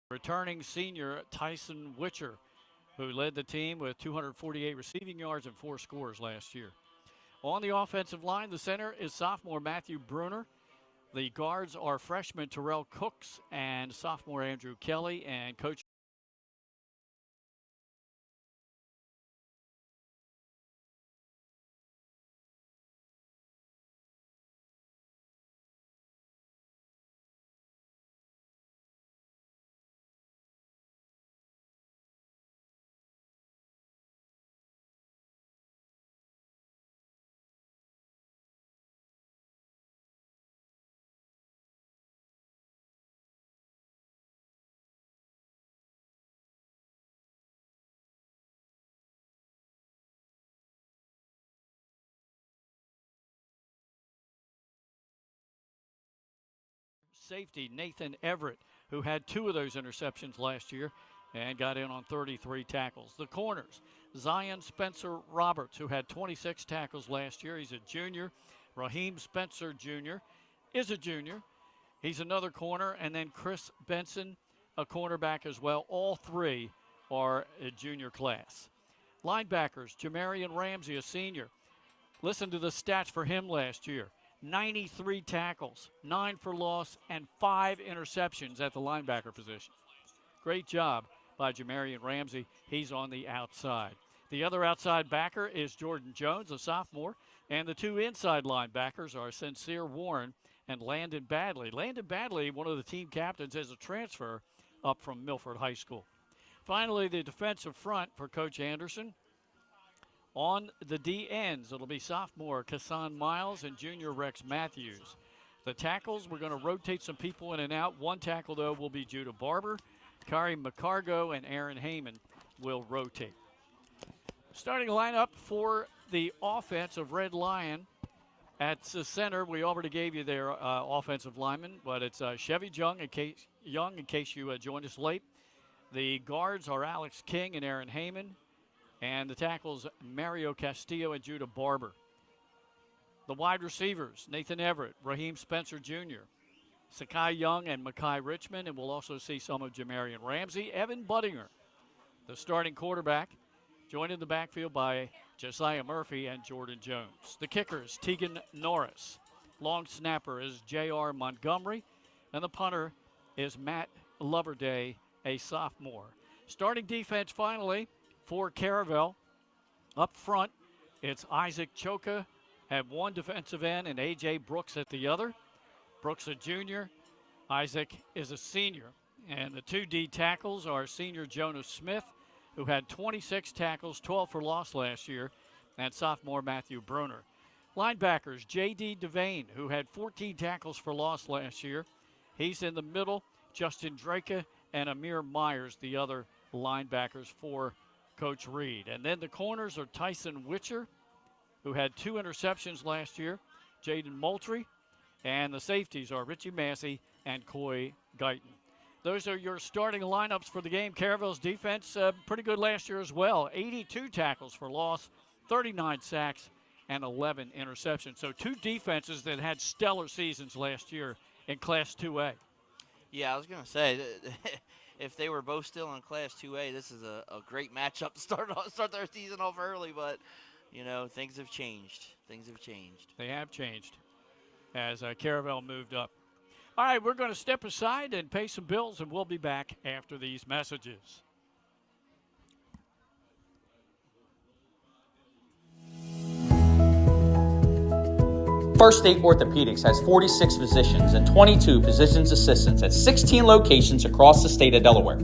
Returning senior Tyson Witcher, who led the team with 248 receiving yards and 4 scores last year. On the offensive line, the center is sophomore Matthew Bruner. The guards are freshman Terrell Cooks and sophomore Andrew Kelly, and coach safety Nathan Everett, who had 2 of those interceptions last year and got in on 33 tackles. The corners, Zion Spencer Roberts, who had 26 tackles last year. He's a junior. Raheem Spencer Jr. is a junior. He's another corner. And then Chris Benson, a cornerback as well. All 3 are a junior class. Linebackers, Jamarian Ramsey, a senior. Listen to the stats for him last year. 93 tackles, 9 for loss, and 5 interceptions at the linebacker position. Great job by Jamarian Ramsey. He's on the outside. The other outside backer is Jordan Jones, a sophomore, and the 2 inside linebackers are Sincere Warren and Landon Badley. Landon Badley, one of the team captains, as a transfer up from Milford High School. Finally, the defensive front for Coach Anderson. On the D ends, it'll be sophomore Kassan Miles and junior Rex Matthews. The tackles, we're going to rotate some people in and out. 1 tackle, though, will be Judah Barber. Kari McCargo and Aaron Heyman will rotate. Starting lineup for the offense of Red Lion. At the center, we already gave you their offensive lineman, but it's Chevy Young in case you joined us late. The guards are Alex King and Aaron Heyman. And the tackles, Mario Castillo and Judah Barber. The wide receivers, Nathan Everett, Raheem Spencer Jr., Sakai Young and Makai Richmond, and we'll also see some of Jamarian Ramsey, Evan Buddinger. The starting quarterback, joined in the backfield by Josiah Murphy and Jordan Jones. The kickers, Tegan Norris. Long snapper is J.R. Montgomery, and the punter is Matt Loverday, a sophomore. Starting defense, finally, for Caravel. Up front, it's Isaac Choka at 1 defensive end and A.J. Brooks at the other. Brooks a junior. Isaac is a senior. And the 2 D tackles are senior Jonas Smith, who had 26 tackles, 12 for loss last year, and sophomore Matthew Bruner. Linebackers, J.D. Devane, who had 14 tackles for loss last year. He's in the middle. Justin Drake and Amir Myers, the other linebackers for Coach Reed. And then the corners are Tyson Witcher, who had 2 interceptions last year, Jaden Moultrie, and the safeties are Richie Massey and Coy Guyton. Those are your starting lineups for the game. Caravel's defense, pretty good last year as well. 82 tackles for loss, 39 sacks, and 11 interceptions. So 2 defenses that had stellar seasons last year in Class 2A. Yeah, I was going to say, if they were both still in Class 2A, this is a great matchup to start their season off early. But, you know, things have changed. They have changed as Caravel moved up. All right, we're going to step aside and pay some bills, and we'll be back after these messages. First State Orthopedics has 46 physicians and 22 physician's assistants at 16 locations across the state of Delaware.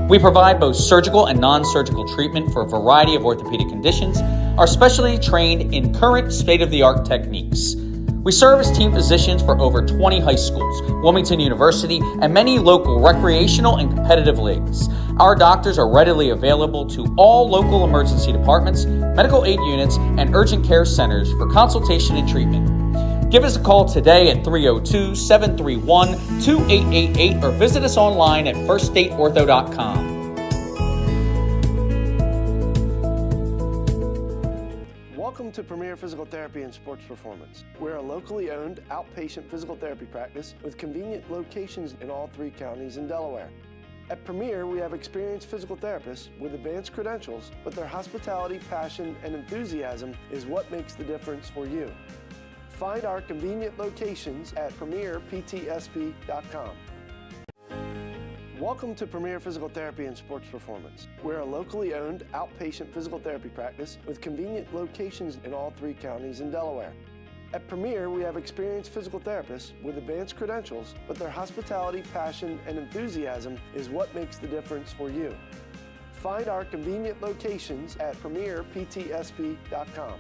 We provide both surgical and non-surgical treatment for a variety of orthopedic conditions, are specially trained in current state-of-the-art techniques. We serve as team physicians for over 20 high schools, Wilmington University, and many local recreational and competitive leagues. Our doctors are readily available to all local emergency departments, medical aid units, and urgent care centers for consultation and treatment. Give us a call today at 302-731-2888 or visit us online at firststateortho.com. Welcome to Premier Physical Therapy and Sports Performance. We're a locally owned outpatient physical therapy practice with convenient locations in all 3 counties in Delaware. At Premier, we have experienced physical therapists with advanced credentials, but their hospitality, passion, and enthusiasm is what makes the difference for you. Find our convenient locations at premierptsp.com. Welcome to Premier Physical Therapy and Sports Performance. We're a locally owned outpatient physical therapy practice with convenient locations in all 3 counties in Delaware. At Premier, we have experienced physical therapists with advanced credentials, but their hospitality, passion, and enthusiasm is what makes the difference for you. Find our convenient locations at premierptsp.com.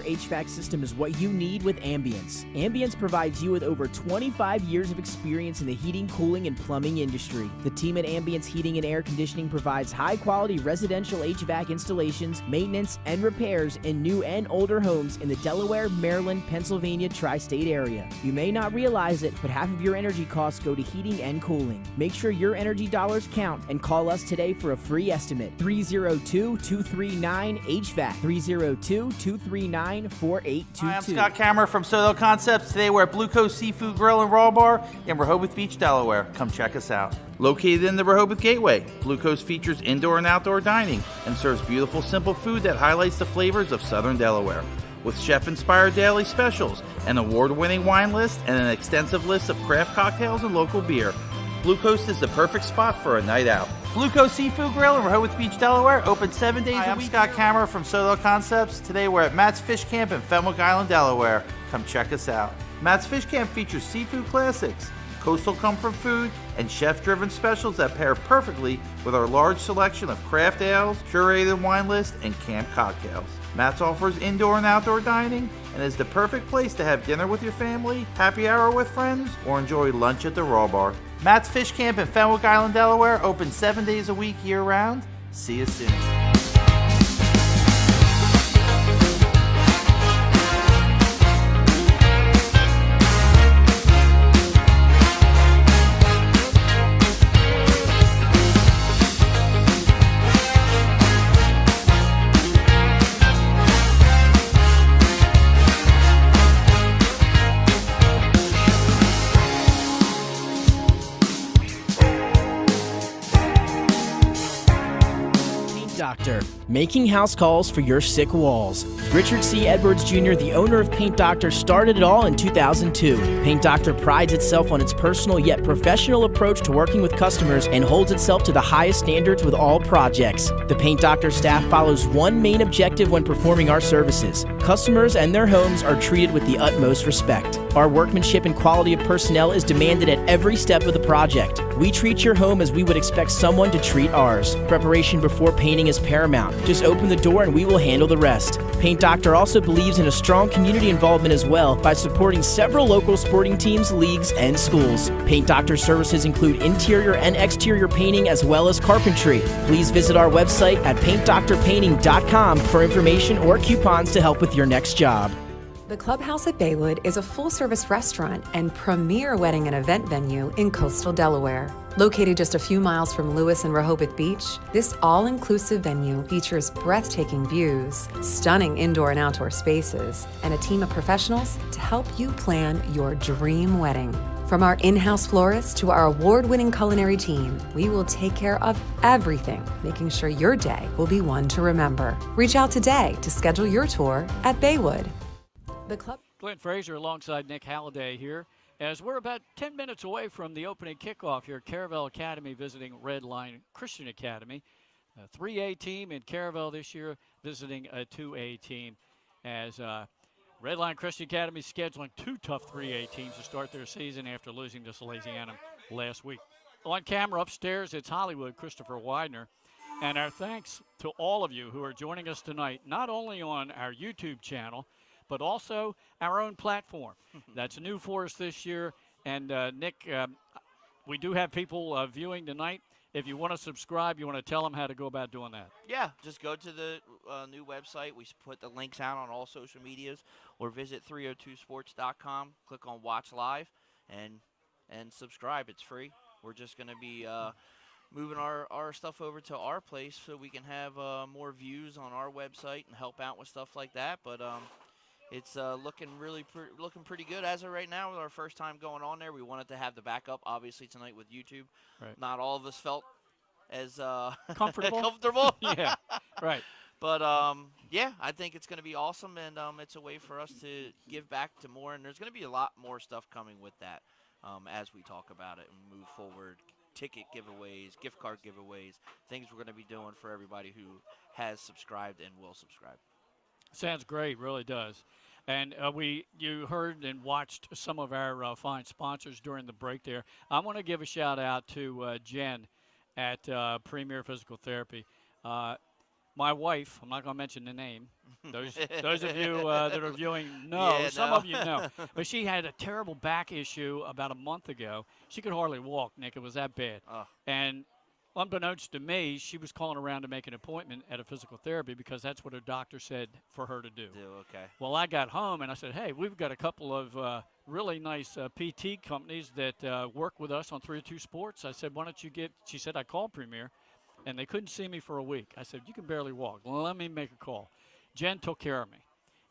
HVAC system is what you need with Ambience. Ambience provides you with over 25 years of experience in the heating, cooling, and plumbing industry. The team at Ambience Heating and Air Conditioning provides high-quality residential HVAC installations, maintenance, and repairs in new and older homes in the Delaware, Maryland, Pennsylvania tri-state area. You may not realize it, but half of your energy costs go to heating and cooling. Make sure your energy dollars count and call us today for a free estimate. 302-239-HVAC. 302-239-4822. Hi, I'm Scott Kammerer from Soto Concepts. Today we're at Blue Coast Seafood Grill and Raw Bar in Rehoboth Beach, Delaware. Come check us out. Located in the Rehoboth Gateway, Blue Coast features indoor and outdoor dining and serves beautiful, simple food that highlights the flavors of Southern Delaware. With chef-inspired daily specials, an award-winning wine list, and an extensive list of craft cocktails and local beer, Blue Coast is the perfect spot for a night out. Blue Coast Seafood Grill in Rehoboth Beach, Delaware, open 7 days a week. I'm Scott Kammerer from Soto Concepts. Today we're at Matt's Fish Camp in Fenwick Island, Delaware. Come check us out. Matt's Fish Camp features seafood classics, coastal comfort food, and chef-driven specials that pair perfectly with our large selection of craft ales, curated wine list, and camp cocktails. Matt's offers indoor and outdoor dining and is the perfect place to have dinner with your family, happy hour with friends, or enjoy lunch at the Raw Bar. Matt's Fish Camp in Fenwick Island, Delaware, open 7 days a week year-round. See you soon. Doctor, making house calls for your sick walls. Richard C. Edwards Jr., the owner of Paint Doctor, started it all in 2002. Paint Doctor prides itself on its personal yet professional approach to working with customers and holds itself to the highest standards with all projects. The Paint Doctor staff follows one main objective when performing our services. Customers and their homes are treated with the utmost respect. Our workmanship and quality of personnel is demanded at every step of the project. We treat your home as we would expect someone to treat ours. Preparation before painting is paramount. Just open the door and we will handle the rest. Paint Doctor also believes in a strong community involvement as well by supporting several local sporting teams, leagues, and schools. Paint Doctor services include interior and exterior painting as well as carpentry. Please visit our website at paintdoctorpainting.com for information or coupons to help with your next job. The Clubhouse at Baywood is a full-service restaurant and premier wedding and event venue in coastal Delaware. Located just a few miles from Lewis and Rehoboth Beach, this all-inclusive venue features breathtaking views, stunning indoor and outdoor spaces, and a team of professionals to help you plan your dream wedding. From our in-house florist to our award-winning culinary team, we will take care of everything, making sure your day will be one to remember. Reach out today to schedule your tour at Baywood. The club. Glenn Fraser alongside Nick Halliday here as we're about 10 minutes away from the opening kickoff here at Caravel Academy visiting Red Line Christian Academy. A 3A team in Caravel this year visiting a 2A team as Red Line Christian Academy scheduling 2 tough 3A teams to start their season after losing to Salesianum last week. On camera upstairs, it's Hollywood Christopher Widener. And our thanks to all of you who are joining us tonight, not only on our YouTube channel, but also our own platform. That's new for us this year. And Nick, we do have people viewing tonight. if you want to subscribe, you want to tell them how to go about doing that. Yeah, just go to the new website. We put the links out on all social medias, or visit 302sports.com. Click on Watch Live, and subscribe. It's free. We're just going to be moving our stuff over to our place so we can have more views on our website and help out with stuff like that. But it's looking looking pretty good as of right now. With our first time going on there, we wanted to have the backup, obviously, tonight with YouTube. Right. Not all of us felt as Comfortable. comfortable. Yeah, right. But yeah, I think it's going to be awesome, and it's a way for us to give back to more. And there's going to be a lot more stuff coming with that as we talk about it and move forward. Ticket giveaways, gift card giveaways, things we're going to be doing for everybody who has subscribed and will subscribe. Sounds great, really does. And you heard and watched some of our fine sponsors during the break there. I want to give a shout out to Jen at Premier Physical Therapy. My wife, I'm not going to mention the name. Those of you that are viewing know. Yeah, Some no. of you know. But she had a terrible back issue about a month ago. She could hardly walk, Nick. It was that bad. Oh. And unbeknownst to me, she was calling around to make an appointment at a physical therapy because that's what her doctor said for her to do. Okay. Well, I got home and I said, hey, we've got a couple of really nice PT companies that work with us on 302 Sports. I said, why don't you she said, I called Premier, and they couldn't see me for a week. I said, you can barely walk. Well, let me make a call. Jen took care of me,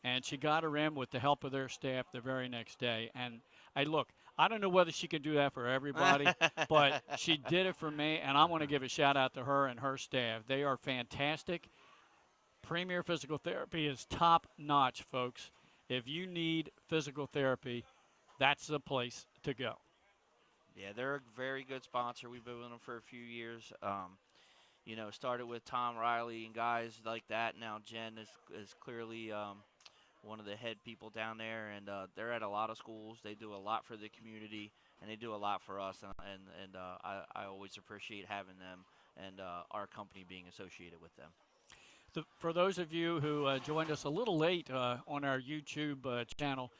and she got her in with the help of their staff the very next day. And I don't know whether she can do that for everybody, but she did it for me, and I want to give a shout-out to her and her staff. They are fantastic. Premier Physical Therapy is top-notch, folks. If you need physical therapy, that's the place to go. Yeah, they're a very good sponsor. We've been with them for a few years. Started with Tom Riley and guys like that. Now Jen is clearly one of the head people down there, and they're at a lot of schools. They do a lot for the community, and they do a lot for us. And I always appreciate having them and our company being associated with them. For those of you who joined us a little late on our YouTube channel,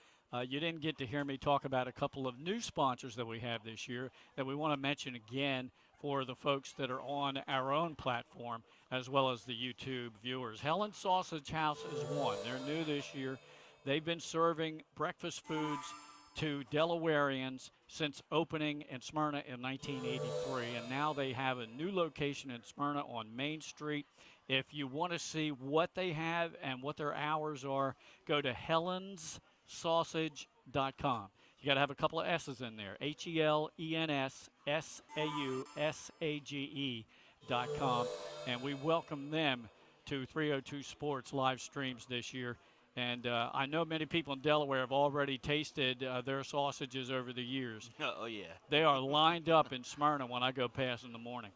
you didn't get to hear me talk about a couple of new sponsors that we have this year that we want to mention again for the folks that are on our own platform as well as the YouTube viewers. Helen's Sausage House is one. They're new this year. They've been serving breakfast foods to Delawareans since opening in Smyrna in 1983, and now they have a new location in Smyrna on Main Street. If you want to see what they have and what their hours are, go to helenssausage.com. You got to have a couple of S's in there. HELENSSAUSAGE.com. And we welcome them to 302 Sports live streams this year. And I know many people in Delaware have already tasted their sausages over the years. Oh, yeah. They are lined up in Smyrna when I go past in the morning.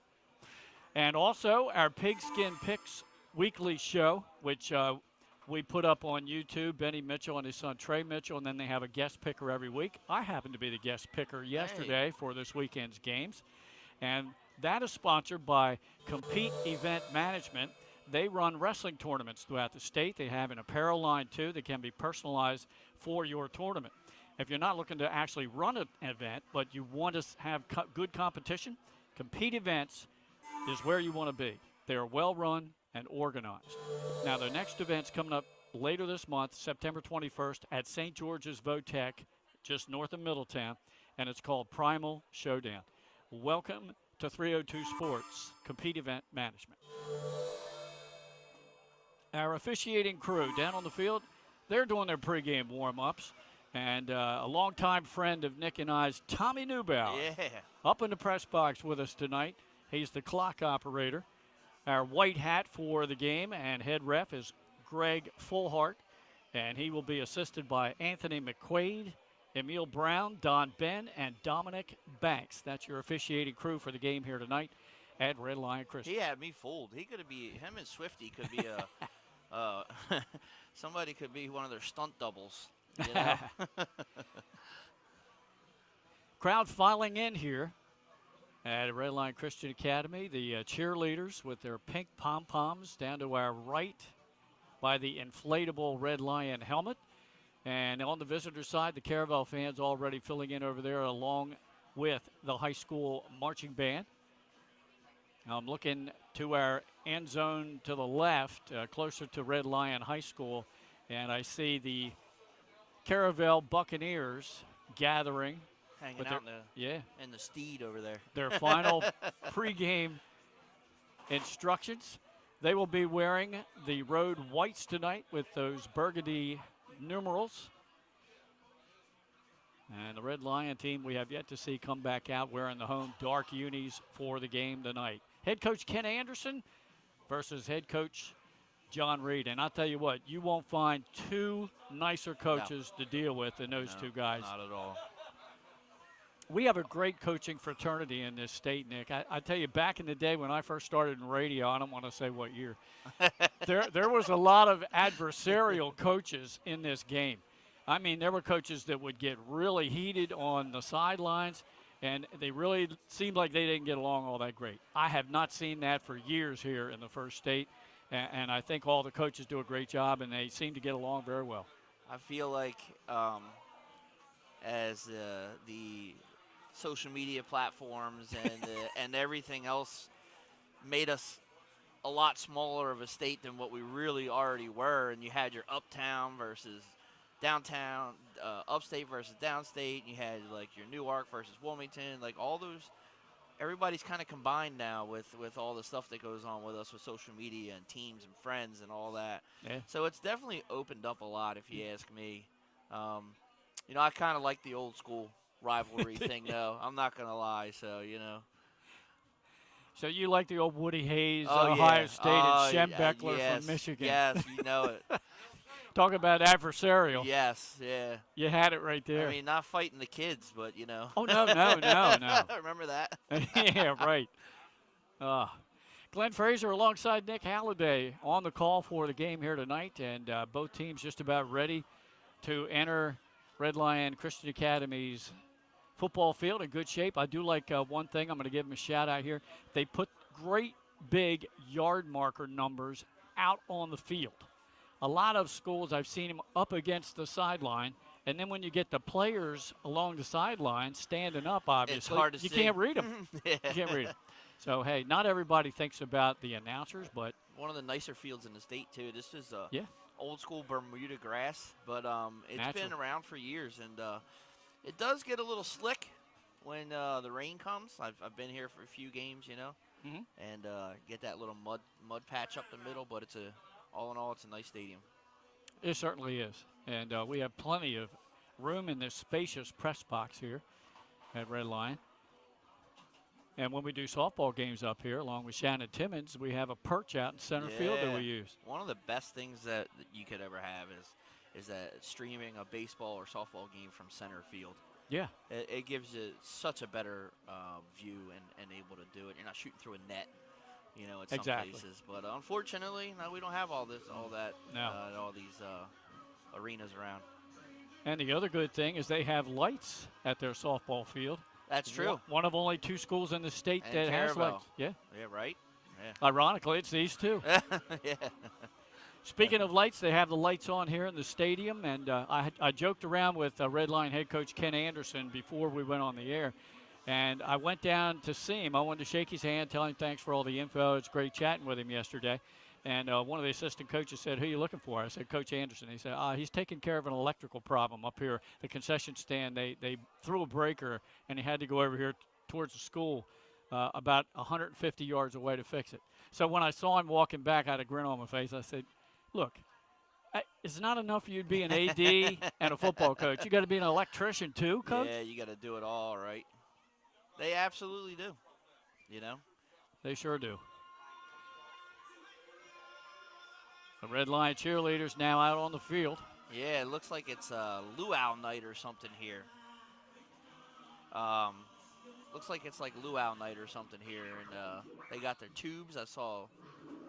And also our Pigskin Picks weekly show, which we put up on YouTube, Benny Mitchell and his son Trey Mitchell, and then they have a guest picker every week. I happened to be the guest picker yesterday for this weekend's games. And that is sponsored by Compete Event Management. They run wrestling tournaments throughout the state. They have an apparel line, too, that can be personalized for your tournament. If you're not looking to actually run an event, but you want to have good competition, Compete Events is where you want to be. They are well-run and organized. Now, their next event's coming up later this month, September 21st, at St. George's Votech, just north of Middletown, and it's called Primal Showdown. Welcome to 302 Sports, Compete Event Management. Our officiating crew down on the field, they're doing their pregame warm-ups, and a longtime friend of Nick and I's, Tommy Newbauer, up in the press box with us tonight. He's the clock operator. Our white hat for the game and head ref is Greg Fullhart, and he will be assisted by Anthony McQuaid, Emil Brown, Don Ben, and Dominic Banks. That's your officiating crew for the game here tonight at Red Lion Christian. He had me fooled. Him and Swifty could be somebody could be one of their stunt doubles. You know? Crowd filing in here at Red Lion Christian Academy. The cheerleaders with their pink pom-poms down to our right by the inflatable Red Lion helmet. And on the visitor side, the Caravel fans already filling in over there along with the high school marching band. Now I'm looking to our end zone to the left, closer to Red Lion High School, and I see the Caravel Buccaneers gathering. Hanging out yeah, in the steed over there. Their final pregame instructions. They will be wearing the road whites tonight with those burgundy numerals. And the Red Lion team we have yet to see come back out wearing the home dark unis for the game tonight. Head coach Ken Anderson versus head coach John Reed. And I'll tell you what, you won't find two nicer coaches to deal with than those two guys. Not at all. We have a great coaching fraternity in this state, Nick. I tell you, back in the day when I first started in radio, I don't want to say what year, there was a lot of adversarial coaches in this game. I mean, there were coaches that would get really heated on the sidelines, and they really seemed like they didn't get along all that great. I have not seen that for years here in the First State, and I think all the coaches do a great job, and they seem to get along very well. I feel like as the social media platforms and everything else made us a lot smaller of a state than what we really already were, and you had your uptown versus downtown, upstate versus downstate, and you had like your Newark versus Wilmington, like all those. Everybody's kind of combined now with all the stuff that goes on with us with social media and teams and friends and all that. Yeah. So it's definitely opened up a lot, if you ask me. You know, I kind of like the old school rivalry thing, though. I'm not gonna lie. So you know. So you like the old Woody Hayes, Oh, Ohio yeah. State, and Shem Beckler yes, from Michigan. Yes, you know it. Talk about adversarial. Yes, yeah. You had it right there. I mean, not fighting the kids, but you know. Oh, no. Remember that? Yeah, right. Glenn Fraser alongside Nick Halliday on the call for the game here tonight, and both teams just about ready to enter Red Lion Christian Academy's football field in good shape. I do like one thing. I'm going to give them a shout out here. They put great big yard marker numbers out on the field. A lot of schools, I've seen them up against the sideline, and then when you get the players along the sideline standing up, obviously, it's hard to you see. can't read them. Yeah. You can't read them. So, hey, not everybody thinks about the announcers, but one of the nicer fields in the state, too. This is yeah. old school Bermuda grass, but it's Natural. been around for years, and it does get a little slick when the rain comes. I've been here for a few games, you know, and get that little mud patch up the middle, but all in all, it's a nice stadium. It certainly is. And we have plenty of room in this spacious press box here at Red Lion. And when we do softball games up here, along with Shannon Timmons, we have a perch out in center field that we use. One of the best things that you could ever have is that streaming a baseball or softball game from center field. Yeah. It gives you such a better view and able to do it. You're not shooting through a net, you know, at some places. But unfortunately, no, we don't have all these arenas around. And the other good thing is they have lights at their softball field. That's true. One of only two schools in the state And that has Caravel. lights. Yeah. Yeah, right? Yeah. Ironically, it's these two. Yeah. Speaking of lights, they have the lights on here in the stadium, and I joked around with Red Lion head coach Ken Anderson before we went on the air, and I went down to see him. I wanted to shake his hand, tell him thanks for all the info. It's great chatting with him yesterday. And one of the assistant coaches said, "Who are you looking for?" I said, "Coach Anderson." He said, "He's taking care of an electrical problem up here. The concession stand, they threw a breaker, and he had to go over here towards the school about 150 yards away to fix it." So when I saw him walking back, I had a grin on my face. I said, "Look, it's not enough for you to be an AD and a football coach. You got to be an electrician too, Coach." Yeah, you got to do it all, right? They absolutely do. You know, they sure do. The Red Lion cheerleaders now out on the field. Yeah, it looks like it's luau night or something here. Looks like it's like luau night or something here, and they got their tubes. I saw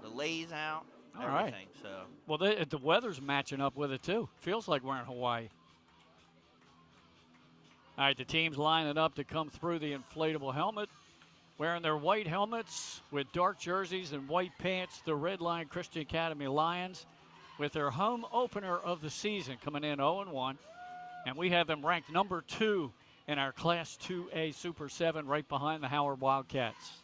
the lays out. All everything. right. So. Well, the weather's matching up with it too. Feels like we're in Hawaii. All right, the team's lining up to come through the inflatable helmet. Wearing their white helmets with dark jerseys and white pants, the Red Lion Christian Academy Lions with their home opener of the season coming in 0-1. And we have them ranked number 2 in our Class 2A Super 7 right behind the Howard Wildcats.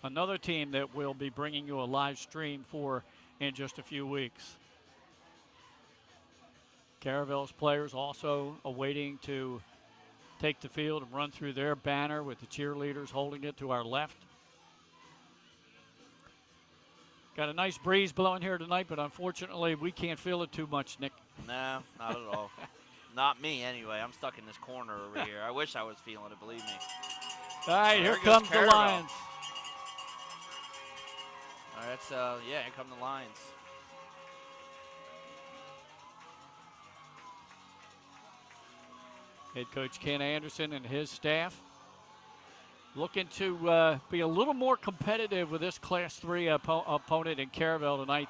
another team that we'll be bringing you a live stream for in just a few weeks. Caravel's players also awaiting to take the field and run through their banner with the cheerleaders holding it to our left. Got a nice breeze blowing here tonight, but unfortunately we can't feel it too much, Nick. No, not at all. Not me, anyway. I'm stuck in this corner over here. I wish I was feeling it, believe me. All right, here There goes comes the Caravel. Lions. All right, that's, yeah, here come the Lions. Head coach Ken Anderson and his staff looking to be a little more competitive with this Class 3 opponent in Caravel tonight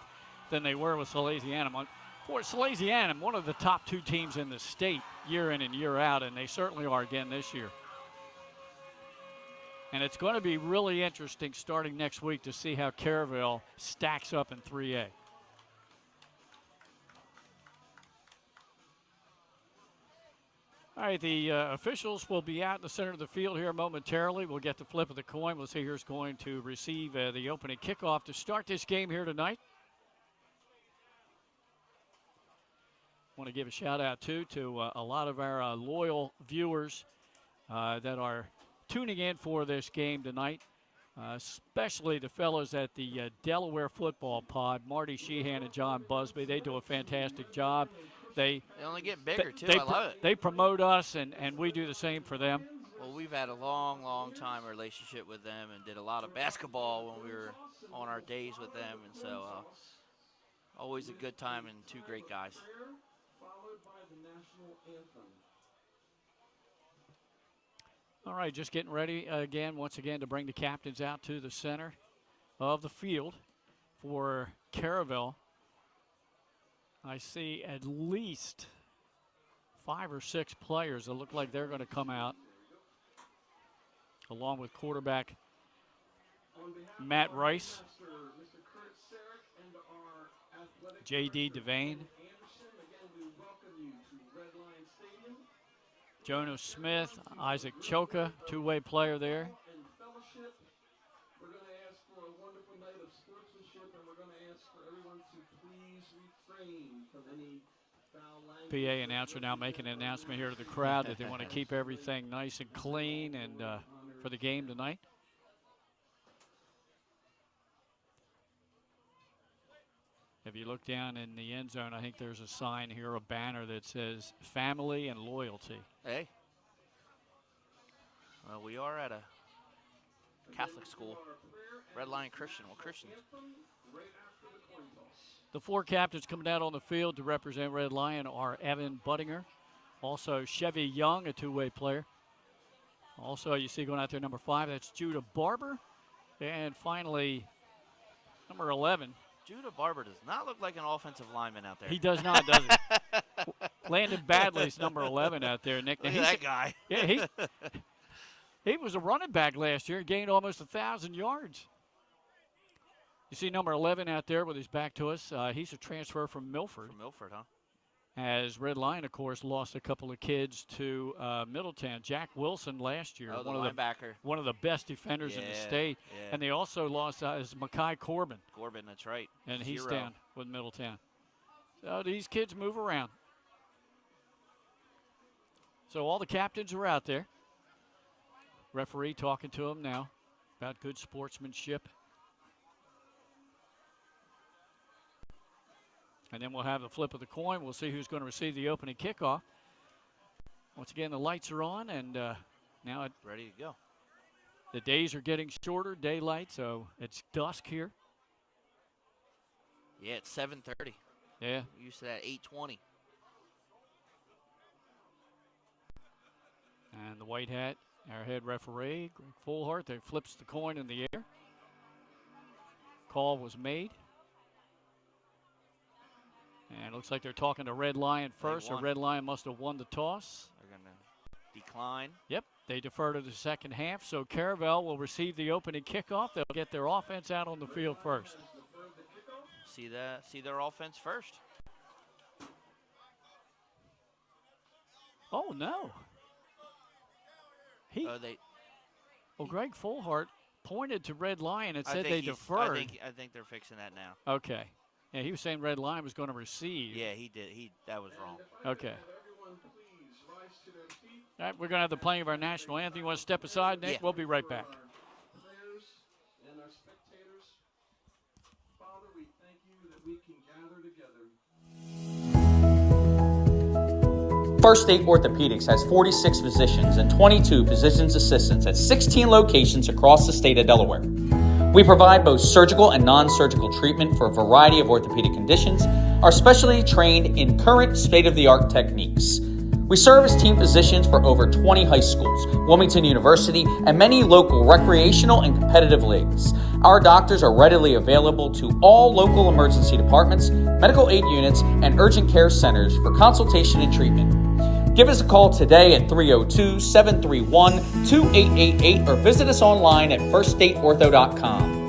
than they were with Salesianum. For Salesianum, one of the top 2 teams in the state year in and year out, and they certainly are again this year. And it's going to be really interesting starting next week to see how Caravel stacks up in 3A. All right, the officials will be out in the center of the field here momentarily. We'll get the flip of the coin. We'll see who's going to receive the opening kickoff to start this game here tonight. Want to give a shout out too to a lot of our loyal viewers that are tuning in for this game tonight, especially the fellows at the Delaware Football Pod, Marty Sheehan and John Busby. They do a fantastic job. They only get bigger, too. I love it. They promote us, and we do the same for them. Well, we've had a long, long time relationship with them and did a lot of basketball when we were on our days with them. And so always a good time and 2 great guys. All right, just getting ready once again, to bring the captains out to the center of the field for Caravel. I see at least 5 or 6 players that look like they're going to come out, along with quarterback Matt Rice, J.D. Devane, Jonas Smith, Isaac Choka, 2-way player there. PA announcer now making an announcement here to the crowd that they want to keep everything nice and clean and for the game tonight. If you look down in the end zone, I think there's a sign here, a banner that says family and loyalty. Hey. Well, we are at a Catholic school, Red Lion Christian. Well, Christians. The 4 captains coming out on the field to represent Red Lion are Evan Buttinger, also Chevy Young, a 2-way player. Also, you see going out there number 5, that's Judah Barber. And finally, number 11. Judah Barber does not look like an offensive lineman out there. He does not, does he? Landon Badley's number 11 out there, Nick. Look at that guy. Yeah, he was a running back last year and gained almost 1,000 yards. You see number 11 out there with his back to us. He's a transfer from Milford. From Milford, huh? As Red Lion, of course, lost a couple of kids to Middletown. Jack Wilson last year, the linebacker. One of the best defenders in the state. Yeah. And they also lost is Makai Corbin. Corbin, that's right. And he's Hero. down with Middletown. So these kids move around. So all the captains are out there. Referee talking to them now about good sportsmanship. And then we'll have the flip of the coin. We'll see who's going to receive the opening kickoff. Once again, the lights are on, and now ready to go. The days are getting shorter, daylight, so it's dusk here. Yeah, it's 7:30. Yeah. We used to that 8:20. And the white hat, our head referee, Greg Fullhart, there flips the coin in the air. Call was made. And it looks like they're talking to Red Lion first, or Red Lion must have won the toss. They're going to decline. Yep, they defer to the second half, so Caravel will receive the opening kickoff. They'll get their offense out on the field first. See their offense first. Oh, no. Greg Fullhart pointed to Red Lion and I said think they he's- deferred. I think they're fixing that now. Okay. Yeah, he was saying Red Lion was going to receive. Yeah, he did. That was wrong. Okay. All right, we're going to have the playing of our national anthem. You want to step aside, Nick? Yeah. We'll be right back. Prayers and our spectators. Father, we thank you that we can gather together. First State Orthopedics has 46 physicians and 22 physician's assistants at 16 locations across the state of Delaware. We provide both surgical and non-surgical treatment for a variety of orthopedic conditions, are specially trained in current state-of-the-art techniques. We serve as team physicians for over 20 high schools, Wilmington University, and many local recreational and competitive leagues. Our doctors are readily available to all local emergency departments, medical aid units, and urgent care centers for consultation and treatment. Give us a call today at 302-731-2888 or visit us online at firststateortho.com.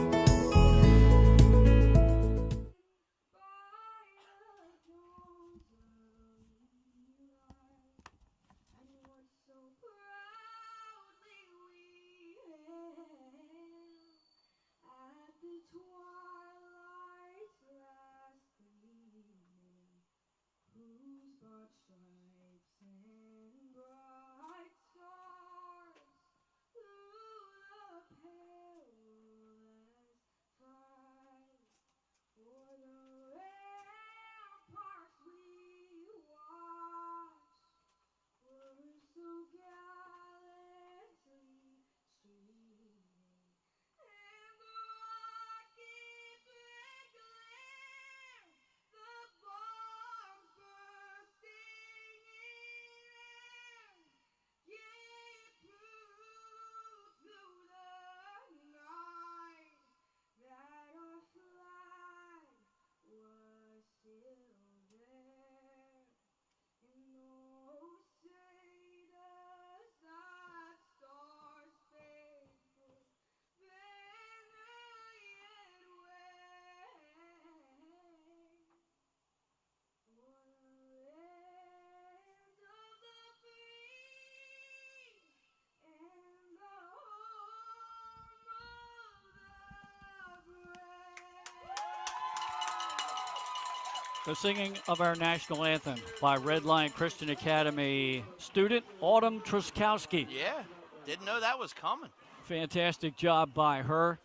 The singing of our national anthem by Red Lion Christian Academy student Autumn Truskowski. Yeah, didn't know that was coming. Fantastic job by her.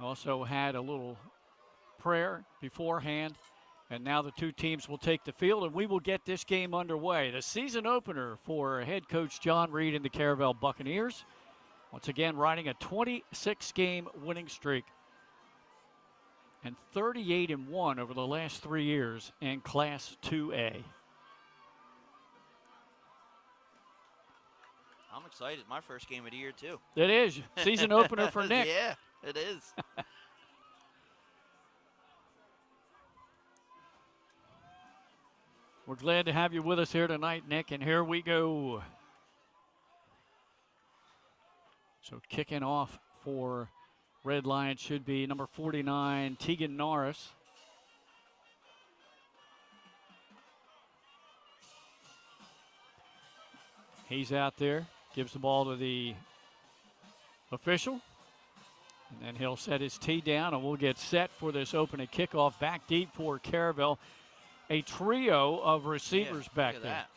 Also had a little prayer beforehand. And now the two teams will take the field, and we will get this game underway. The season opener for head coach John Reed and the Caravel Buccaneers. Once again, riding a 26-game winning streak. And 38-1 over the last 3 years in Class 2A. I'm excited. My first game of the year, too. It is. Season opener for Nick. Yeah, it is. We're glad to have you with us here tonight, Nick, and here we go. So kicking off for Red Lion should be number 49, Tegan Norris. He's out there, gives the ball to the official, and then he'll set his tee down, and we'll get set for this opening kickoff. Back deep for Caravel. A trio of receivers back there. That.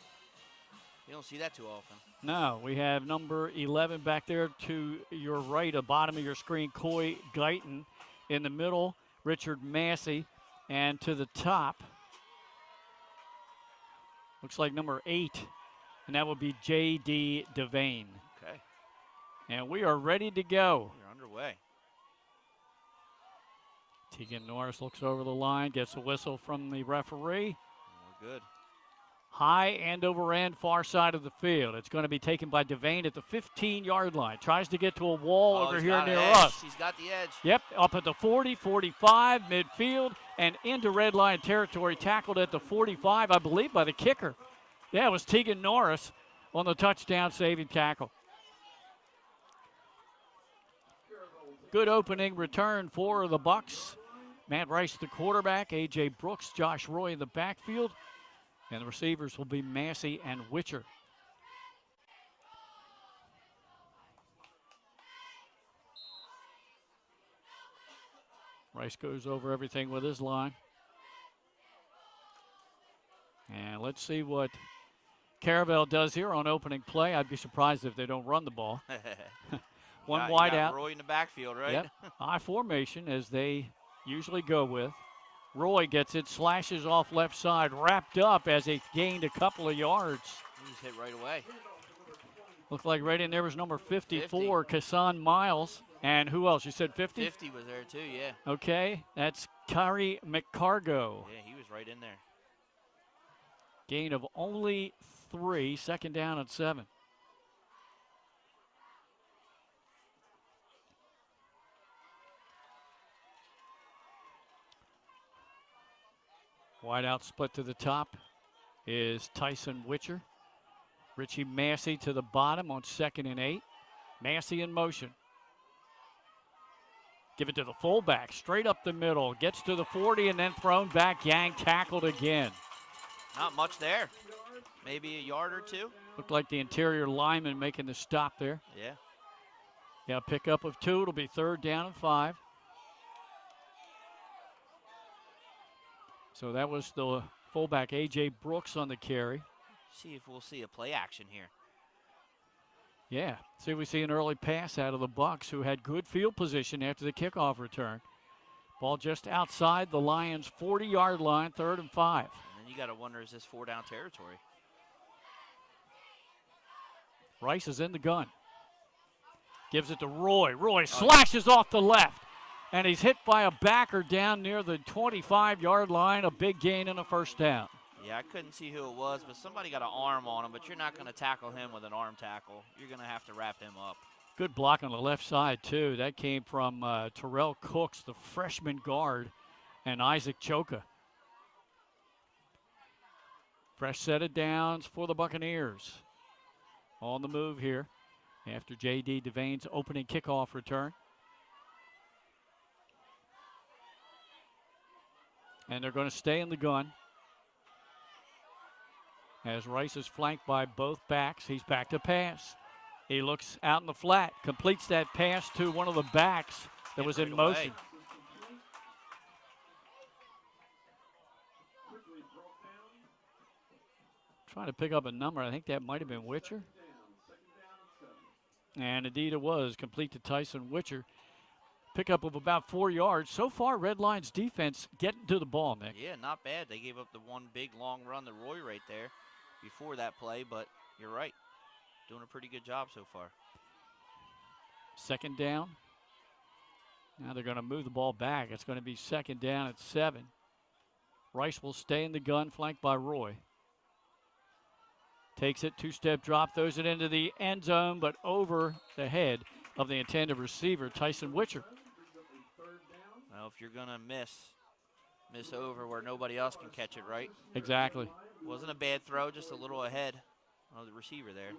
You don't see that too often. No, we have number 11 back there to your right, the bottom of your screen, Coy Guyton. In the middle, Richard Massey. And to the top, looks like number 8, and that would be J.D. Devane. Okay. And we are ready to go. You're underway. Tegan Norris looks over the line, gets a whistle from the referee. We're good. High end over end, far side of the field. It's going to be taken by Devane at the 15-yard line. Tries to get to a wall over here near us. He's got the edge. Yep, up at the 40, 45, midfield, and into Red Lion territory, tackled at the 45, I believe, by the kicker. Yeah, it was Tegan Norris on the touchdown saving tackle. Good opening return for the Bucks. Matt Rice, the quarterback, A.J. Brooks, Josh Roy in the backfield. And the receivers will be Massey and Witcher. Rice goes over everything with his line. And let's see what Caravel does here on opening play. I'd be surprised if they don't run the ball. One wide out. Roy in the backfield, right? Yep. I formation as they usually go with. Roy gets it, slashes off left side, wrapped up as he gained a couple of yards. He's hit right away. Looked like right in there was number 54, Kassan Miles. And who else? You said 50? 50 was there too, yeah. Okay, that's Kari McCargo. Yeah, he was right in there. Gain of only 3, second down and 7. Wide out split to the top is Tyson Witcher. Richie Massey to the bottom on 2nd and 8. Massey in motion. Give it to the fullback, straight up the middle. Gets to the 40 and then thrown back. Yang tackled again. Not much there. Maybe a yard or two. Looked like the interior lineman making the stop there. Yeah. Yeah, pickup of 2. It'll be 3rd down and 5. So that was the fullback, A.J. Brooks, on the carry. See if we'll see a play action here. Yeah, see if we see an early pass out of the Bucks, who had good field position after the kickoff return. Ball just outside the Lions' 40-yard line, 3rd and 5. And then you got to wonder, is this 4-down territory? Rice is in the gun. Gives it to Roy. Roy slashes off the left. And he's hit by a backer down near the 25-yard line. A big gain and a 1st down. Yeah, I couldn't see who it was, but somebody got an arm on him, but you're not going to tackle him with an arm tackle. You're going to have to wrap him up. Good block on the left side, too. That came from Terrell Cooks, the freshman guard, and Isaac Choka. Fresh set of downs for the Buccaneers. On the move here after J.D. Devane's opening kickoff return. And they're going to stay in the gun. As Rice is flanked by both backs, he's back to pass. He looks out in the flat, completes that pass to one of the backs that was in motion. Trying to pick up a number. I think that might have been Witcher. And indeed it was. Complete to Tyson Witcher. Pickup of about 4 yards. So far, Red Lions defense getting to the ball, Nick. Yeah, not bad. They gave up the one big long run to Roy right there before that play, but you're right. Doing a pretty good job so far. 2nd down. Now they're going to move the ball back. It's going to be 2nd down at 7. Rice will stay in the gun, flanked by Roy. Takes it, 2-step drop, throws it into the end zone, but over the head of the intended receiver, Tyson Witcher. Well, if you're going to miss over where nobody else can catch it, right? Exactly. Wasn't a bad throw, just a little ahead of the receiver there.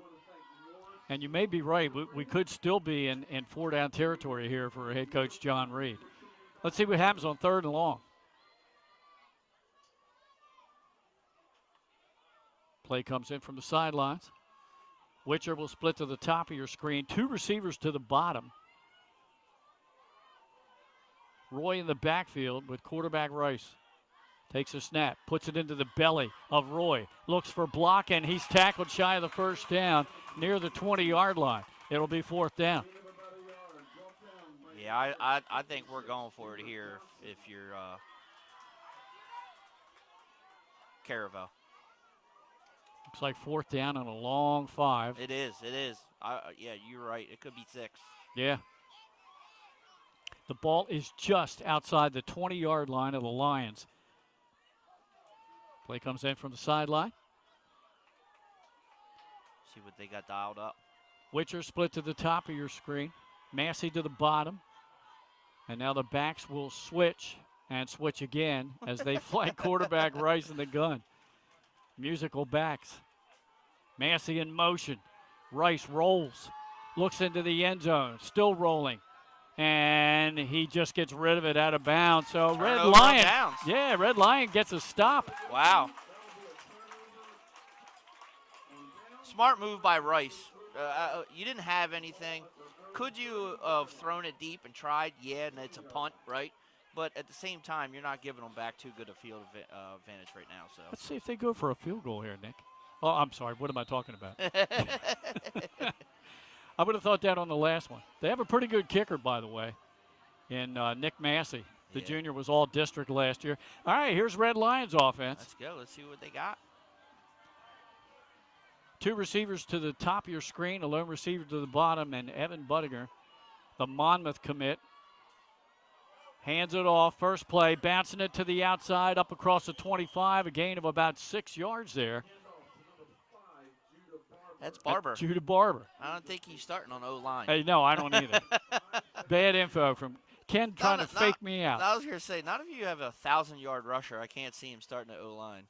And you may be right. We could still be in 4-down territory here for head coach John Reed. Let's see what happens on 3rd and long. Play comes in from the sidelines. Witcher will split to the top of your screen. 2 receivers to the bottom. Roy in the backfield with quarterback Rice. Takes a snap, puts it into the belly of Roy. Looks for block, and he's tackled shy of the 1st down near the 20-yard line. It'll be 4th down. Yeah, I think we're going for it here if you're Caravel. Looks like 4th down and a long 5. It is. Yeah, you're right. It could be 6. Yeah. The ball is just outside the 20-yard line of the Lions. Play comes in from the sideline. See what they got dialed up. Witcher split to the top of your screen. Massey to the bottom. And now the backs will switch and switch again as they flank quarterback Rice in the gun. Musical backs. Massey in motion. Rice rolls. Looks into the end zone. Still rolling. And he just gets rid of it out of bounds. So Red Lion gets a stop. Wow. Smart move by Rice. You didn't have anything. Could you have thrown it deep and tried? Yeah, and it's a punt, right? But at the same time, you're not giving them back too good a field advantage right now. So Let's see if they go for a field goal here, Nick. Oh, I'm sorry. What am I talking about? I would have thought that on the last one. They have a pretty good kicker, by the way, in Nick Massey. The junior was all district last year. All right, here's Red Lions offense. Let's go. Let's see what they got. 2 receivers to the top of your screen, a lone receiver to the bottom, and Evan Buttinger, the Monmouth commit. Hands it off, first play, bouncing it to the outside, up across the 25, a gain of about 6 yards there. That's Barber. Judah Barber. I don't think he's starting on O-line. Hey, no, I don't either. Bad info from Ken trying to fake me out. I was going to say, not if you have a 1,000-yard rusher. I can't see him starting at O-line.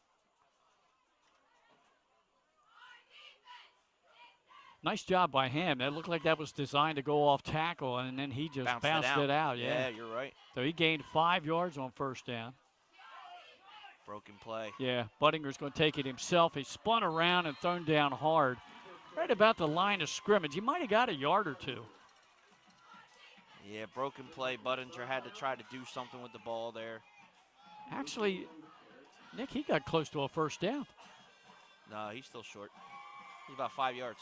Nice job by him. That looked like that was designed to go off tackle, and then he just bounced it out. Yeah, you're right. So he gained 5 yards on first down. Broken play. Yeah, Buttinger's going to take it himself. He spun around and thrown down hard. Right about the line of scrimmage. He might have got a yard or two. Yeah, broken play. Buttinger had to try to do something with the ball there. Actually, Nick, he got close to a first down. No, he's still short. He's about 5 yards.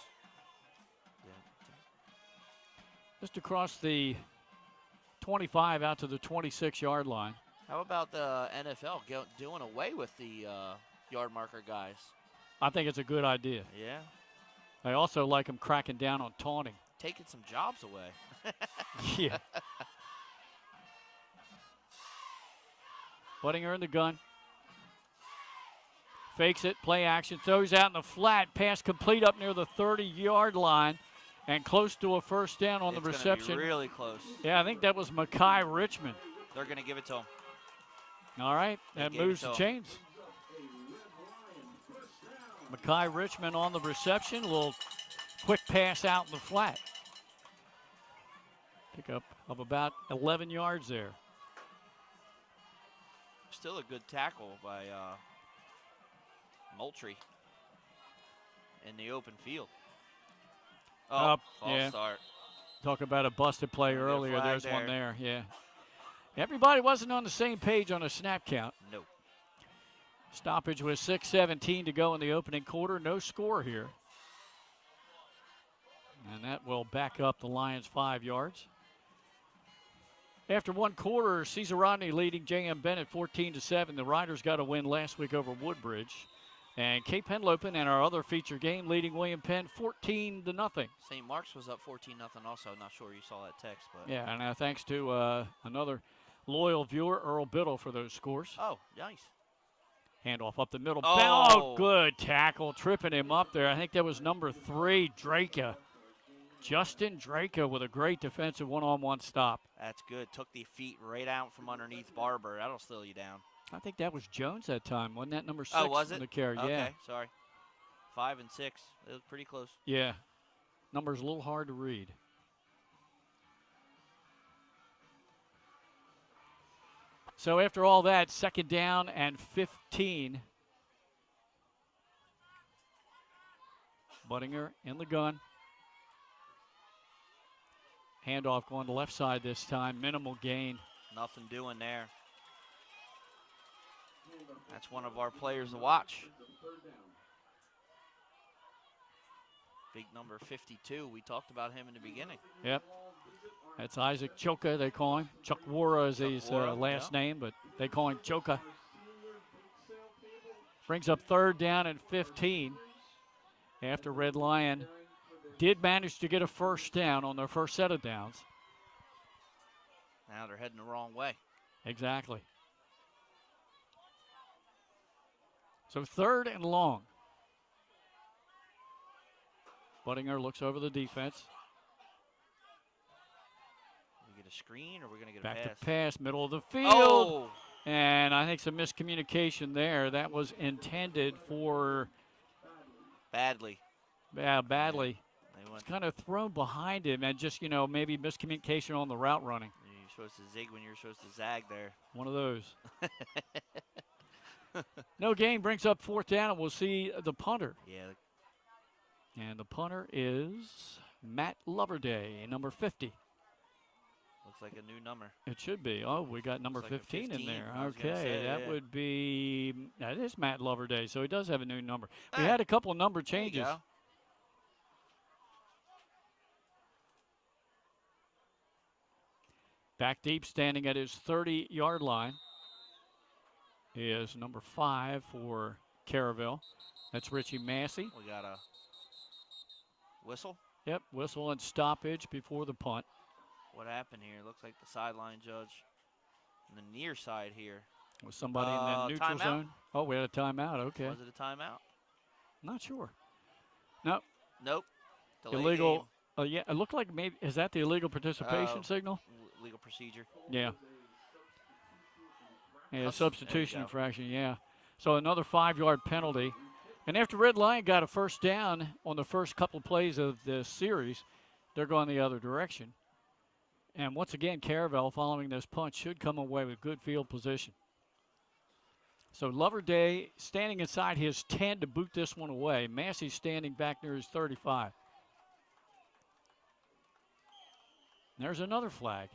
Just across the 25 out to the 26-yard line. How about the NFL doing away with the yard marker guys? I think it's a good idea. Yeah. I also like him cracking down on taunting. Taking some jobs away. Yeah. Buttinger in the gun. Fakes it, play action, throws out in the flat, pass complete up near the 30-yard line and close to a first down on the reception. Be really close. Yeah, I think that was Mackay Richmond. They're going to give it to him. All right, that moves the chains. Mackay Richmond on the reception. A little quick pass out in the flat. Pickup of about 11 yards there. Still a good tackle by Moultrie in the open field. Oh, false start. Talk about a busted play earlier. There's one there, yeah. Everybody wasn't on the same page on a snap count. Nope. Stoppage with 6:17 to go in the opening quarter. No score here. And that will back up the Lions 5 yards. After one quarter, Caesar Rodney leading J.M. Bennett 14-7. The Riders got a win last week over Woodbridge. And Cape Henlopen and our other feature game leading William Penn 14-0. St. Mark's was up 14-0 also. Not sure you saw that text. But yeah, and thanks to another loyal viewer, Earl Biddle, for those scores. Oh, nice. Handoff up the middle. Oh, good tackle, tripping him up there. I think that was number 3, Draka. Justin Draka with a great defensive one-on-one stop. That's good. Took the feet right out from underneath Barber. That'll slow you down. I think that was Jones that time. Wasn't that number 6 oh, was it? on the carry? Okay, yeah. Sorry. 5 and 6. It was pretty close. Yeah. Number's a little hard to read. So after all that, 2nd down and 15. Buttinger in the gun. Handoff going to left side this time. Minimal gain. Nothing doing there. That's one of our players to watch. Big number 52. We talked about him in the beginning. Yep. That's Isaac Choka, they call him. Chuck Wara is his last name, but they call him Choka. Brings up 3rd down and 15 after Red Lion did manage to get a first down on their first set of downs. Now they're heading the wrong way. Exactly. So 3rd and long. Buttinger looks over the defense. We get a screen or we're going to get Back a pass? to pass, middle of the field. Oh! And I think some miscommunication there. That was intended for Badly. Yeah, badly. It's kind of thrown behind him and just, maybe miscommunication on the route running. You're supposed to zig when you're supposed to zag there. One of those. No gain, brings up 4th down, and we'll see the punter. Yeah. And the punter is Matt Loverday, number 50. Looks like a new number. It should be. Oh, we got number Looks like a 15 in 15, there. I was gonna Okay, say, that yeah. would be, that is Matt Loverday, so he does have a new number. We Hey, had a couple of number There you changes. go. Back deep, standing at his 30-yard line, is number 5 for Caravel. That's Richie Massey. We got a whistle. Yep, whistle and stoppage before the punt. What happened here? Looks like the sideline judge on the near side here. Was somebody in the neutral timeout? zone? Oh, we had a timeout. Okay. Was it a timeout? Not sure. No, Nope. Delayed illegal. game. Yeah, it looked like maybe, is that the illegal participation signal? Legal procedure. Yeah. Yeah, There substitution you go. infraction, yeah. So another 5-yard penalty. And after Red Lion got a first down on the first couple plays of the series, they're going the other direction. And once again, Caravel, following this punt, should come away with good field position. So Loverday standing inside his 10 to boot this one away. Massey standing back near his 35. There's another flag.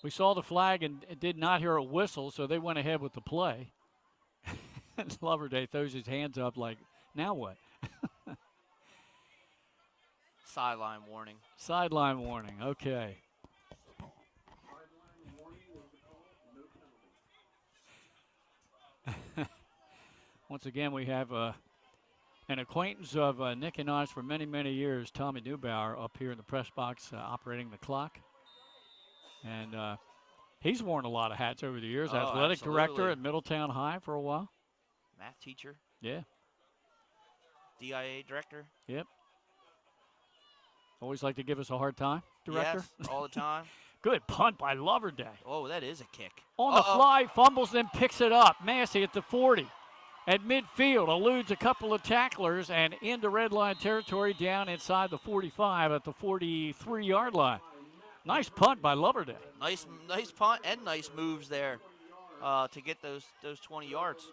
We saw the flag and did not hear a whistle, so they went ahead with the play. And Loverday throws his hands up like, now what? Sideline warning. Sideline warning, okay. Once again, we have an acquaintance of Nick and I's for many, many years, Tommy Neubauer, up here in the press box operating the clock. And he's worn a lot of hats over the years. Oh, Athletic director absolutely. at Middletown High for a while. Math teacher. Yeah, DIA director. yep. Always like to give us a hard time, director. Yes, all the time. Good punt by Loverday. Oh, that is a kick. On the Uh-oh. fly, fumbles, then picks it up. Massey at the 40. At midfield, eludes a couple of tacklers and into red line territory down inside the 45 at the 43-yard line. Nice punt by Loverday. Nice punt and nice moves there to get those 20 yards.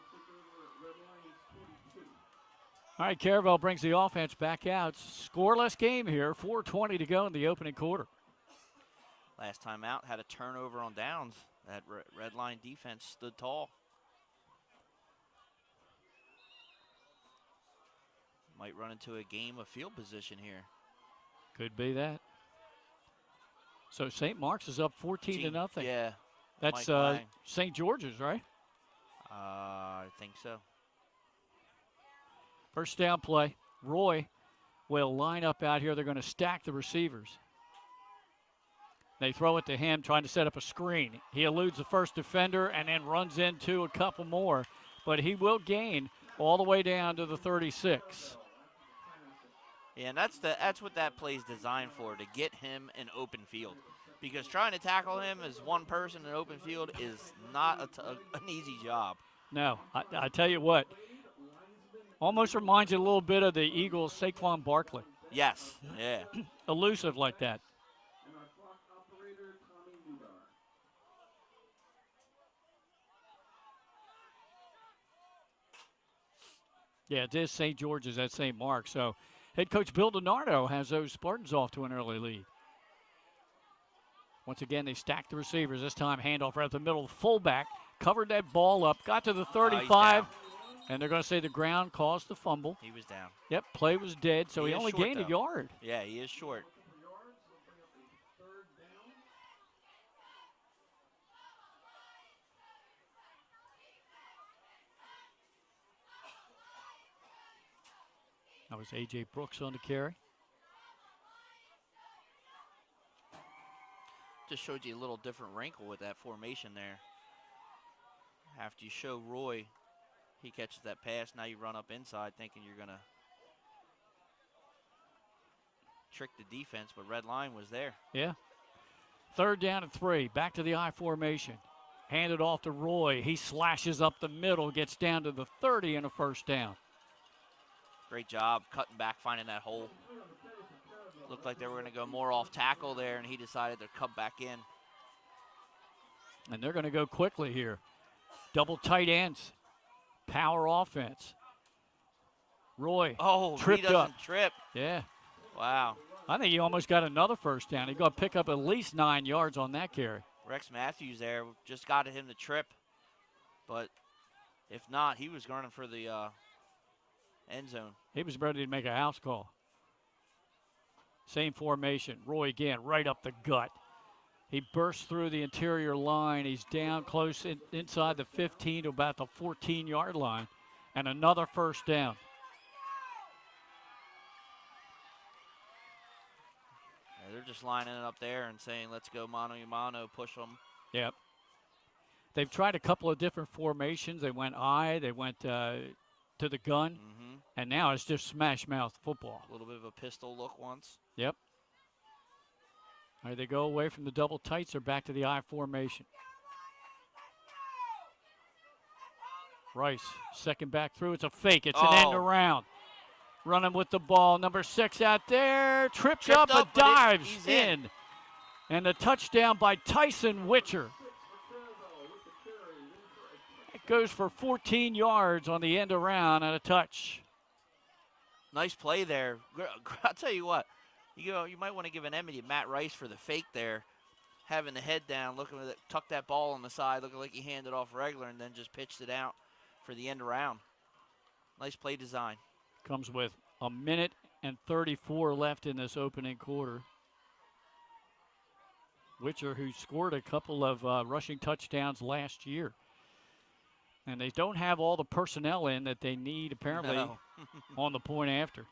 All right, Caravel brings the offense back out. Scoreless game here, 4:20 to go in the opening quarter. Last time out, had a turnover on downs. That red line defense stood tall. Might run into a game of field position here. Could be that. So St. Mark's is up 14 to nothing. Yeah. That's Mike Lang. St. George's, right? I think so. First down play. Roy will line up out here. They're going to stack the receivers. They throw it to him, trying to set up a screen. He eludes the first defender and then runs into a couple more, but he will gain all the way down to the 36. Yeah, and that's what that play is designed for, to get him in open field. Because trying to tackle him as one person in open field is not an easy job. No, I tell you what, almost reminds you a little bit of the Eagles' Saquon Barkley. Yes, yeah. Elusive like that. And our clock operator, Tommy Neubauer. Yeah, it is St. George's at St. Mark. So head coach Bill DiNardo has those Spartans off to an early lead. Once again, they stack the receivers. This time, handoff right up the middle. Fullback covered that ball up, got to the 35, and they're going to say the ground caused the fumble. He was down. Yep, play was dead, so He he is only short, gained a though. yard. Yeah, he is short. That was A.J. Brooks on the carry. Just showed you a little different wrinkle with that formation there. After you show Roy, he catches that pass. Now you run up inside thinking you're going to trick the defense, but red line was there. Yeah. Third down and 3. Back to the I formation. Handed off to Roy. He slashes up the middle, gets down to the 30 and a first down. Great job cutting back, finding that hole. Looked like they were going to go more off tackle there, and he decided to cut back in. And they're going to go quickly here. Double tight ends. Power offense. Roy Oh, tripped he doesn't up. trip. Yeah. Wow. I think he almost got another first down. He got to pick up at least 9 yards on that carry. Rex Matthews there just got him the trip, but if not, he was running for the end zone. He was ready to make a house call. Same formation. Roy again, right up the gut. He bursts through the interior line. He's down close inside the 15 to about the 14-yard line, and another first down. They're just lining it up there and saying, let's go mano a mano, push them. Yep. They've tried a couple of different formations. They went they went to the gun, and now it's just smash mouth football. A little bit of a pistol look once. Yep. All right, they go away from the double tights or back to the I formation. Rice, second back through. It's a fake. It's an end around. Running with the ball. Number 6 out there. Tripped up but dives in. And a touchdown by Tyson Witcher. It goes for 14 yards on the end around and a touch. Nice play there. I'll tell you what. You might want to give an enemy to Matt Rice for the fake there. Having the head down, looking at it, tuck that ball on the side, looking like he handed off regular and then just pitched it out for the end around. Nice play design. Comes with a minute and 34 left in this opening quarter. Witcher, who scored a couple of rushing touchdowns last year. And they don't have all the personnel in that they need, apparently, on the point after.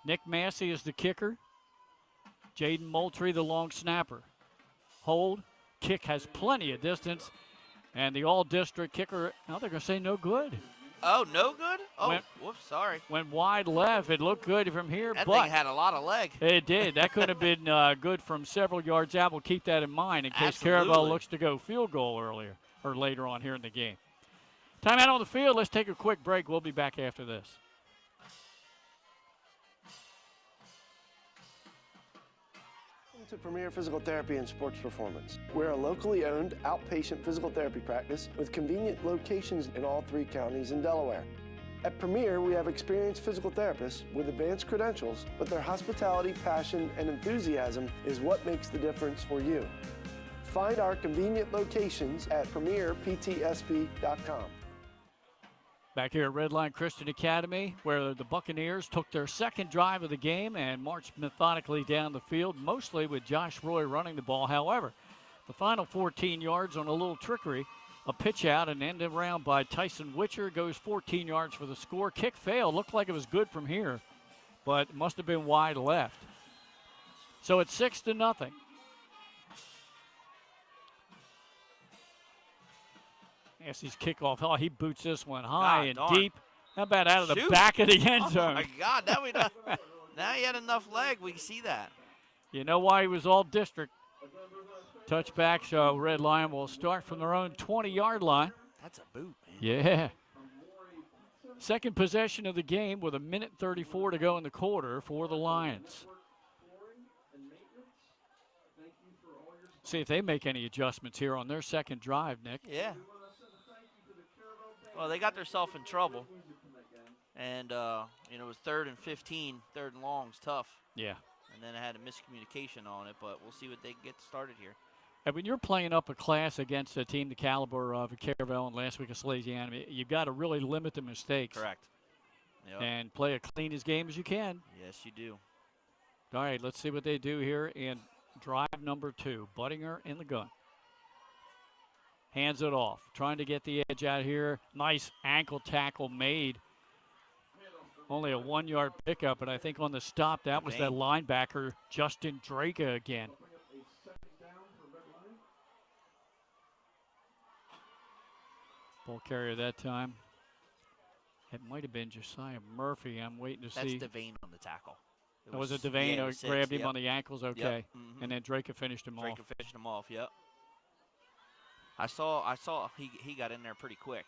Nick Massey is the kicker. Jaden Moultrie, the long snapper. Hold. Kick has plenty of distance. And the all-district kicker, now they're going to say no good. Oh, no good? Oh, whoops, sorry. Went wide left. It looked good from here, that but thing had a lot of leg. It did. That could have been good from several yards out. We'll keep that in mind in case Absolutely. Caravel looks to go field goal earlier or later on here in the game. Timeout on the field. Let's take a quick break. We'll be back after this. To Premier Physical Therapy and Sports Performance. We're a locally owned outpatient physical therapy practice with convenient locations in all 3 counties in Delaware. At Premier, we have experienced physical therapists with advanced credentials, but their hospitality, passion, and enthusiasm is what makes the difference for you. Find our convenient locations at premierptsp.com. Back here at Redline Christian Academy, where the Buccaneers took their second drive of the game and marched methodically down the field, mostly with Josh Roy running the ball. However, the final 14 yards on a little trickery, a pitch out and end around by Tyson Witcher goes 14 yards for the score. Kick failed. Looked like it was good from here, but must have been wide left. So it's 6-0. Massey's kickoff. Oh, he boots this one high and deep. How about out of the back of the end zone? Oh, my God. Now he had enough leg. We can see that. You know why he was all district. Touchback, so Red Lion will start from their own 20-yard line. That's a boot, man. Yeah. Second possession of the game with 1:34 to go in the quarter for the Lions. See if they make any adjustments here on their second drive, Nick. Yeah. Well, they got themselves in trouble. And, it was 3rd and 15, 3rd and long is tough. Yeah. And then it had a miscommunication on it, but we'll see what they can get started here. And when you're playing up a class against a team the caliber of Caravel and last week of Salesianum, you've got to really limit the mistakes. Correct. Yep. And play as clean as game as you can. Yes, you do. All right, let's see what they do here in drive number 2. Buttinger in the gun. Hands it off. Trying to get the edge out here. Nice ankle tackle made. Only a 1-yard pickup, but I think on the stop, that was that linebacker, Justin Drake again. Ball carrier that time. It might have been Josiah Murphy. I'm waiting to see. That's Devane on the tackle. Was it Devane who grabbed him on the ankles? Okay. Yep. And then Drake finished him off. Drake finished him off, yep. I saw he got in there pretty quick.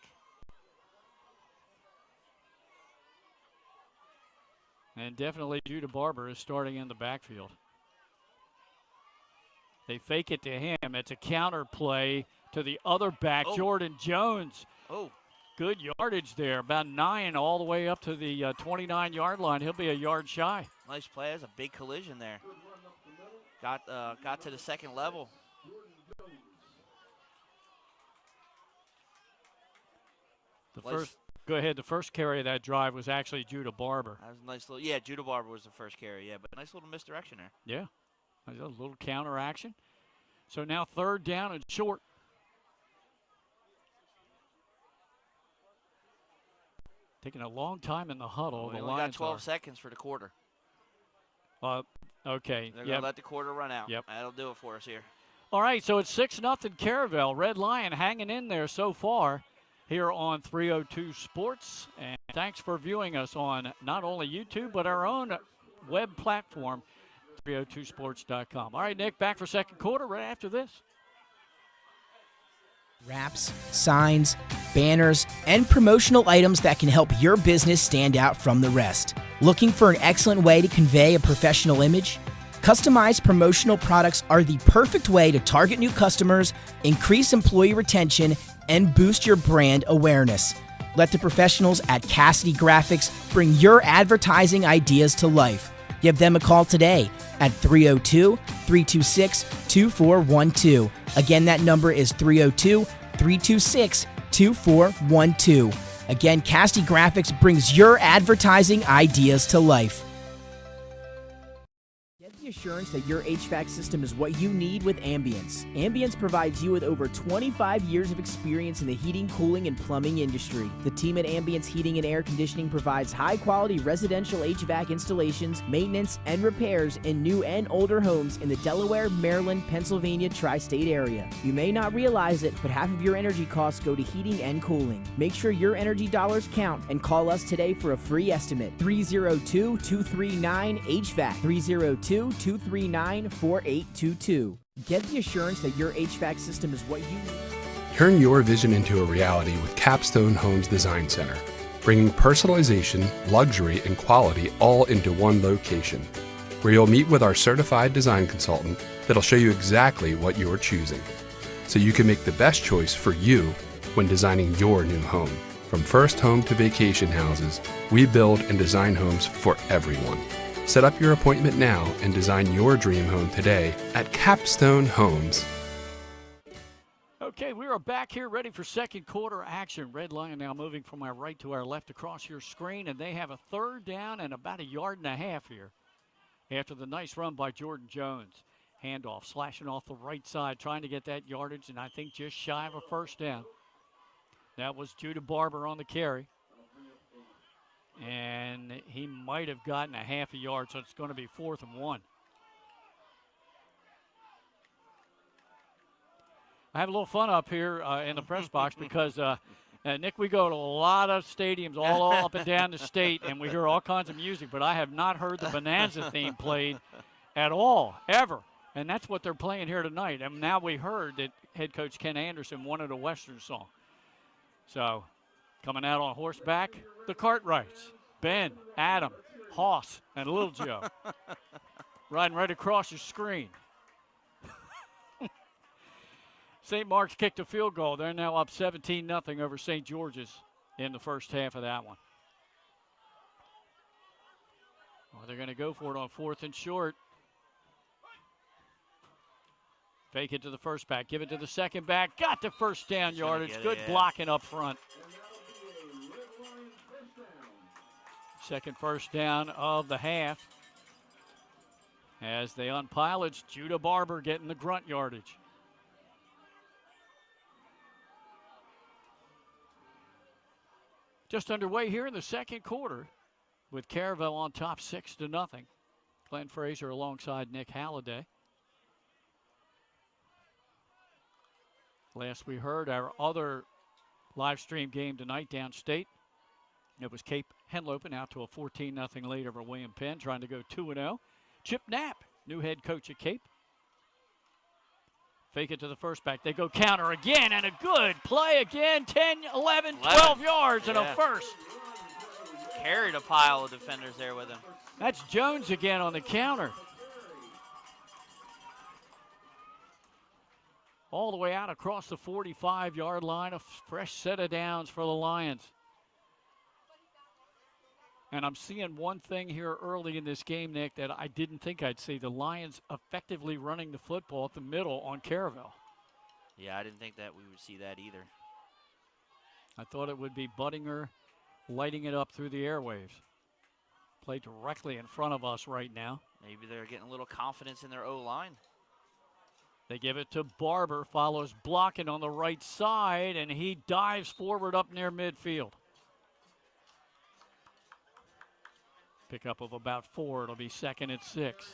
And definitely Judah Barber is starting in the backfield. They fake it to him. It's a counter play to the other back, Jordan Jones. Oh. Good yardage there, about 9 all the way up to the 29-yard line. He'll be a yard shy. Nice play. There's a big collision there. Got to the second level. Go ahead. The first carry of that drive was actually Judah Barber. That was a nice little. Yeah, Judah Barber was the first carry. Yeah, but nice little misdirection there. Yeah, a little counter action. So now 3rd down and short. Taking a long time in the huddle. We the only got Lions 12 seconds for the quarter. Okay. They're going to let the quarter run out. Yep. That'll do it for us here. All right, so it's 6-0 Caravel. Red Lion hanging in there so far here on 302 Sports. And thanks for viewing us on not only YouTube, but our own web platform, 302sports.com. All right, Nick, back for second quarter right after this. Wraps, signs, banners, and promotional items that can help your business stand out from the rest. Looking for an excellent way to convey a professional image? Customized promotional products are the perfect way to target new customers, increase employee retention, and boost your brand awareness. Let the professionals at Cassidy Graphics bring your advertising ideas to life. Give them a call today at 302-326-2412. Again, that number is 302-326-2412. Again, Cassidy Graphics brings your advertising ideas to life. Get the assurance that your HVAC system is what you need with Ambience. Ambience provides you with over 25 years of experience in the heating, cooling, and plumbing industry. The team at Ambience Heating and Air Conditioning provides high-quality residential HVAC installations, maintenance, and repairs in new and older homes in the Delaware, Maryland, Pennsylvania tri-state area. You may not realize it, but half of your energy costs go to heating and cooling. Make sure your energy dollars count and call us today for a free estimate. 302-239-HVAC. 302-239-4822. Get the assurance that your HVAC system is what you need. Turn your vision into a reality with Capstone Homes Design Center, bringing personalization, luxury, and quality all into one location, where you'll meet with our certified design consultant that'll show you exactly what you're choosing, so you can make the best choice for you when designing your new home. From first home to vacation houses, we build and design homes for everyone. Set up your appointment now and design your dream home today at Capstone Homes. Okay, we are back here ready for second quarter action. Red Lion now moving from our right to our left across your screen, and they have a 3rd down and about 1.5 yards here after the nice run by Jordan Jones. Handoff, slashing off the right side, trying to get that yardage, and I think just shy of a 1st down. That was Judah Barber on the carry. And he might have gotten 1/2 yard, so it's going to be 4th and 1. I have a little fun up here in the press box because, Nick, we go to a lot of stadiums all up and down the state, and we hear all kinds of music, but I have not heard the Bonanza theme played at all, ever. And that's what they're playing here tonight. And now we heard that head coach Ken Anderson wanted a Western song. So, coming out on horseback, the Cartwrights, Ben, Adam, Hoss, and Little Joe. Riding right across your screen. St. Mark's kicked a field goal. They're now up 17-0 over St. George's in the first half of that one. Well, they're going to go for it on 4th and short. Fake it to the first back. Give it to the second back. Got the 1st down yardage. Good blocking up front. Second 1st down of the half. As they unpile, it's Judah Barber getting the grunt yardage. Just underway here in the second quarter with Caravel on top 6-0. Glenn Fraser alongside Nick Halliday. Last we heard, our other live stream game tonight downstate, it was Cape Henlopen out to a 14-0 lead over William Penn, trying to go 2-0. Chip Knapp, new head coach at Cape. Fake it to the first back. They go counter again, and a good play again. 10, 11, 12 yards and a 1st. Carried a pile of defenders there with him. That's Jones again on the counter. all the way out across the 45-yard line. A fresh set of downs for the Lions. And I'm seeing one thing here early in this game, Nick, that I didn't think I'd see. The Lions effectively running the football at the middle on Caravel. Yeah, I didn't think that we would see that either. I thought it would be Buttinger lighting it up through the airwaves. Play directly in front of us right now. Maybe they're getting a little confidence in their O-line. They give it to Barber, follows blocking on the right side, and he dives forward up near midfield. Pickup of about 4. It'll be 2nd and 6.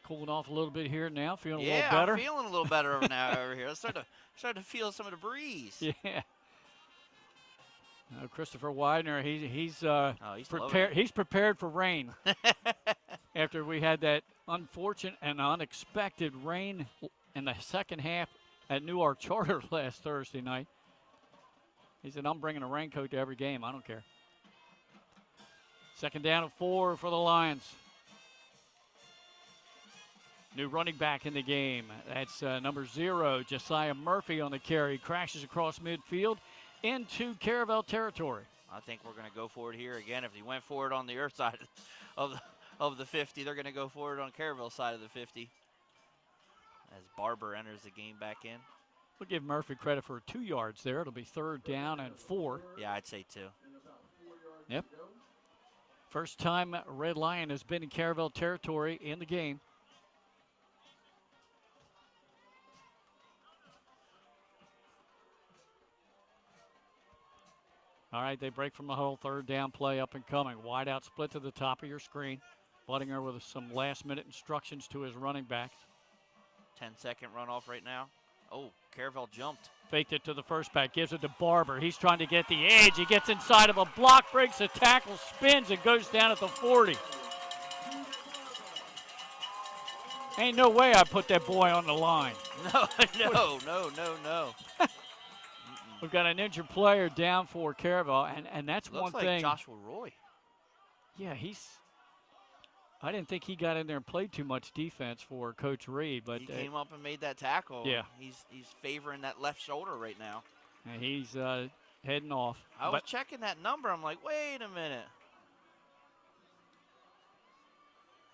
Cooling off a little bit here now, feeling a little better. Yeah, I'm feeling a little better now over here. I'm starting to feel some of the breeze. Yeah. Christopher Widener, he's prepared. He's prepared for rain. After we had that unfortunate and unexpected rain in the second half at Newark Charter last Thursday night. He said, I'm bringing a raincoat to every game. I don't care. 2nd down and 4 for the Lions. New running back in the game. That's number 0, Josiah Murphy on the carry. Crashes across midfield into Caravel territory. I think we're going to go for it here again. If he went for it on the earth side of the 50, they're going to go for it on Caravel's side of the 50. As Barber enters the game back in. We'll give Murphy credit for 2 yards there. It'll be 3rd down and 4. Yeah, I'd say 2. Yep. First time Red Lion has been in Caravel territory in the game. All right, they break from the huddle. 3rd down play up and coming. Wide out split to the top of your screen. Buttinger with some last-minute instructions to his running backs. 10-second runoff right now. Oh, Caravel jumped. Faked it to the first back, gives it to Barber. He's trying to get the edge. He gets inside of a block, breaks a tackle, spins, and goes down at the 40. Ain't no way I put that boy on the line. No. We've got an injured player down for Caravel, and that's Looks one like thing. Joshua Roy. Yeah, I didn't think he got in there and played too much defense for Coach Reed, but he came up and made that tackle. Yeah, he's favoring that left shoulder right now. And he's heading off. I was checking that number. I'm like, wait a minute.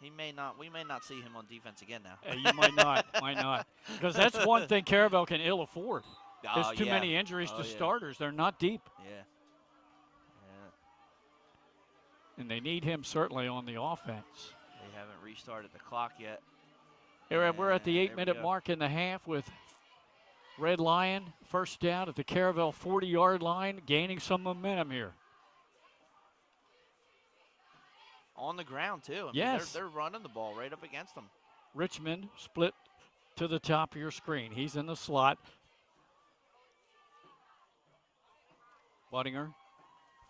We may not see him on defense again now. You might not, because that's one thing Caravel can ill afford. There's too many injuries to starters. They're not deep. Yeah. And they need him certainly on the offense. They haven't restarted the clock yet. We're at the 8-minute mark in the half with Red Lion first down at the Caravel 40-yard line, gaining some momentum here. On the ground, too. I yes. mean, they're running the ball right up against them. Richmond split to the top of your screen. He's in the slot. Buttinger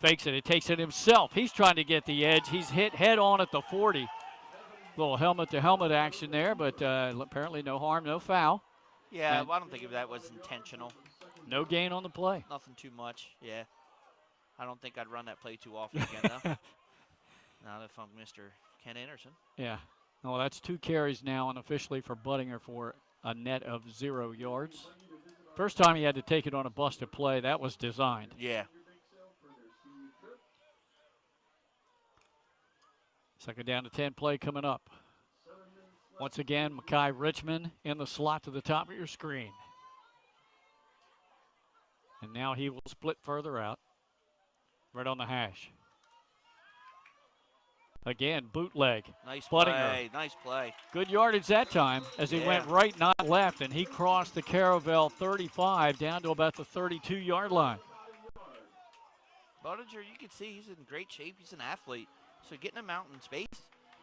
fakes it. He takes it himself. He's trying to get the edge. He's hit head on at the 40. Little helmet-to-helmet action there, but apparently no harm, no foul. Yeah, I don't think that was intentional. No gain on the play. Nothing too much, yeah. I don't think I'd run that play too often again, though. Not if I'm Mr. Ken Anderson. Yeah. No, that's 2 carries now unofficially for Buttinger for a net of 0 yards. First time he had to take it on a busted play, that was designed. Yeah. 2nd down to 10 play coming up. Once again, Makai Richmond in the slot to the top of your screen. And now he will split further out. Right on the hash. Again, bootleg. Nice Buttinger. play, nice play. Good yardage that time as he went right, not left, and he crossed the Caravel 35 down to about the 32-yard line. Buttinger, you can see he's in great shape. He's an athlete. So getting him out in space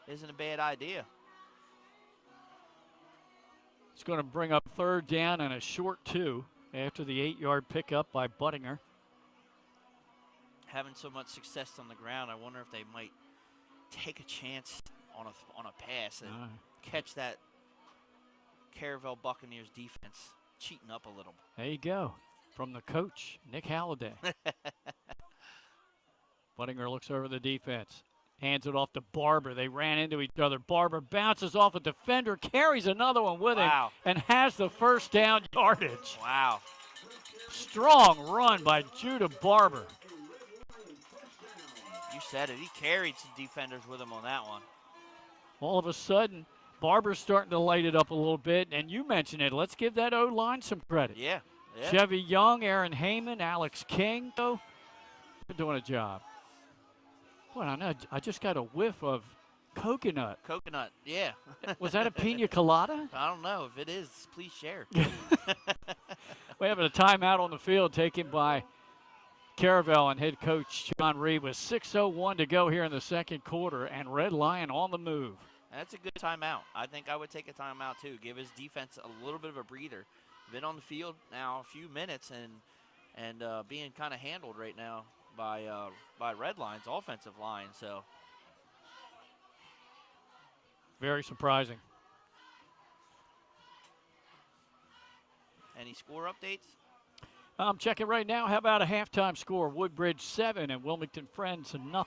isn't a bad idea. It's going to bring up 3rd down and a short 2 after the 8-yard pickup by Buttinger. Having so much success on the ground, I wonder if they might take a chance on a pass and catch that Caravel Buccaneers defense cheating up a little. There you go. From the coach, Nick Halliday. Buttinger looks over the defense. Hands it off to Barber. They ran into each other. Barber bounces off a defender, carries another one with him, and has the first down yardage. Wow. Strong run by Judah Barber. You said it. He carried some defenders with him on that one. All of a sudden, Barber's starting to light it up a little bit, and you mentioned it. Let's give that O-line some credit. Yeah. Chevy Young, Aaron Heyman, Alex King. They're doing a job. Well, I know. I just got a whiff of coconut. Coconut, yeah. Was that a pina colada? I don't know. If it is, please share. We have a timeout on the field taken by Caravel and head coach John Reed with 6:01 to go here in the second quarter, and Red Lion on the move. That's a good timeout. I think I would take a timeout too. Give his defense a little bit of a breather. Been on the field now a few minutes and being kind of handled right now by Red Lion's offensive line. So very surprising. Any score updates? I'm checking right now. How about a halftime score? Woodbridge 7 and Wilmington Friends 0.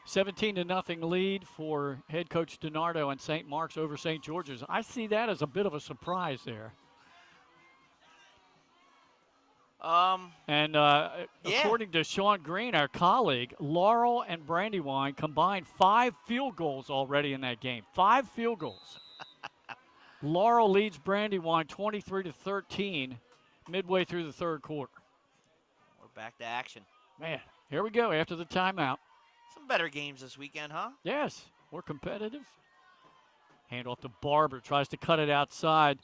17-0 lead for head coach DiNardo and St. Mark's over St. George's. I see that as a bit of a surprise there. According to Sean Green, our colleague, Laurel and Brandywine combined 5 field goals already in that game. 5 field goals. Laurel leads Brandywine 23-13 midway through the third quarter. We're back to action. Man, here we go after the timeout. Some better games this weekend, huh? Yes, we're competitive. Hand off to Barber, tries to cut it outside.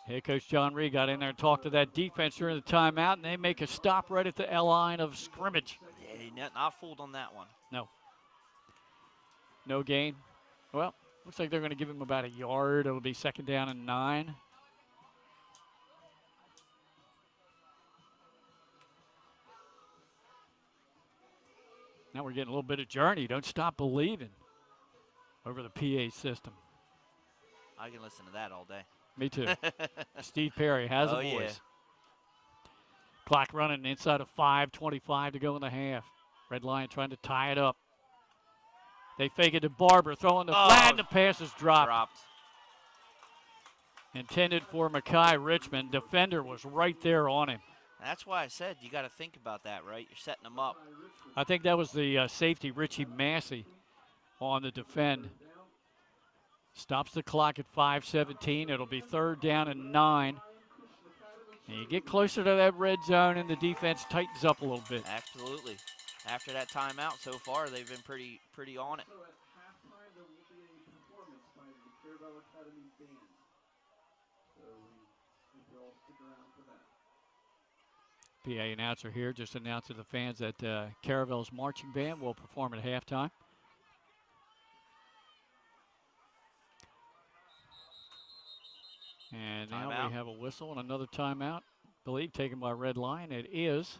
Head coach John Reed got in there and talked to that defense during the timeout, and they make a stop right at the line of scrimmage. Yeah, not fooled on that one. No. No gain. Well, looks like they're going to give him about a yard. It'll be 2nd down and 9. Now we're getting a little bit of Journey. Don't stop believing over the PA system. I can listen to that all day. Me too. Steve Perry has a voice. Yeah. Clock running inside of 5:25 to go in the half. Red Lion trying to tie it up. They fake it to Barber, throwing the flat, and the pass is dropped. Intended for Mackay Richmond. Defender was right there on him. That's why I said you got to think about that, right? You're setting them up. I think that was the safety, Richie Massey, on the defend. Stops the clock at 5:17. It'll be 3rd down and 9. And you get closer to that red zone, and the defense tightens up a little bit. Absolutely. After that timeout, so far they've been pretty on it. So at halftime, there will be a performance by the Caravel Academy band. So we hope you all stick around for that. PA announcer here just announced to the fans that Caravel's marching band will perform at halftime. And now we have a whistle and another timeout, I believe, taken by Red Lion. It is.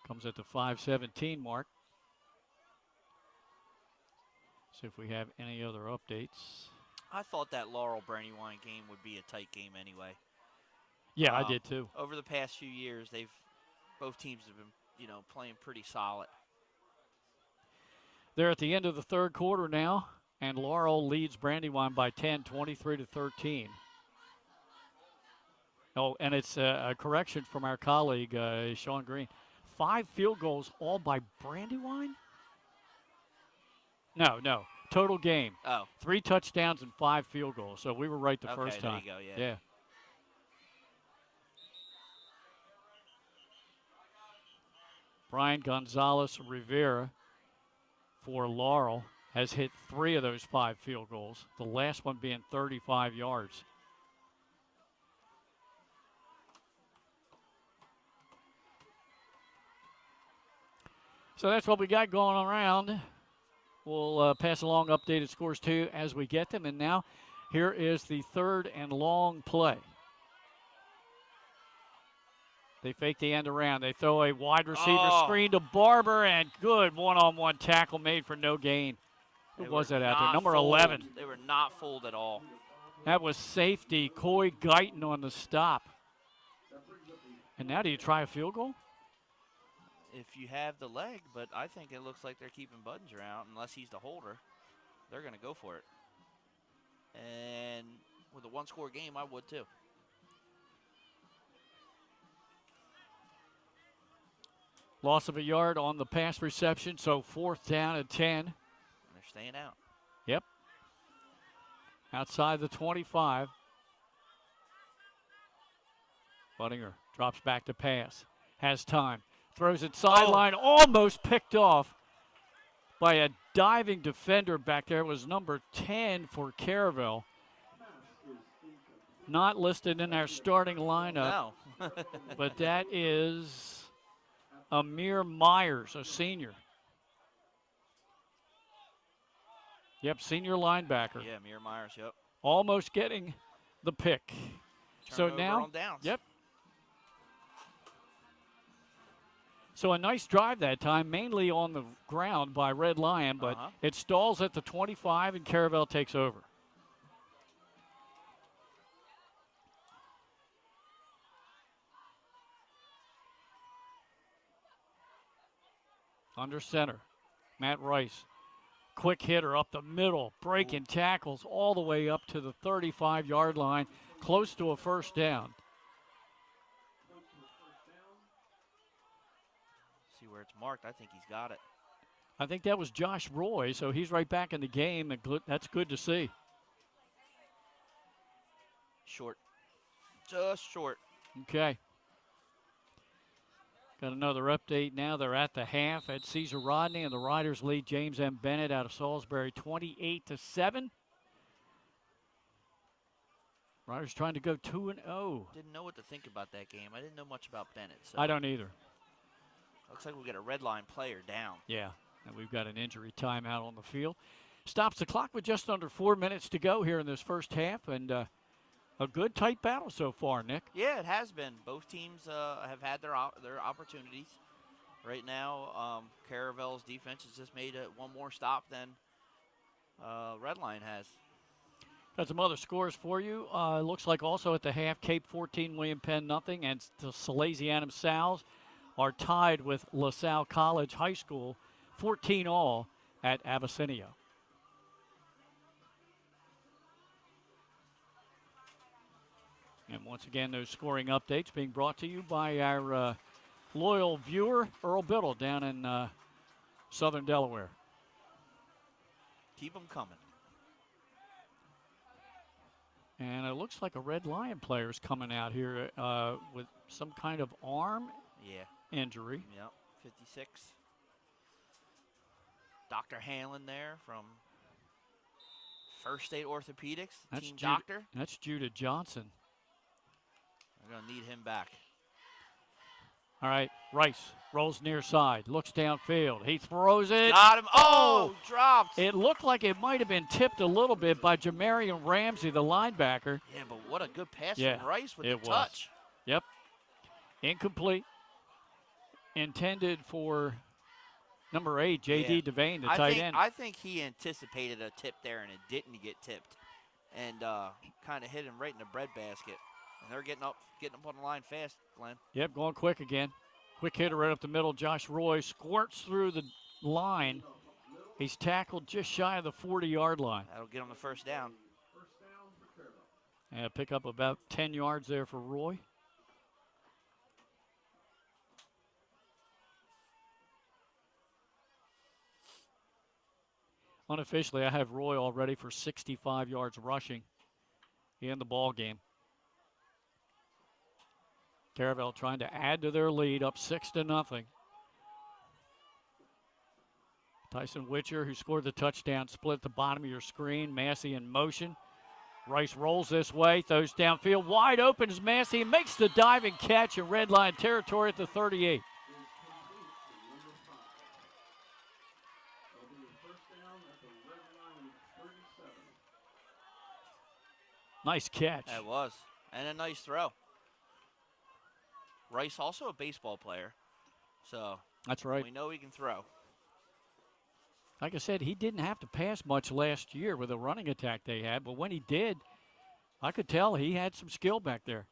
Comes at the 5:17 mark. See if we have any other updates. I thought that Laurel Brandywine game would be a tight game anyway. Yeah, I did too. Over the past few years, both teams have been, playing pretty solid. They're at the end of the third quarter now, and Laurel leads Brandywine by 10, 23-13. Oh, and it's a correction from our colleague, Sean Green. 5 field goals, all by Brandywine? No. Total game. Oh. 3 touchdowns and 5 field goals. So we were right the first time. There you go, yeah. Brian Gonzalez Rivera for Laurel has hit 3 of those 5 field goals, the last one being 35 yards. So that's what we got going around. We'll pass along updated scores too as we get them. And now here is the 3rd and long play. They fake the end around. They throw a wide receiver screen to Barber, and good one-on-one tackle made for no gain. Who was that out there? Number 11. They were not fooled at all. That was safety Coy Guyton on the stop. And now do you try a field goal? if you have the leg, but I think it looks like they're keeping Budinger out unless he's the holder. They're going to go for it. And with a one-score game, I would too. Loss of a yard on the pass reception, so 4th down and 10. And they're staying out. Yep. Outside the 25. Budinger drops back to pass. Has time. Throws it sideline. Almost picked off by a diving defender back there. It was number 10 for Caravel. Not listed in our starting lineup. No. But that is Amir Myers, a senior. Yep, senior linebacker. Yeah, Amir Myers, yep. Almost getting the pick. So Turnover now, on downs. yep. So a nice drive that time, mainly on the ground by Red Lion, but it stalls at the 25 and Caravel takes over. Under center, Matt Rice. Quick hitter up the middle, breaking tackles all the way up to the 35-yard line, close to a first down. See where it's marked. I think he's got it. I think that was Josh Roy, so he's right back in the game, and that's good to see. Short. Just short. Okay. Got another update now. They're at the half at Caesar Rodney, and the Riders lead James M. Bennett out of Salisbury 28-7. Riders trying to go 2-0. Didn't know what to think about that game. I didn't know much about Bennett. So I don't either. looks like we get a red line player down. Yeah, and we've got an injury timeout on the field. Stops the clock with just under 4 minutes to go here in this first half, and a good tight battle so far, Nick. Yeah, it has been. Both teams have had their opportunities. Right now, Caravel's defense has just made one more stop than Redline has. Got some other scores for you. Looks like also at the half, Cape 14, William Penn nothing, and the Salesianum Sal's are tied with LaSalle College High School, 14-all at Abyssinia. And once again, those scoring updates being brought to you by our loyal viewer, Earl Biddle, down in southern Delaware. Keep them coming. And it looks like a Red Lion player is coming out here with some kind of arm injury. Yep, 56. Dr. Hanlon there from First State Orthopedics, team doctor. That's Judah Johnson. We're going to need him back. All right, Rice rolls near side, looks downfield. He throws it. Got him. Oh, dropped. It looked like it might have been tipped a little bit by Jamarian Ramsey, the linebacker. Yeah, but what a good pass from Rice with the touch. Was. Yep. Incomplete. Intended for number 8, J.D. Devane, the tight end. I think he anticipated a tip there, and it didn't get tipped. And kind of hit him right in the breadbasket. And they're getting up on the line fast, Glenn. Yep, going quick again. Quick hitter right up the middle. Josh Roy squirts through the line. He's tackled just shy of the 40-yard line. That'll get him the first down. And pick up about 10 yards there for Roy. Unofficially, I have Roy already for 65 yards rushing in the ball game. Caravel trying to add to their lead, up 6-0. Tyson Witcher, who scored the touchdown, split the bottom of your screen. Massey in motion. Rice rolls this way, throws downfield. Wide open is Massey, makes the diving catch in red line territory at the 38. Nice catch. That was. And a nice throw. Rice also a baseball player. So that's right. We know he can throw. Like I said, he didn't have to pass much last year with the running attack they had, but when he did, I could tell he had some skill back there.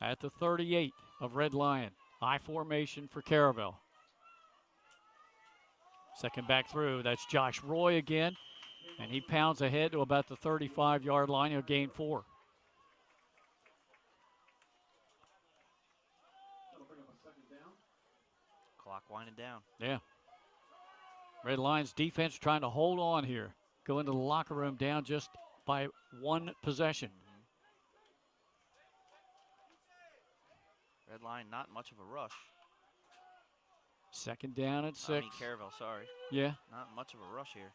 At the 38 of Red Lion. I formation for Caravel. Second back through. That's Josh Roy again. And he pounds ahead to about the 35-yard line. He'll gain 4. Clock winding down. Yeah. Red Lions defense trying to hold on here. Go into the locker room down just by 1 possession. Red Line, not much of a rush. Second down at 6. I mean, Caravel, sorry. Yeah. Not much of a rush here.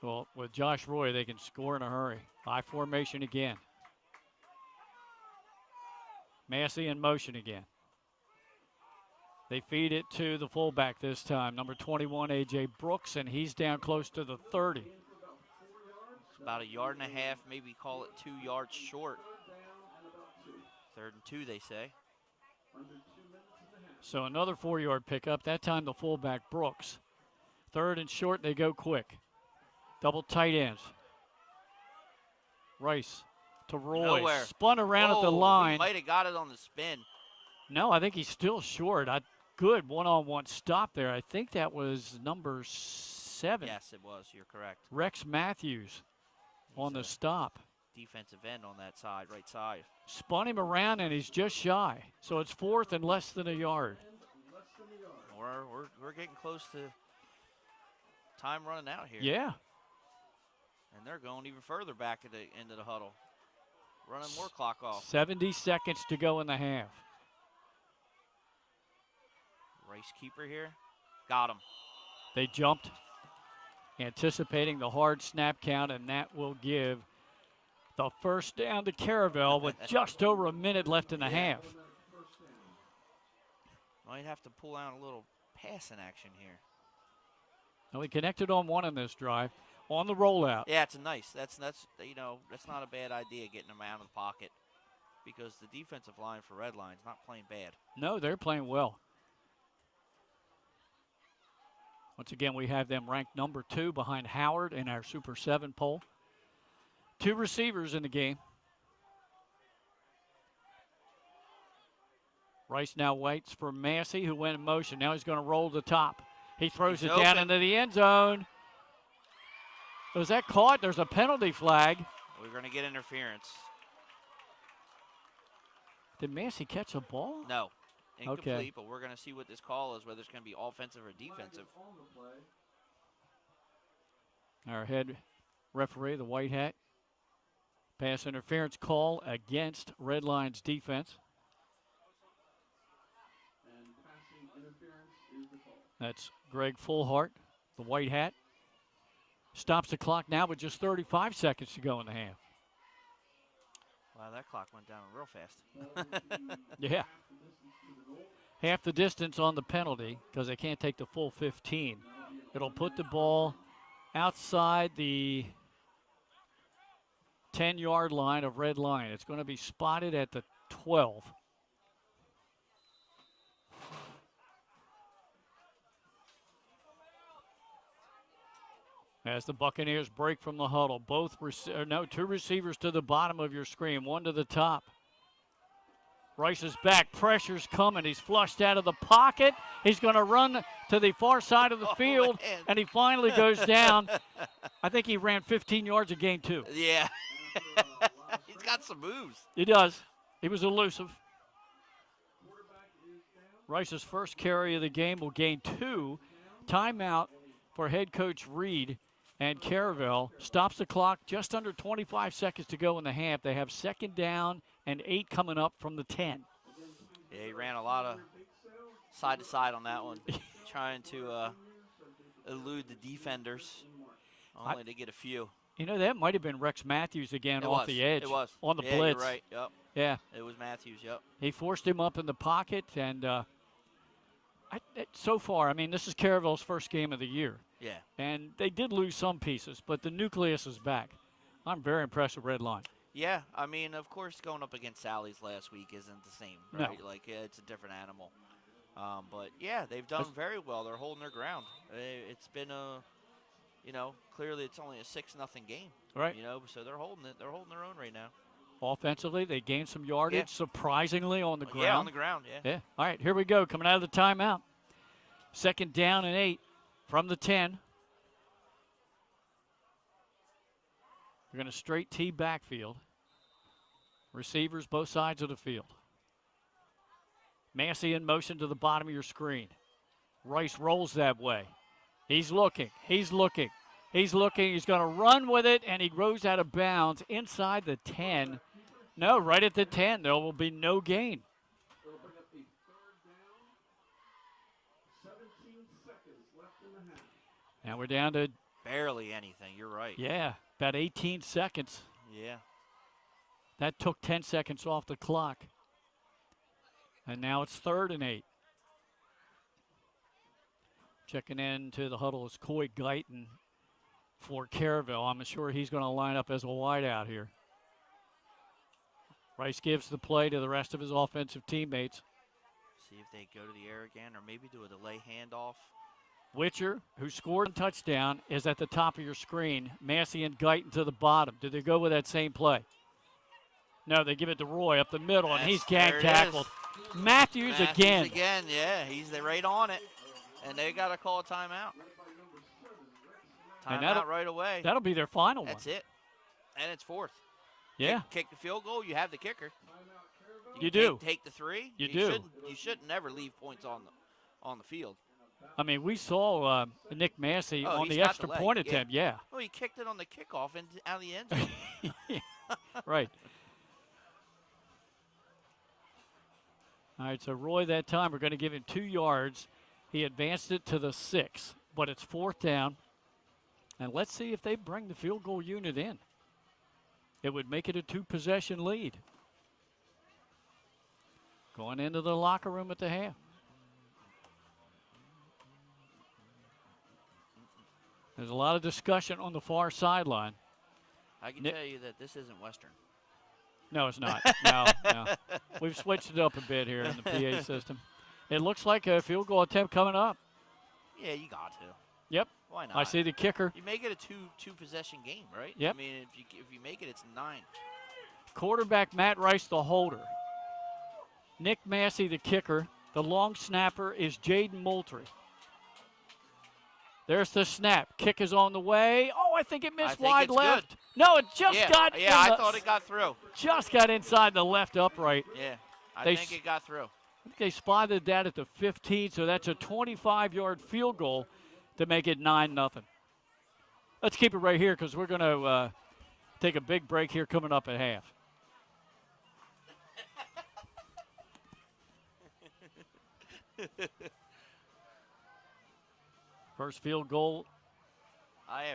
Well, with Josh Roy, they can score in a hurry. I formation again. Massey in motion again. They feed it to the fullback this time, number 21, A.J. Brooks, and he's down close to the 30. It's about 1.5 yards, maybe call it 2 yards short. 3rd and 2, they say. So another 4-yard pickup, that time the fullback, Brooks. 3rd and short, they go quick. Double tight ends. Rice to Roy. Nowhere. Spun around at the He line. might have got it on the spin. No, I think he's still short. Good one-on-one stop there. I think that was number 7. Yes, it was. You're correct. Rex Matthews on the stop. Defensive end on that side, right side. Spun him around, and he's just shy. So it's 4th and less than a yard. We're getting close to time running out here. Yeah. And they're going even further back into the huddle. Running more clock off. 70 seconds to go in the half. Race keeper here. Got him. They jumped, anticipating the hard snap count, and that will give the first down to Caravel with just over a minute left in the half. Might have to pull out a little passing action here. Now we connected on 1 in this drive. On the rollout. Yeah, it's nice. That's not a bad idea getting them out of the pocket, because the defensive line for Red Line's not playing bad. No, they're playing well. Once again, we have them ranked number 2 behind Howard in our Super 7 poll. 2 receivers in the game. Rice now waits for Massey, who went in motion. Now he's going to roll the top. He throws it down into the end zone. Was that caught? There's a penalty flag. We're going to get interference. Did Massey catch a ball? No. Incomplete, Okay. But we're going to see what this call is, whether it's going to be offensive or defensive. Our head referee, the white hat. Pass interference call against Red Lions defense. And passing interference is the call. That's Greg Fullhart, the white hat. Stops the clock now with just 35 seconds to go in the half. Wow, that clock went down real fast. Yeah. Half the distance on the penalty because they can't take the full 15. It'll put the ball outside the 10-yard line of Red Lion. It's going to be spotted at the 12. As the Buccaneers break from the huddle, two receivers to the bottom of your screen, 1 to the top. Rice is back, pressure's coming. He's flushed out of the pocket. He's going to run to the far side of the field, and he finally goes down. I think he ran 15 yards a gain, too. Yeah. He's got some moves. He does. He was elusive. Rice's first carry of the game will gain 2. Timeout for head coach Reed. And Caravel stops the clock, just under 25 seconds to go in the half. They have 2nd down and 8 coming up from the 10. Yeah, he ran a lot of side to side on that one, trying to elude the defenders, only to get a few. You know, that might have been Rex Matthews again off the edge. It was. On the yeah, blitz. You're right, yep. Yeah. It was Matthews, yep. He forced him up in the pocket, and so far, I mean, this is Caravel's first game of the year. Yeah. And they did lose some pieces, but the nucleus is back. I'm very impressed with Red Line. Yeah, I mean, of course, going up against Sally's last week isn't the same, right? No. Like, it's a different animal. But, yeah, they've done very well. They're holding their ground. It's been clearly it's only a 6-0 game. Right. So they're holding it. They're holding their own right now. Offensively, they gained some yardage, surprisingly, on the ground. Yeah, on the ground, yeah. Yeah. All right, here we go. Coming out of the timeout. 2nd down and 8 from the 10. We're going to straight T backfield. Receivers both sides of the field. Massey in motion to the bottom of your screen. Rice rolls that way. He's looking. He's looking. He's looking. He's going to run with it, and he goes out of bounds inside the 10. No, right at the 10. There will be no gain. It'll bring up a 3rd down. 17 seconds left in the half. Now we're down to, Barely anything. You're right. yeah, about 18 seconds. Yeah. That took 10 seconds off the clock. And now it's 3rd and 8. Checking into the huddle is Coy Guyton for Caravel. I'm sure he's going to line up as a wideout here. Rice gives the play to the rest of his offensive teammates. See if they go to the air again or maybe do a delay handoff. Witcher, who scored a touchdown, is at the top of your screen. Massey and Guyton to the bottom. Do they go with that same play? No, they give it to Roy up the middle, and he's gang tackled. Matthews again. Again, yeah. He's right on it. And they got to call a timeout. Timeout right away. That'll be their final That's one. it. And it's 4th. Yeah. Kick the field goal, you have the kicker. You do. Take the 3. You do. You shouldn't never leave points on the field. I mean, we saw Nick Massey on the extra point attempt. Yeah. Oh, he kicked it on the kickoff and out of the end zone. Yeah. Right. All right, so Roy that time, we're going to give him 2 yards. He advanced it to the 6, but it's 4th down. And let's see if they bring the field goal unit in. It would make it a 2-possession lead. Going into the locker room at the half. There's a lot of discussion on the far sideline. I can tell you that this isn't Western. No, it's not. No. We've switched it up a bit here in the PA system. It looks like a field goal attempt coming up. Yeah, you got to. Yep. Why not? I see the kicker. You make it a two possession game, right? Yep. I mean, if you make it, it's 9. Quarterback Matt Rice, the holder. Nick Massey, the kicker. The long snapper is Jaden Moultrie. There's the snap. Kick is on the way. Oh, I think it missed wide left. Good. No, it just got. Yeah, I thought it got through. Just got inside the left upright. Yeah, I think it got through. I think they spotted that at the 15, so that's a 25-yard field goal to make it 9-0. Let's keep it right here because we're going to take a big break here coming up at half. First field goal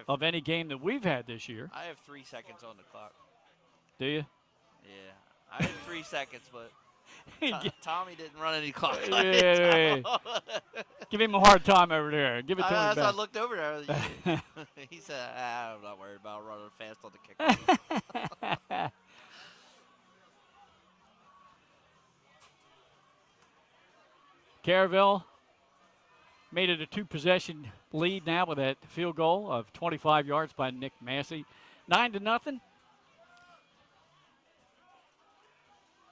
of any game that we've had this year. I have 3 seconds on the clock. Do you? Yeah, I have 3 seconds, but Tommy didn't run any clock. Yeah. Give him a hard time over there. Give it to him As back. I looked over there, he said, I'm not worried about running fast on the kicker. Caravel made it a 2-possession lead now with that field goal of 25 yards by Nick Massey. 9-0.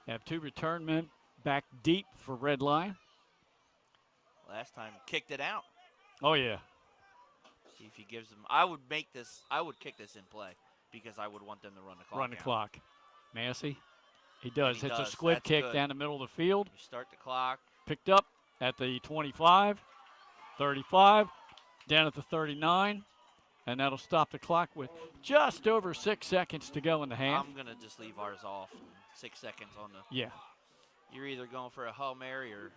Have 2 return men back deep for Red Lion. Last time kicked it out. Oh, yeah. See if he gives them. I would kick this in play because I would want them to run the clock. Run the clock. Massey. He does. He Hits does. a squib That's kick good. down the middle of the field. You start the clock. Picked up at the 25, 35, down at the 39, and that'll stop the clock with just over 6 seconds to go in the half. I'm going to just leave ours off. 6 seconds on the. Yeah. You're either going for a Hail Mary or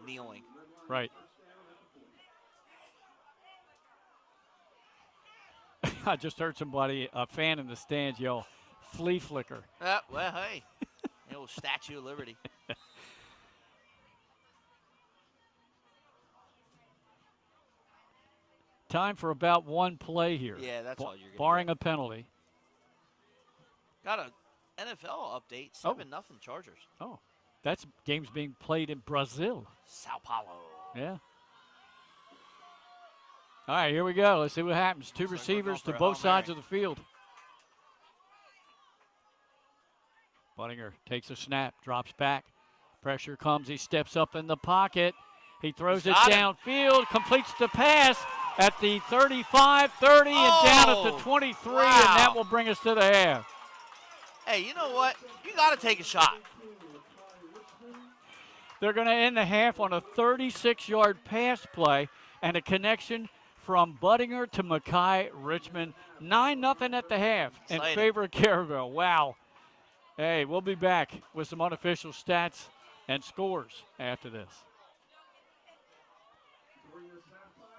kneeling. Right. I just heard somebody, a fan in the stands, yell, "Flea flicker." Well, hey. The old Statue of Liberty. Time for about one play here. Yeah, that's all you're going to barring a penalty. Got a NFL update. 7-0 Chargers. Oh, that's games being played in Brazil. Sao Paulo. Yeah. All right, here we go. Let's see what happens. 2 Looks like we're receivers going to for a both Hail sides Mary. of the field. Budinger takes a snap, drops back. Pressure comes, he steps up in the pocket. He throws it downfield, completes the pass at the 35, 30, and down at the 23, wow. And that will bring us to the half. Hey, you know what? You got to take a shot. They're going to end the half on a 36-yard pass play and a connection from Budinger to Mackay Richmond. 9-0 at the half in favor of Caravel. Wow. Hey, we'll be back with some unofficial stats and scores after this.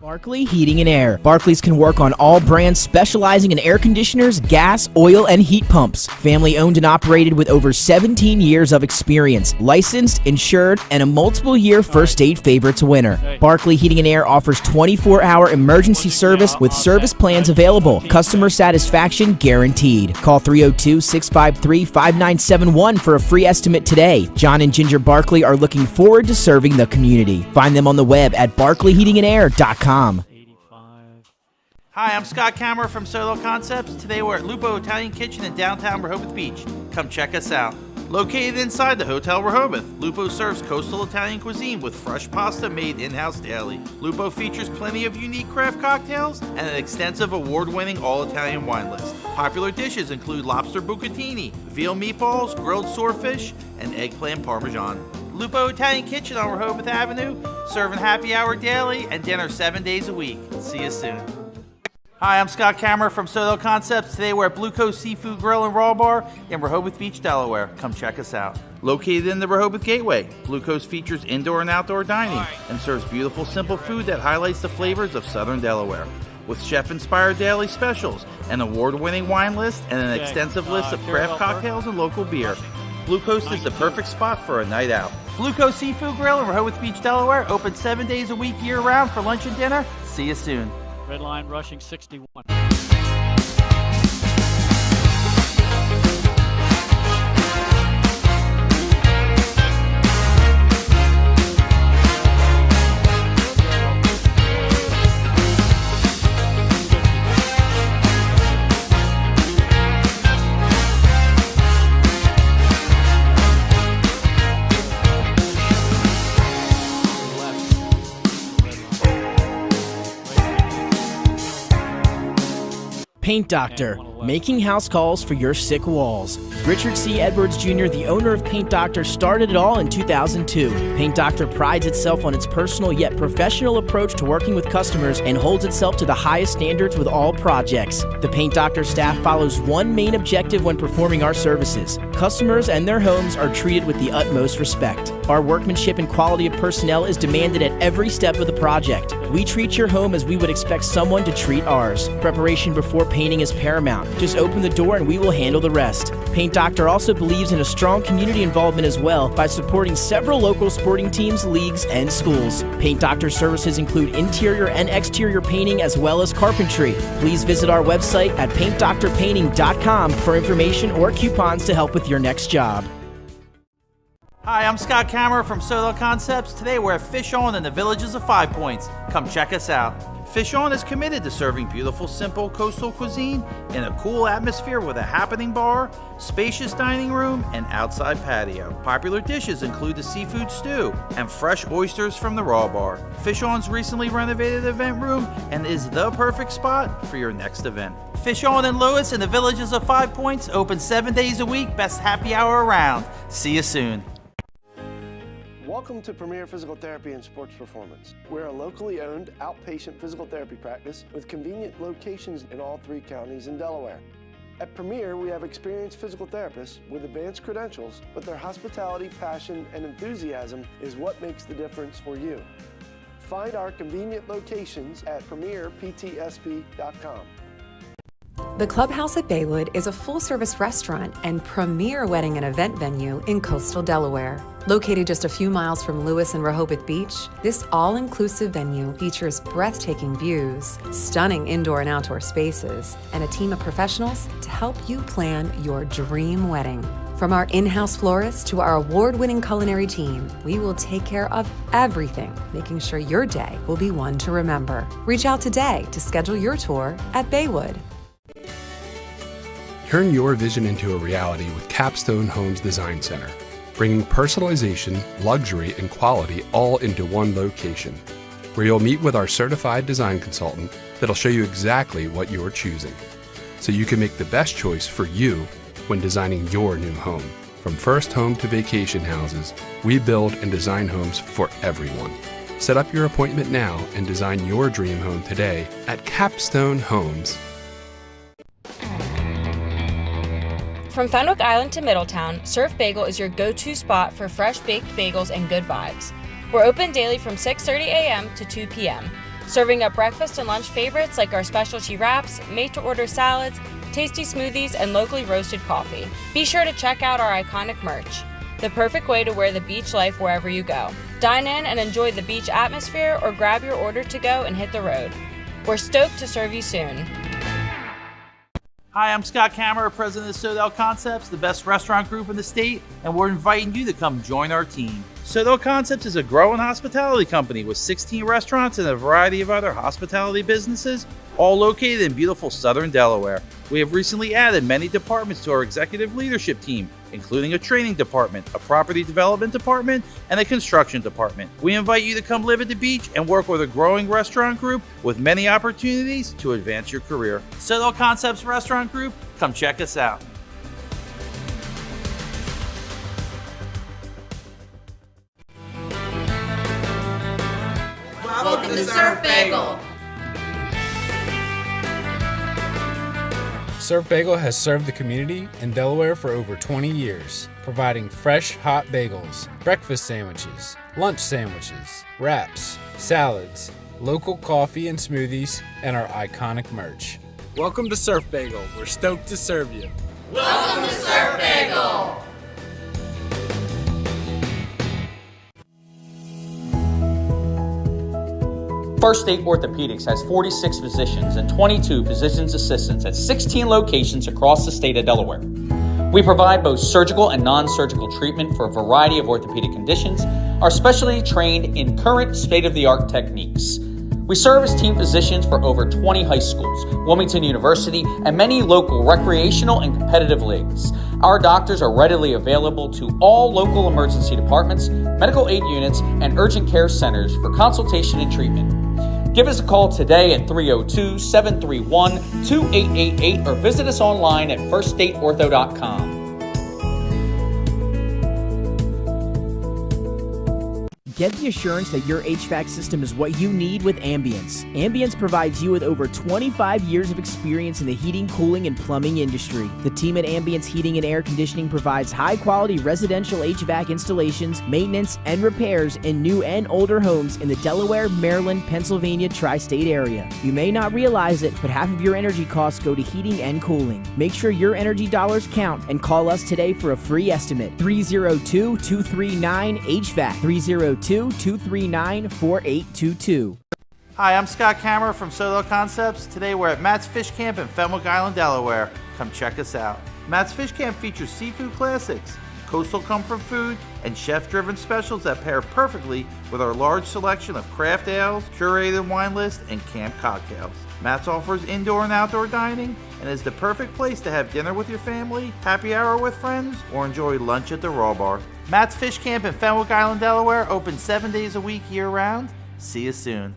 Barkley Heating and Air. Barclays can work on all brands specializing in air conditioners, gas, oil, and heat pumps. Family owned and operated with over 17 years of experience. Licensed, insured, and a multiple-year First Aid Favorites winner. Barkley Heating and Air offers 24-hour emergency service with service plans available. Customer satisfaction guaranteed. Call 302-653-5971 for a free estimate today. John and Ginger Barkley are looking forward to serving the community. Find them on the web at barkleyheatingandair.com. 85. Hi, I'm Scott Kammerer from Solo Concepts. Today we're at Lupo Italian Kitchen in downtown Rehoboth Beach. Come check us out. Located inside the Hotel Rehoboth, Lupo serves coastal Italian cuisine with fresh pasta made in-house daily. Lupo features plenty of unique craft cocktails and an extensive award-winning all-Italian wine list. Popular dishes include lobster bucatini, veal meatballs, grilled swordfish, and eggplant parmesan. Lupo Italian Kitchen on Rehoboth Avenue, serving happy hour daily and dinner 7 days a week. See you soon. Hi, I'm Scott Kammerer from Solo Concepts. Today we're at Blue Coast Seafood Grill and Raw Bar in Rehoboth Beach, Delaware. Come check us out. Located in the Rehoboth Gateway, Blue Coast features indoor and outdoor dining and serves beautiful, simple food that highlights the flavors of Southern Delaware. With chef-inspired daily specials, an award-winning wine list, and an extensive list of craft cocktails and local beer, Blue Coast is the perfect spot for a night out. Blue Coast Seafood Grill in Rehoboth Beach, Delaware, open 7 days a week year-round for lunch and dinner. See you soon. Red line rushing 61. Paint Doctor, making house calls for your sick walls. Richard C. Edwards Jr., the owner of Paint Doctor, started it all in 2002. Paint Doctor prides itself on its personal yet professional approach to working with customers and holds itself to the highest standards with all projects. The Paint Doctor staff follows one main objective when performing our services. Customers and their homes are treated with the utmost respect. Our workmanship and quality of personnel is demanded at every step of the project. We treat your home as we would expect someone to treat ours. Preparation before painting is paramount. Just open the door and we will handle the rest. Paint Doctor also believes in a strong community involvement as well by supporting several local sporting teams, leagues, and schools. Paint Doctor services include interior and exterior painting as well as carpentry. Please visit our website at paintdoctorpainting.com for information or coupons to help with your next job. Hi, I'm Scott Kammerer from Solo Concepts. Today we're at Fish On in the Villages of 5 Points. Come check us out. Fish On is committed to serving beautiful, simple coastal cuisine in a cool atmosphere with a happening bar, spacious dining room, and outside patio. Popular dishes include the seafood stew and fresh oysters from the Raw Bar. Fish On's recently renovated event room and is the perfect spot for your next event. Fish On in Lewis in the Villages of 5 Points, open 7 days a week, best happy hour around. See you soon. Welcome to Premier Physical Therapy and Sports Performance. We're a locally owned outpatient physical therapy practice with convenient locations in all 3 counties in Delaware. At Premier, we have experienced physical therapists with advanced credentials, but their hospitality, passion, and enthusiasm is what makes the difference for you. Find our convenient locations at premierptsp.com. The Clubhouse at Baywood is a full-service restaurant and premier wedding and event venue in coastal Delaware. Located just a few miles from Lewis and Rehoboth Beach, this all-inclusive venue features breathtaking views, stunning indoor and outdoor spaces, and a team of professionals to help you plan your dream wedding. From our in-house florist to our award-winning culinary team, we will take care of everything, making sure your day will be one to remember. Reach out today to schedule your tour at Baywood. Turn your vision into a reality with Capstone Homes Design Center, bringing personalization, luxury, and quality all into one location, where you'll meet with our certified design consultant that'll show you exactly what you're choosing, so you can make the best choice for you when designing your new home. From first home to vacation houses, we build and design homes for everyone. Set up your appointment now and design your dream home today at Capstone Homes. From Fenwick Island to Middletown, Surf Bagel is your go-to spot for fresh baked bagels and good vibes. We're open daily from 6:30 a.m. to 2 p.m., serving up breakfast and lunch favorites like our specialty wraps, made-to-order salads, tasty smoothies, and locally roasted coffee. Be sure to check out our iconic merch, the perfect way to wear the beach life wherever you go. Dine in and enjoy the beach atmosphere, or grab your order to go and hit the road. We're stoked to serve you soon. Hi, I'm Scott Kammerer, president of Sodell Concepts, the best restaurant group in the state, and we're inviting you to come join our team. Sodell Concepts is a growing hospitality company with 16 restaurants and a variety of other hospitality businesses, all located in beautiful southern Delaware. We have recently added many departments to our executive leadership team, including a training department, a property development department, and a construction department. We invite you to come live at the beach and work with a growing restaurant group with many opportunities to advance your career. Sodell Concepts Restaurant Group, come check us out. Welcome to Surf Bagel. Surf Bagel has served the community in Delaware for over 20 years, providing fresh, hot bagels, breakfast sandwiches, lunch sandwiches, wraps, salads, local coffee and smoothies, and our iconic merch. Welcome to Surf Bagel. We're stoked to serve you. Welcome to Surf Bagel. First State Orthopedics has 46 physicians and 22 physician's assistants at 16 locations across the state of Delaware. We provide both surgical and non-surgical treatment for a variety of orthopedic conditions, are specially trained in current state-of-the-art techniques. We serve as team physicians for over 20 high schools, Wilmington University, and many local recreational and competitive leagues. Our doctors are readily available to all local emergency departments, medical aid units, and urgent care centers for consultation and treatment. Give us a call today at 302-731-2888 or visit us online at firststateortho.com. Get the assurance that your HVAC system is what you need with Ambience. Ambience provides you with over 25 years of experience in the heating, cooling, and plumbing industry. The team at Ambience Heating and Air Conditioning provides high-quality residential HVAC installations, maintenance, and repairs in new and older homes in the Delaware, Maryland, Pennsylvania tri-state area. You may not realize it, but half of your energy costs go to heating and cooling. Make sure your energy dollars count and call us today for a free estimate. 302-239-HVAC. 302-239-4822. Hi, I'm Scott Kammerer from Sodell Concepts. Today we're at Matt's Fish Camp in Fenwick Island, Delaware. Come check us out. Matt's Fish Camp features seafood classics, coastal comfort food, and chef-driven specials that pair perfectly with our large selection of craft ales, curated wine list, and camp cocktails. Matt's offers indoor and outdoor dining and is the perfect place to have dinner with your family, happy hour with friends, or enjoy lunch at the Raw Bar. Matt's Fish Camp in Fenwick Island, Delaware, open 7 days a week year-round. See you soon.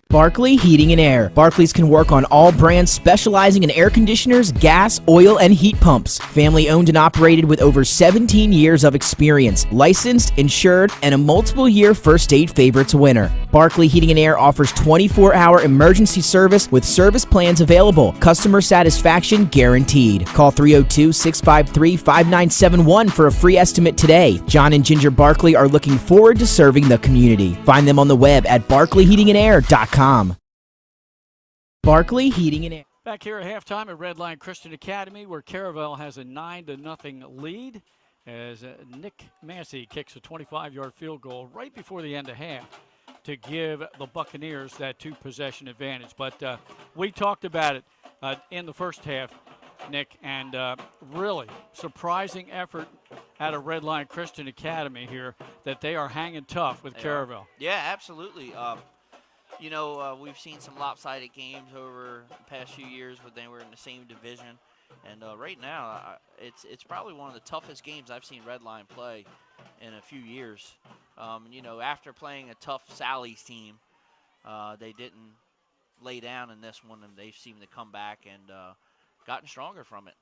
Barkley Heating and Air. Barclays can work on all brands specializing in air conditioners, gas, oil, and heat pumps. Family owned and operated with over 17 years of experience. Licensed, insured, and a multiple-year First State Favorites winner. Barkley Heating and Air offers 24-hour emergency service with service plans available. Customer satisfaction guaranteed. Call 302-653-5971 for a free estimate today. John and Ginger Barkley are looking forward to serving the community. Find them on the web at barkleyheatingandair.com. Barkley Heating and Air. Back here at halftime at Redline Christian Academy, where Caravel has a 9-0 lead as Nick Massey kicks a 25-yard field goal right before the end of half to give the Buccaneers that two-possession advantage. But we talked about it in the first half, Nick, and really surprising effort out of Redline Christian Academy here that they are hanging tough with Caravel. Yeah, absolutely. We've seen some lopsided games over the past few years when they were in the same division. And right now, it's probably one of the toughest games I've seen Red Line play in a few years. After playing a tough Sally's team, they didn't lay down in this one, and they seemed to come back and gotten stronger from it.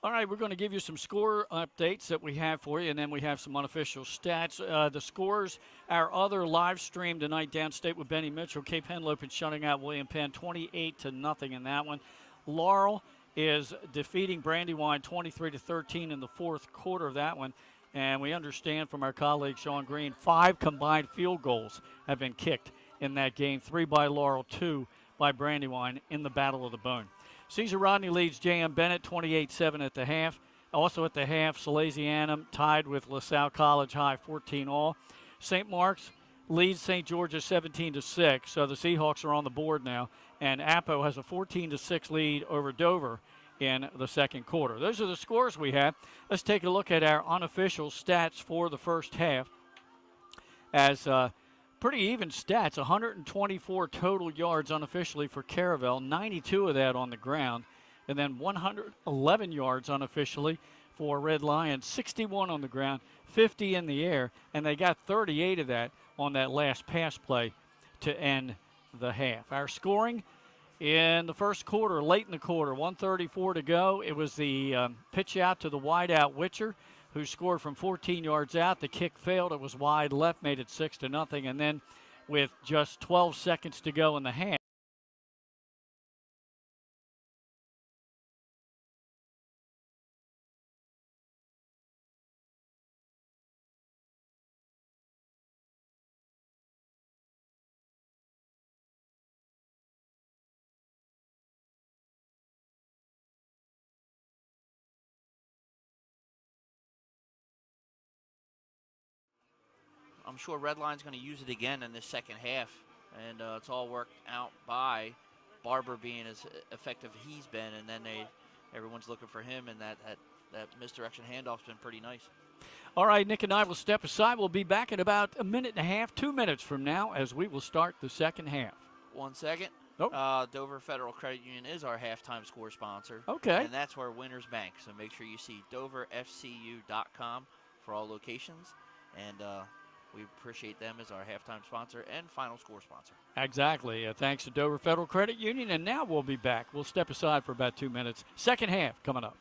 All right, we're going to give you some score updates that we have for you, and then we have some unofficial stats. The scores, our other live stream tonight, downstate with Benny Mitchell. Cape Henlopen shutting out William Penn 28-0 in that one. Laurel is defeating Brandywine 23-13 in the fourth quarter of that one. And we understand from our colleague Sean Green, 5 combined field goals have been kicked in that game, 3 by Laurel, 2 by Brandywine in the Battle of the Bone. Cesar Rodney leads J.M. Bennett 28-7 at the half. Also at the half, Salesianum tied with LaSalle College High 14-all. St. Mark's leads St. George's 17-6, so the Seahawks are on the board now. And Apo has a 14-6 lead over Dover in the second quarter. Those are the scores we have. Let's take a look at our unofficial stats for the first half. As pretty even stats, 124 total yards unofficially for Caravel, 92 of that on the ground, and then 111 yards unofficially for Red Lions, 61 on the ground, 50 in the air, and they got 38 of that on that last pass play to end the half. Our scoring in the first quarter, late in the quarter, 1:34 to go. It was the pitch out to the wideout Witcher, who scored from 14 yards out. The kick failed. It was wide left, made it 6-0. And then with just 12 seconds to go in the half, I'm sure Red Line's going to use it again in this second half, and it's all worked out by Barber being as effective as he's been, and then everyone's looking for him, and that misdirection handoff's been pretty nice. All right, Nick and I will step aside. We'll be back in about a minute and a half, 2 minutes from now, as we will start the second half. 1 second. Oh. Dover Federal Credit Union is our halftime score sponsor. Okay. And that's where Winners Bank. So make sure you see doverfcu.com for all locations. And we appreciate them as our halftime sponsor and final score sponsor. Exactly. Thanks to Dover Federal Credit Union. And now we'll be back. We'll step aside for about 2 minutes. Second half coming up.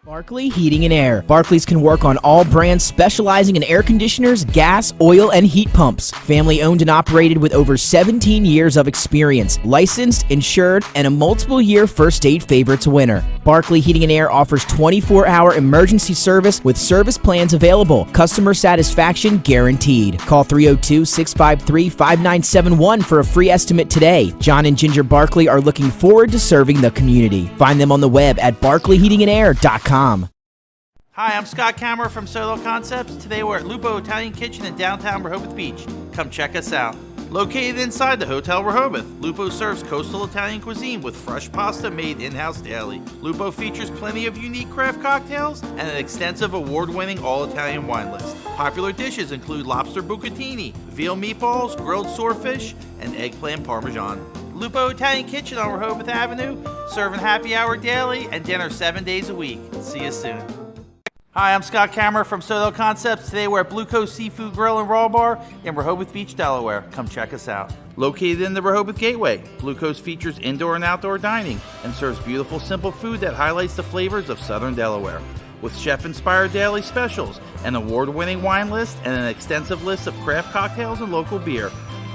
Barkley Heating and Air. Barclays can work on all brands specializing in air conditioners, gas, oil, and heat pumps. Family owned and operated with over 17 years of experience. Licensed, insured, and a multiple-year First Aid Favorites winner. Barkley Heating and Air offers 24-hour emergency service with service plans available. Customer satisfaction guaranteed. Call 302-653-5971 for a free estimate today. John and Ginger Barkley are looking forward to serving the community. Find them on the web at barkleyheatingandair.com. Hi, I'm Scott Kammerer from Solo Concepts. Today we're at Lupo Italian Kitchen in downtown Rehoboth Beach. Come check us out. Located inside the Hotel Rehoboth, Lupo serves coastal Italian cuisine with fresh pasta made in-house daily. Lupo features plenty of unique craft cocktails and an extensive award-winning all-Italian wine list. Popular dishes include lobster bucatini, veal meatballs, grilled swordfish, and eggplant parmesan. Lupo Italian Kitchen on Rehoboth Avenue, serving happy hour daily and dinner 7 days a week. See you soon. Hi, I'm Scott Kammerer from Solo Concepts. Today we're at Blue Coast Seafood Grill and Raw Bar in Rehoboth Beach, Delaware. Come check us out. Located in the Rehoboth Gateway, Blue Coast features indoor and outdoor dining and serves beautiful, simple food that highlights the flavors of Southern Delaware. With chef-inspired daily specials, an award-winning wine list, and an extensive list of craft cocktails and local beer,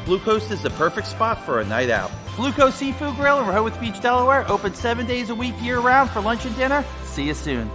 Blue Coast is the perfect spot for a night out. Blue Coast Seafood Grill in Rehoboth Beach, Delaware, open 7 days a week year-round for lunch and dinner. See you soon.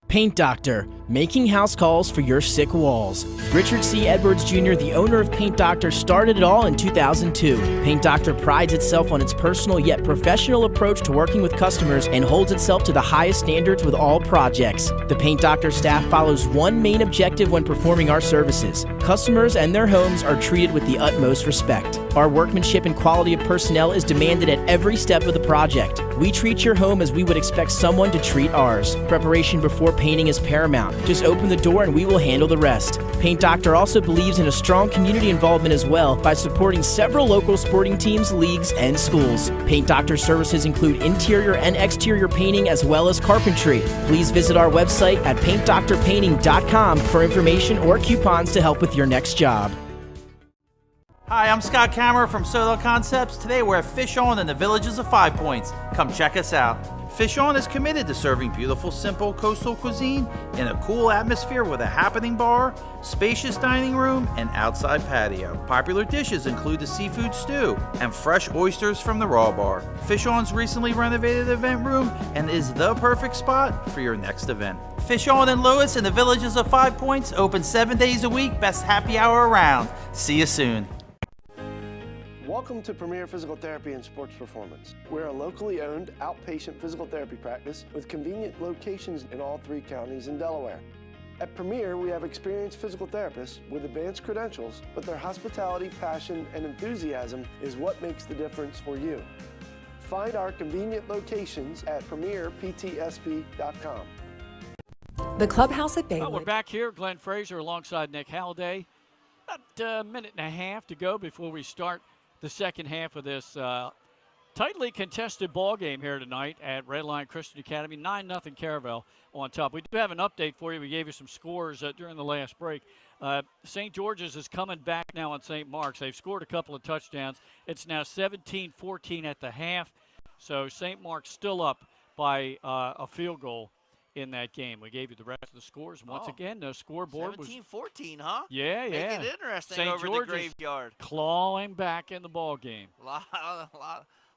Paint Doctor, making house calls for your sick walls. Richard C. Edwards Jr., the owner of Paint Doctor, started it all in 2002. Paint Doctor prides itself on its personal yet professional approach to working with customers and holds itself to the highest standards with all projects. The Paint Doctor staff follows one main objective when performing our services. Customers and their homes are treated with the utmost respect. Our workmanship and quality of personnel is demanded at every step of the project. We treat your home as we would expect someone to treat ours. Preparation before painting is paramount. Just open the door and we will handle the rest. Paint Doctor also believes in a strong community involvement as well by supporting several local sporting teams, leagues, and schools. Paint Doctor services include interior and exterior painting as well as carpentry. Please visit our website at paintdoctorpainting.com for information or coupons to help with your next job. Hi, I'm Scott Kammerer from Soto Concepts. Today we're at Fish On in the Villages of 5 Points. Come check us out. Fish On is committed to serving beautiful, simple coastal cuisine in a cool atmosphere with a happening bar, spacious dining room, and outside patio. Popular dishes include the seafood stew and fresh oysters from the raw bar. Fish On's recently renovated event room and is the perfect spot for your next event. Fish On in Lewis in the Villages of 5 Points, open 7 days a week, best happy hour around. See you soon. Welcome to Premier Physical Therapy and Sports Performance. We're a locally owned outpatient physical therapy practice with convenient locations in all 3 counties in Delaware. At Premier, we have experienced physical therapists with advanced credentials, but their hospitality, passion, and enthusiasm is what makes the difference for you. Find our convenient locations at premierptsp.com. The clubhouse at Well, Baywood. we're back here. Glenn Fraser alongside Nick Halliday. About a minute and a half to go before we start the second half of this tightly contested ball game here tonight at Red Lion Christian Academy. 9-0 Caravel on top. We do have an update for you. We gave you some scores during the last break. St. George's is coming back now on St. Mark's. They've scored a couple of touchdowns. It's now 17-14 at the half. So St. Mark's still up by a field goal in that game. We gave you the rest of the scores. Once again, the scoreboard was 17-14, huh? Yeah. Make it interesting St. over George's the graveyard. clawing back in the ball game. A lot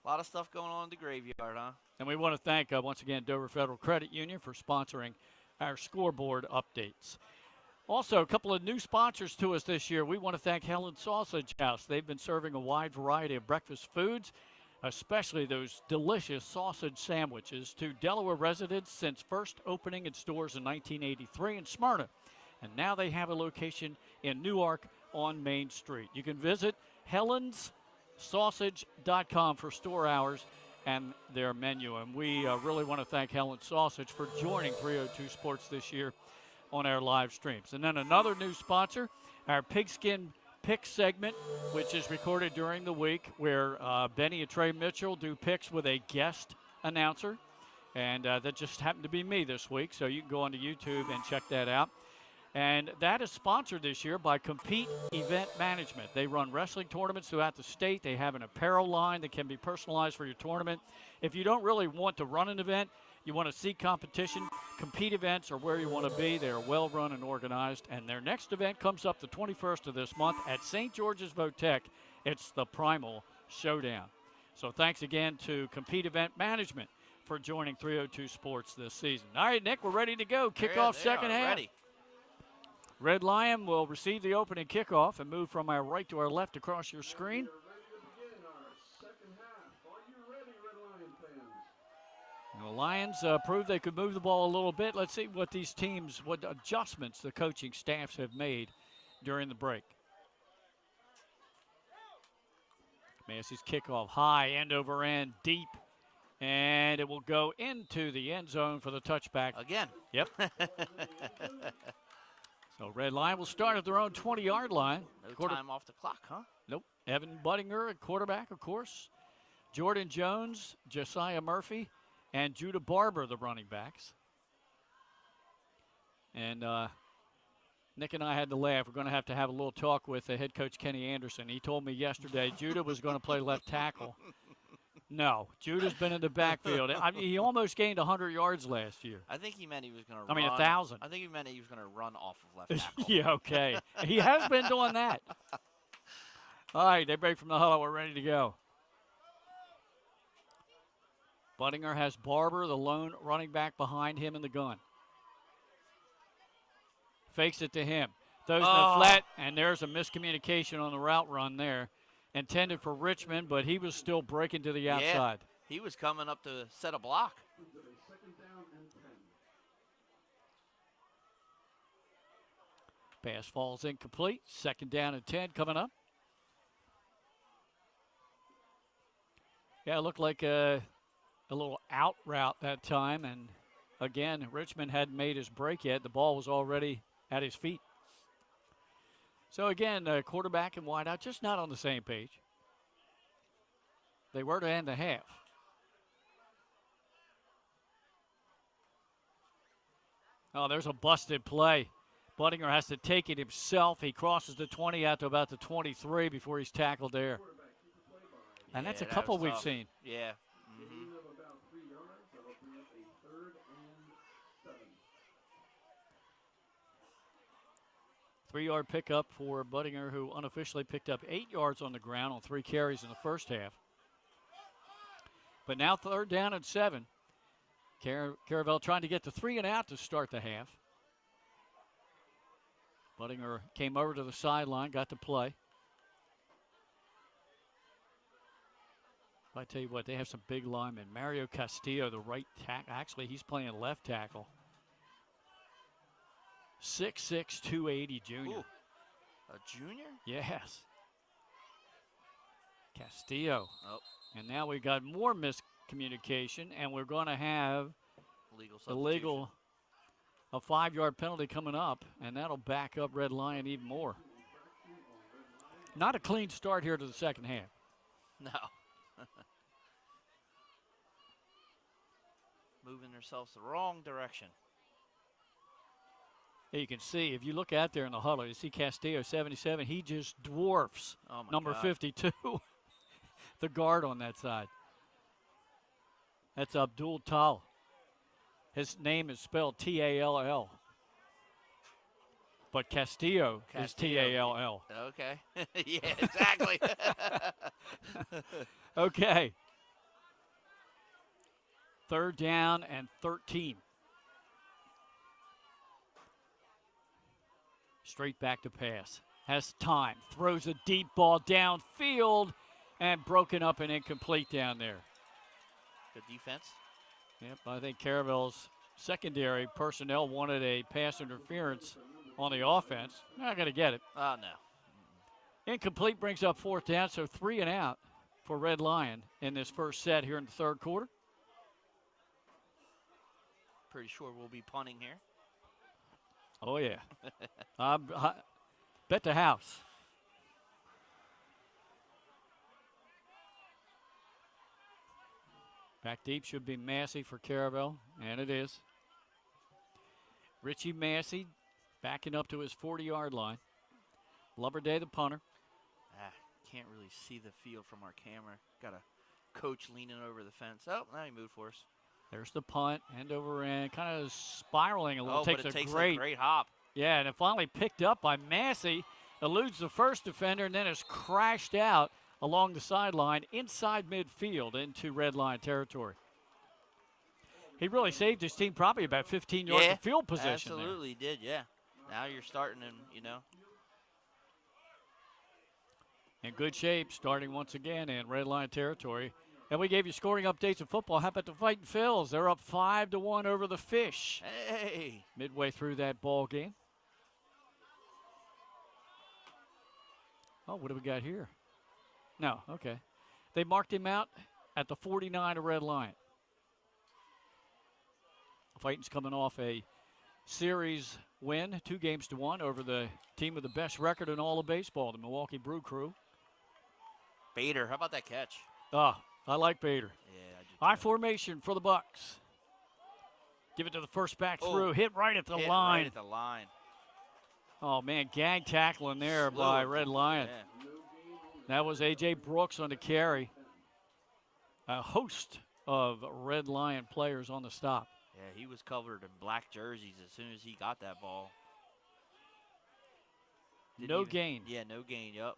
of stuff going on in the graveyard, huh? And we want to thank, once again, Dover Federal Credit Union for sponsoring our scoreboard updates. Also, a couple of new sponsors to us this year. We want to thank Helen's Sausage House. They've been serving a wide variety of breakfast foods, especially those delicious sausage sandwiches, to Delaware residents since first opening its doors in 1983 in Smyrna. And now they have a location in Newark on Main Street. You can visit helenssausage.com for store hours and their menu. And we really want to thank Helen's Sausage for joining 302 Sports this year on our live streams. And then another new sponsor, our Pigskin Pick segment, which is recorded during the week, where Benny and Trey Mitchell do picks with a guest announcer. And that just happened to be me this week, so you can go onto YouTube and check that out. And that is sponsored this year by Compete Event Management. They run wrestling tournaments throughout the state. They have an apparel line that can be personalized for your tournament. If you don't really want to run an event, you want to see competition, Compete Events are where you want to be. They're well run and organized. And their next event comes up the 21st of this month at St. George's Votech. It's the Primal Showdown. So thanks again to Compete Event Management for joining 302 Sports this season. All right, Nick, we're ready to go. Kickoff second half. Ready. Red Lion will receive the opening kickoff and move from our right to our left across your screen. The Lions proved they could move the ball a little bit. Let's see what these teams, what adjustments the coaching staffs have made during the break. Massey's kickoff high, end over end, deep, and it will go into the end zone for the touchback. Again. Yep. So Red Lion will start at their own 20-yard line. No time off the clock, huh? Nope. Evan Buttinger at quarterback, of course. Jordan Jones, Josiah Murphy, and Judah Barber, the running backs. And Nick and I had to laugh. We're going to have a little talk with head coach Kenny Anderson. He told me yesterday Judah was going to play left tackle. No, Judah's been in the backfield. I mean, he almost gained 100 yards last year. I think he meant he was going to run. 1,000. I think he meant he was going to run off of left tackle. Yeah, okay. He has been doing that. All right, they break from the huddle. We're ready to go. Buttinger has Barber, the lone running back, behind him in the gun. Fakes it to him. Throws in the flat, and there's a miscommunication on the route run there. Intended for Richmond, but he was still breaking to the outside. Yeah, he was coming up to set a block. Pass falls incomplete. 2nd down and 10 coming up. Yeah, it looked like a little out route that time. And again, Richmond hadn't made his break yet. The ball was already at his feet. So again, quarterback and wideout just not on the same page. They were to end the half. Oh, there's a busted play. Buttinger has to take it himself. He crosses the 20 out to about the 23 before he's tackled there. And that's a couple we've seen. Yeah. 3-yard pickup for Buttinger, who unofficially picked up 8 yards on the ground on 3 carries in the first half. But now 3rd down and 7. Caravel trying to get the 3 and out to start the half. Buttinger came over to the sideline, got to play. I tell you what, they have some big linemen. Mario Castillo, the right tackle. Actually, he's playing left tackle. 6'6", 280 junior. Ooh, a junior? Yes. Castillo. Oh. And now we've got more miscommunication, and we're going to have a 5-yard penalty coming up, and that'll back up Red Lion even more. Not a clean start here to the second half. No. Moving themselves the wrong direction. You can see, if you look out there in the huddle, you see Castillo, 77. He just dwarfs number 52, the guard on that side. That's Abdul Tal. His name is spelled T-A-L-L. But Castillo is T-A-L-L. Okay. Yeah, exactly. Okay. 3rd down and 13. Straight back to pass. Has time. Throws a deep ball downfield and broken up and incomplete down there. Good defense. Yep, I think Caravel's secondary personnel wanted a pass interference on the offense. Not going to get it. Oh, no. Incomplete brings up 4th down, so 3 and out for Red Lion in this first set here in the 3rd quarter. Pretty sure we'll be punting here. Oh, yeah. Bet the house. Back deep should be Massey for Caravel, and it is. Richie Massey backing up to his 40-yard line. Lubberday, the punter. Can't really see the field from our camera. Got a coach leaning over the fence. Oh, now he moved for us. There's the punt, end over end, kind of spiraling a little. But it takes a great hop. Yeah, and it finally picked up by Massey. Eludes the first defender, and then is crashed out along the sideline inside midfield into Red Lion territory. He really saved his team probably about 15 yards of field position. Absolutely did, yeah. Now you're starting in good shape, starting once again in Red Lion territory. And we gave you scoring updates of football. How about the Fightin' Phils? They're up 5-1 over the Fish. Hey! Midway through that ball game. Oh, what do we got here? No, okay. They marked him out at the 49 of Red Lion. Fightin's coming off a series win, 2-1 over the team with the best record in all of baseball, the Milwaukee Brew Crew. Bader, how about that catch? I like Bader. Yeah, I do. High formation for the Bucks. Give it to the first back through. Hit right at the line. Right at the line. Oh, man, gang tackling there by Red Lion. Yeah. That was A.J. Brooks on the carry. A host of Red Lion players on the stop. Yeah, he was covered in black jerseys as soon as he got that ball. No gain. Yeah, no gain, yep.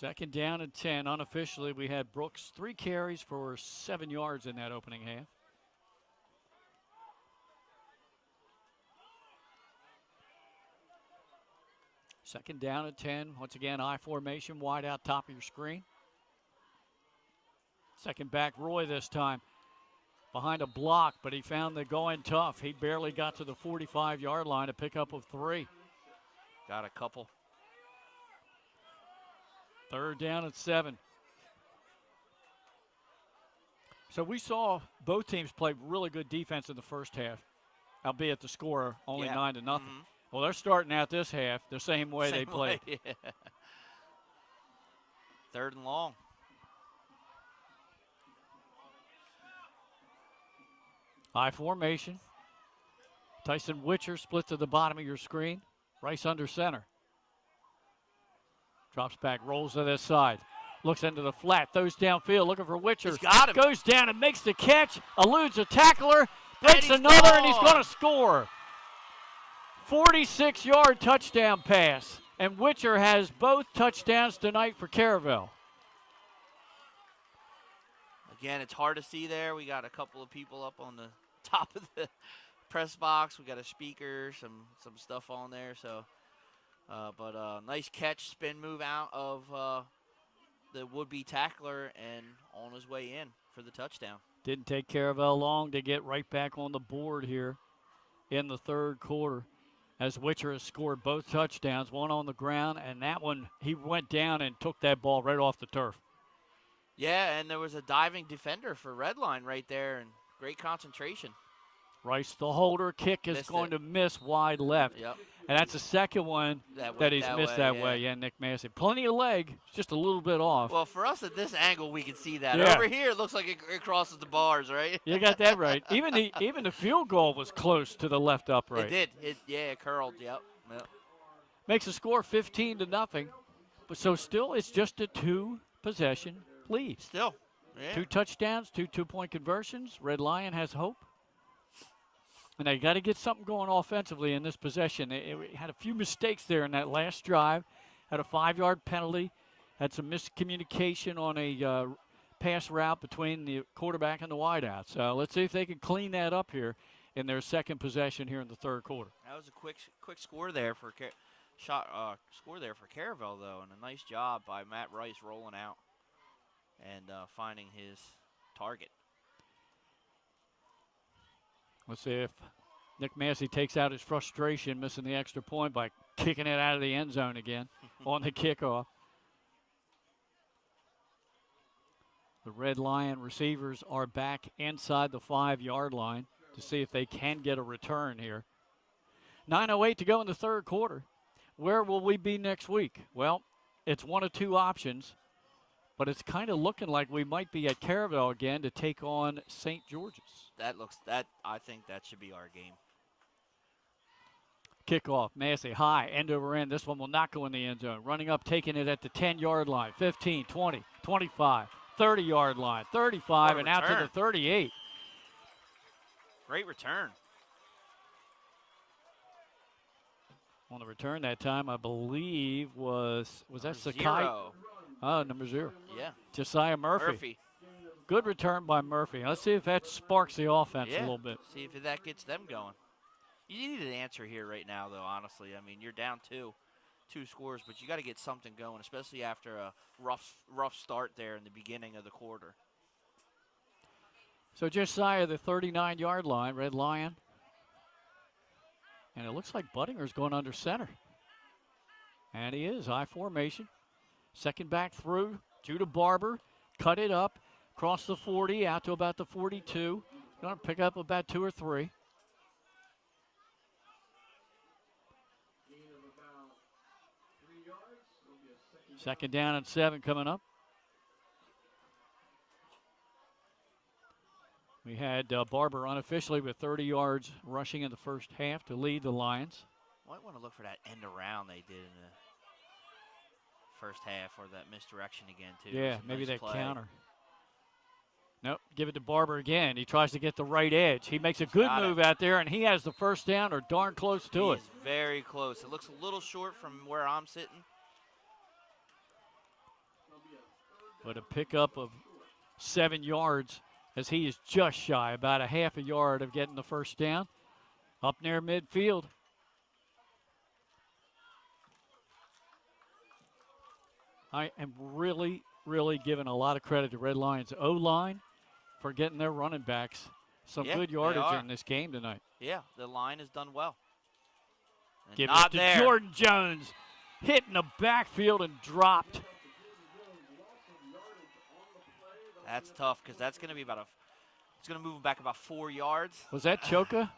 2nd down and 10. Unofficially, we had Brooks 3 carries for 7 yards in that opening half. Second down and 10. Once again, I formation, wide out top of your screen. Second back, Roy this time. Behind a block, but he found the going tough. He barely got to the 45-yard line, a pickup of 3. Got a couple. Third down and 7. So we saw both teams play really good defense in the first half, albeit the score only 9-0. Mm-hmm. Well, they're starting out this half the same way they played. Yeah. Third and long. I formation. Tyson Witcher split to the bottom of your screen. Rice under center. Drops back, rolls to this side. Looks into the flat, throws downfield, looking for Witcher. He's got him. Goes down and makes the catch, eludes a tackler, breaks another, and he's going to score. 46-yard touchdown pass, and Witcher has both touchdowns tonight for Caravel. Again, it's hard to see there. We got a couple of people up on the top of the press box. We got a speaker, some stuff on there. So, but nice catch, spin move out of the would-be tackler and on his way in for the touchdown. Didn't take Caravel long to get right back on the board here in the third quarter, as Witcher has scored both touchdowns, one on the ground, and that one he went down and took that ball right off the turf. Yeah, and there was a diving defender for Redline right there, and great concentration. Rice, the holder, kick is going to miss wide left. Yep. And that's the second one that he's missed that way. Yeah, Nick Massey. Plenty of leg, just a little bit off. Well, for us at this angle, we can see that. Yeah. Over here, it looks like it crosses the bars, right? You got that right. Even the field goal was close to the left upright. It did. It curled. Yep. Makes the score 15-0. But so still, it's just a 2-possession lead. Still. Yeah. 2 touchdowns, 2 two-point conversions. Red Lion has hope. And they got to get something going offensively in this possession. It had a few mistakes there in that last drive. Had a 5-yard penalty. Had some miscommunication on a pass route between the quarterback and the wideout. So let's see if they can clean that up here in their second possession here in the third quarter. That was a quick score there for score there for Caravel though, and a nice job by Matt Rice rolling out and finding his target. Let's see if Nick Massey takes out his frustration missing the extra point by kicking it out of the end zone again on the kickoff. The Red Lion receivers are back inside the 5-yard line to see if they can get a return here. 9:08 to go in the third quarter. Where will we be next week? Well, it's one of two options, but it's kind of looking like we might be at Caravel again to take on St. George's. I think that should be our game. Kickoff, Massey, high, end over end. This one will not go in the end zone. Running up, taking it at the 10-yard line, 15, 20, 25, 30-yard line, 35, and out to the 38. Great return. On the return that time, I believe was that Sakai? 0. Oh, number 0. Yeah. Josiah Murphy. Good return by Murphy. Let's see if that sparks the offense a little bit. See if that gets them going. You need an answer here right now, though, honestly. I mean, you're down two scores, but you got to get something going, especially after a rough start there in the beginning of the quarter. So Josiah, the 39-yard line, Red Lion. And it looks like Buttinger's going under center. And he is, I formation. Second back through, Judah Barber, cut it up, across the 40, out to about the 42. Going to pick up about 2 or 3. Second down and 7 coming up. We had Barber unofficially with 30 yards rushing in the first half to lead the Lions. Might want to look for that end around they did in the first half, or that misdirection again, too. Yeah, maybe that counter. Nope, give it to Barber again. He tries to get the right edge. He makes a good move out there, and he has the first down or darn close to it. He's very close. It looks a little short from where I'm sitting. But a pickup of 7 yards as he is just shy, about a half a yard of getting the first down. Up near midfield. I am really, really giving a lot of credit to Red Lions O-line for getting their running backs some Yeah, good they yardage are. in this game tonight. Yeah, the line has done well. And Give not it to there. Jordan Jones, hitting the backfield and dropped. That's tough because that's going to be it's going to move him back about 4 yards. Was that Choka?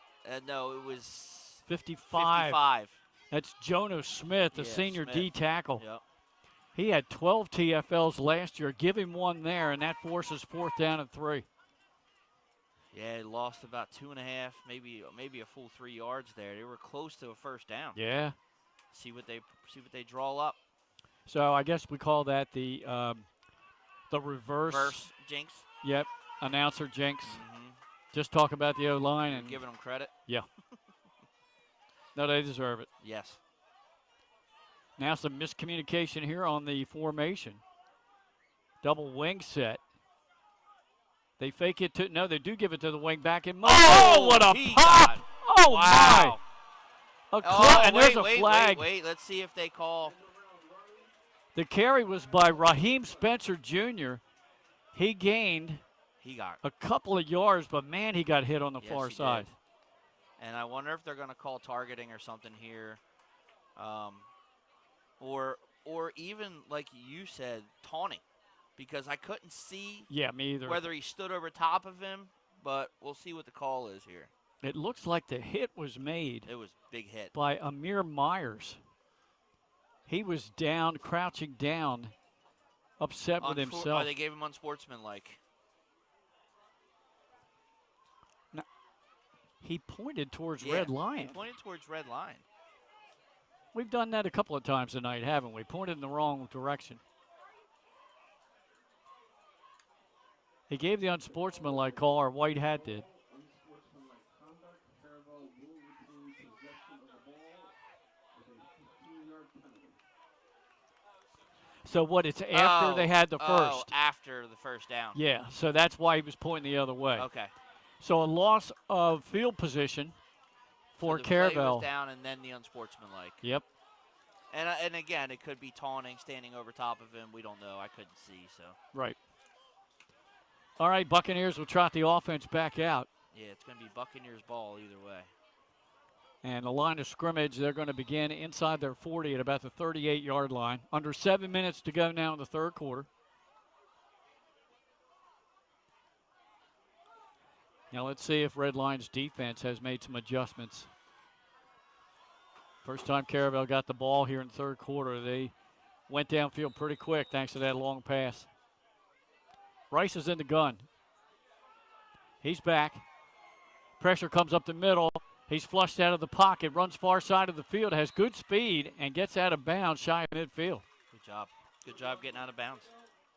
No, it was 55. 55. That's Jono Smith, the Yeah, senior Smith. D tackle. Yep. He had 12 TFLs last year. Give him one there, and that forces 4th down and 3. Yeah, he lost about 2.5, maybe a full 3 yards there. They were close to a first down. Yeah. See what they draw up. So I guess we call that the reverse jinx. Yep, announcer jinx. Mm-hmm. Just talk about the O-line and Giving them credit. Yeah. No, they deserve it. Yes. Now some miscommunication here on the formation. Double wing set. They fake it to, no, they do give it to the wing back in motion. Oh, what a pop! Oh, wow. My. And wait, there's a flag. Wait, let's see if they call. The carry was by Raheem Spencer Jr. He gained a couple of yards, but, man, he got hit on the far side. Did. And I wonder if they're going to call targeting or something here. Or even, like you said, taunting. Because I couldn't see me either. Whether he stood over top of him, but we'll see what the call is here. It looks like the hit was made. It was a big hit. By Amir Myers. He was down, crouching down, upset with himself. They gave him unsportsmanlike. No, he pointed towards Red Lion. He pointed towards Red Lion. We've done that a couple of times tonight, haven't we? Pointed in the wrong direction. He gave the unsportsmanlike call, or White Hat did. Unsportsmanlike conduct. Caravel will retain possession of the ball with a 15-yard penalty. So what, it's after they had the first? Oh, after the first down. Yeah, so that's why he was pointing the other way. Okay. So a loss of field position for so the Caravel. Play was down and then the unsportsmanlike. Yep. And again, it could be taunting, standing over top of him. We don't know. I couldn't see, so. Right. All right, Buccaneers will trot the offense back out. Yeah, it's going to be Buccaneers ball either way. And the line of scrimmage, they're going to begin inside their 40 at about the 38-yard line. Under 7 minutes to go now in the third quarter. Now let's see if Red Lions defense has made some adjustments. First time Caravel got the ball here in the third quarter. They went downfield pretty quick thanks to that long pass. Rice is in the gun. He's back. Pressure comes up the middle. He's flushed out of the pocket, runs far side of the field, has good speed, and gets out of bounds shy of midfield. Good job. Good job getting out of bounds.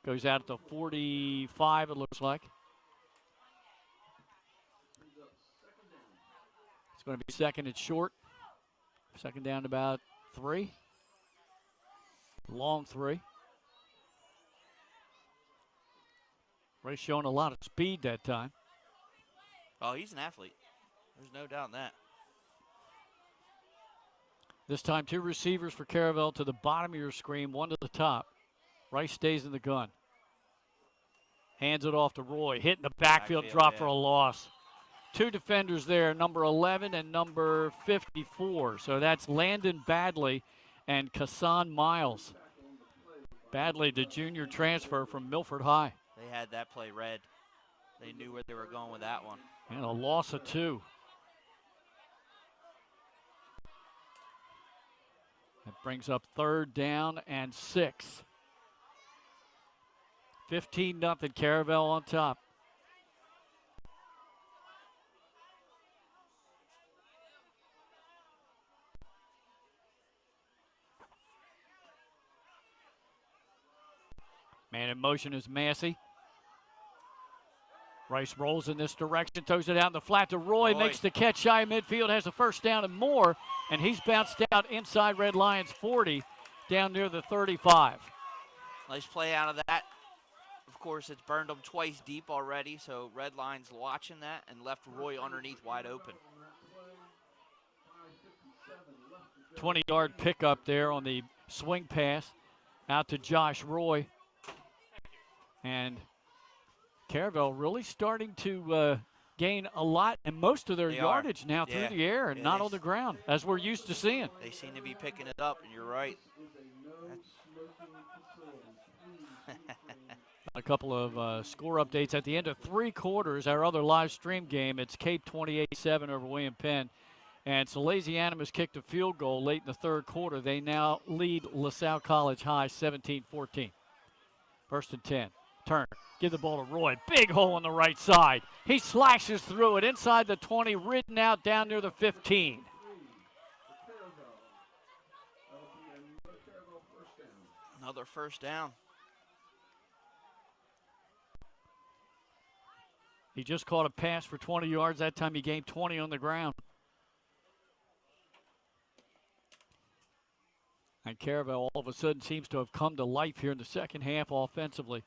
Goes out at the 45, it looks like. It's going to be second and short. Second down to about 3. Long 3. Ray's showing a lot of speed that time. Oh, he's an athlete. There's no doubt in that. This time 2 receivers for Caravel to the bottom of your screen, 1 to the top. Rice stays in the gun. Hands it off to Roy. Hitting the backfield drop for a loss. 2 defenders there, number 11 and number 54. So that's Landon Badley and Kassan Miles. Badley, the junior transfer from Milford High. They had that play read. They knew where they were going with that one. And a loss of 2. That brings up 3rd down and 6. 15-0 Caravel on top. Man in motion is Massey. Rice rolls in this direction, throws it out in the flat to Roy, makes the catch shy of midfield, has a first down and more, and he's bounced out inside Red Lions 40, down near the 35. Nice play out of that. Of course, it's burned them twice deep already, so Red Lions watching that and left Roy underneath wide open. 20-yard pickup there on the swing pass. out to Josh Roy. And Caravel really starting to gain a lot and most of their yardage now through the air and not on the ground, as we're used to seeing. They seem to be picking it up, and you're right. A couple of score updates at the end of 3 quarters. Our other live stream game, it's Cape 28-7 over William Penn. And Salesianum has kicked a field goal late in the 3rd quarter. They now lead LaSalle College High 17-14. 1st and 10. Turner, give the ball to Roy. Big hole on the right side. He slashes through it inside the 20, ridden out down near the 15. Another first down. He just caught a pass for 20 yards. That time he gained 20 on the ground. And Caravel all of a sudden seems to have come to life here in the second half offensively.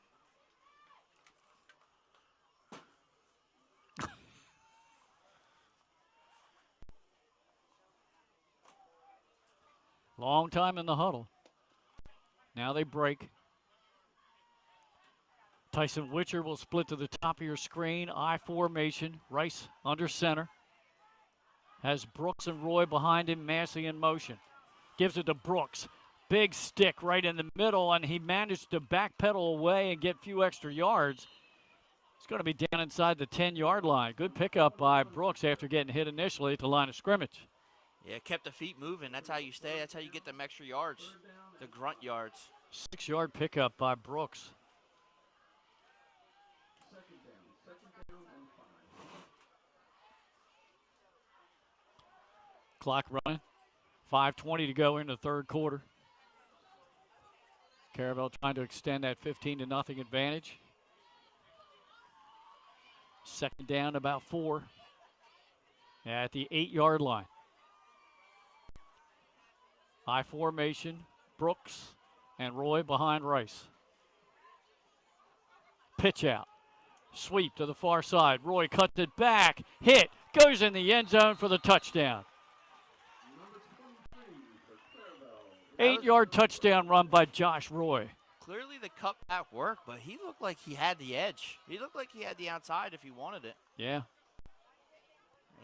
Long time in the huddle. Now they break. Tyson Witcher will split to the top of your screen. I formation. Rice under center. Has Brooks and Roy behind him. Massey in motion. Gives it to Brooks. Big stick right in the middle, and he managed to backpedal away and get a few extra yards. It's going to be down inside the 10-yard line. Good pickup by Brooks after getting hit initially at the line of scrimmage. Yeah, kept the feet moving. That's how you stay. That's how you get them extra yards, the grunt yards. 6-yard pickup by Brooks. Clock running. 5:20 to go in the 3rd quarter. Caravel trying to extend that 15-0 advantage. 2nd down, about 4 at the 8-yard line. I formation, Brooks and Roy behind Rice. Pitch out. Sweep to the far side. Roy cuts it back. Hit. Goes in the end zone for the touchdown. 8-yard touchdown run by Josh Roy. Clearly the cutback worked, but he looked like he had the edge. He looked like he had the outside if he wanted it. Yeah.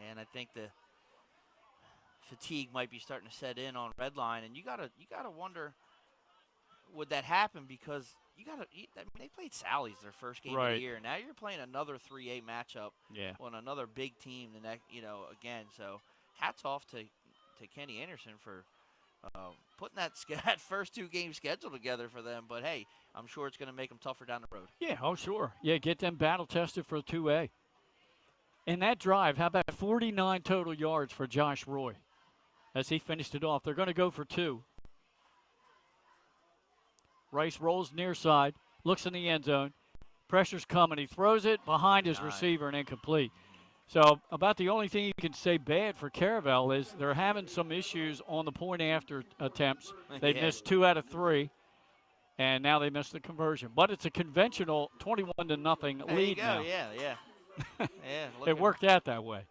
And I think the fatigue might be starting to set in on Redline, and you gotta wonder, would that happen? Because they played Sally's their first game of the year. Now you're playing another 3A matchup on another big team the next, again. So hats off to Kenny Anderson for putting that first 2 game schedule together for them. But hey, I'm sure it's going to make them tougher down the road. Yeah, oh sure. Yeah, get them battle tested for 2A. In that drive, how about 49 total yards for Josh Roy as he finished it off? They're going to go for 2. Rice rolls near side, looks in the end zone. Pressure's coming. He throws it behind his receiver and incomplete. So about the only thing you can say bad for Caravel is they're having some issues on the point after attempts. They missed 2 out of 3, and now they missed the conversion. But it's a conventional 21-0 lead now. Yeah. It worked out that way.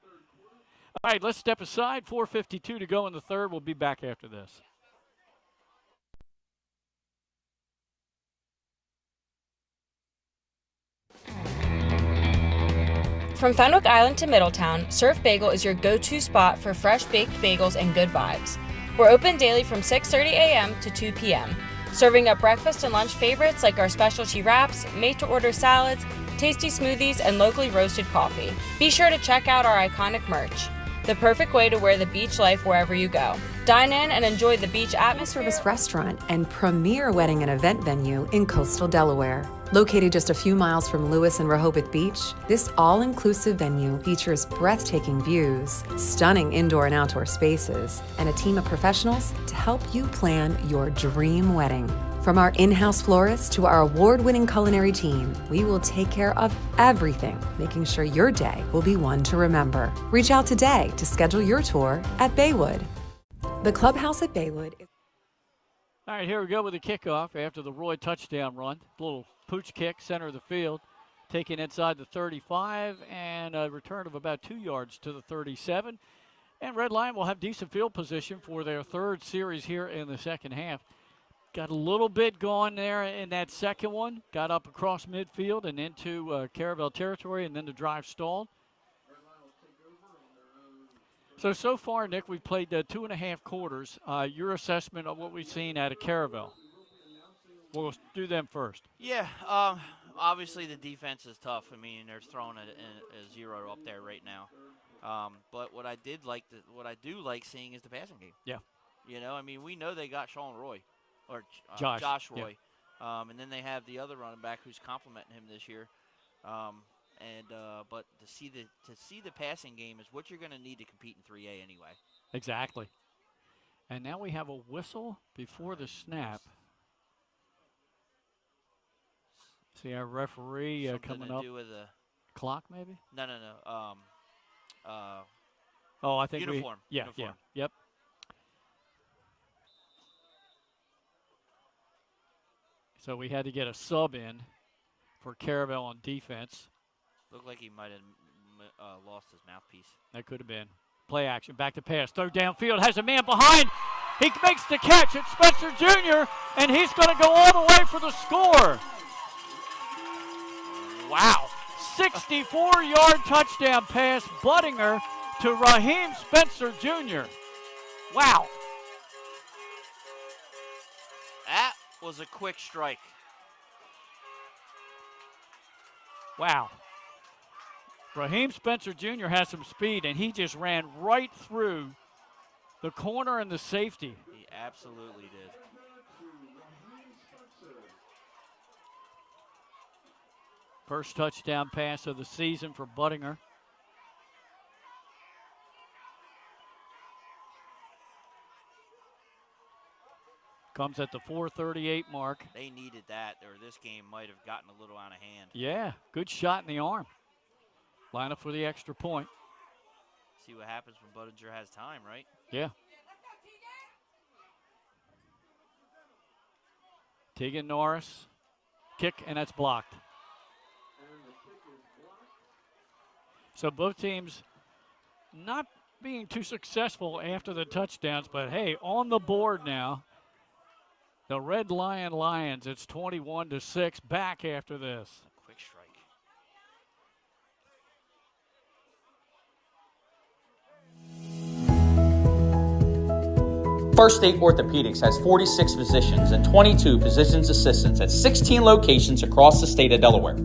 All right, let's step aside. 4:52 to go in the 3rd. We'll be back after this. From Fenwick Island to Middletown, Surf Bagel is your go-to spot for fresh baked bagels and good vibes. We're open daily from 6:30 a.m. to 2 p.m., serving up breakfast and lunch favorites like our specialty wraps, made-to-order salads, tasty smoothies, and locally roasted coffee. Be sure to check out our iconic merch, the perfect way to wear the beach life wherever you go. Dine in and enjoy the beach atmosphere. Full-service restaurant and premier wedding and event venue in coastal Delaware. Located just a few miles from Lewis and Rehoboth Beach, this all-inclusive venue features breathtaking views, stunning indoor and outdoor spaces, and a team of professionals to help you plan your dream wedding. From our in-house florist to our award-winning culinary team, we will take care of everything, making sure your day will be one to remember. Reach out today to schedule your tour at Baywood. The clubhouse at Baywood is... All right, here we go with the kickoff after the Roy touchdown run. Little pooch kick, center of the field, taken inside the 35, and a return of about 2 yards to the 37. And Red Lion will have decent field position for their 3rd series here in the second half. got a little bit going there in that second one. Got up across midfield and into Caravel territory, and then the drive stalled. So far, Nick, we've played 2.5 quarters. Your assessment of what we've seen out of Caravel? We'll do them first. Yeah, obviously the defense is tough. I mean, they're throwing a 0 up there right now. But what I do like seeing is the passing game. Yeah. You know, I mean, we know they got Sean Roy, or Josh Roy, yeah. And then they have the other running back who's complimenting him this year. But to see the passing game is what you're going to need to compete in 3A anyway. Exactly. And now we have a whistle before the snap. See our referee coming up. Do with a clock, maybe? No. I think uniform. Uniform. Yeah. Yep. So we had to get a sub in for Caravel on defense. Looked like he might have lost his mouthpiece. That could have been. Play action, back to pass, throw downfield, has a man behind. He makes the catch. It's Spencer Jr., and he's going to go all the way for the score. Wow. 64-yard touchdown pass, Buttinger to Raheem Spencer Jr. Wow. That was a quick strike. Wow. Raheem Spencer Jr. has some speed, and he just ran right through the corner and the safety. He absolutely did. First touchdown pass of the season for Buttinger. Comes at the 4:38 mark. They needed that, or this game might have gotten a little out of hand. Yeah, good shot in the arm. Line up for the extra point. See what happens when Buttinger has time, right? Yeah. Tegan Norris, kick, and that's blocked. So both teams not being too successful after the touchdowns, but hey, on the board now. The Red Lion Lions, it's 21-6, back after this. Quick strike. First State Orthopedics has 46 physicians and 22 physician's assistants at 16 locations across the state of Delaware.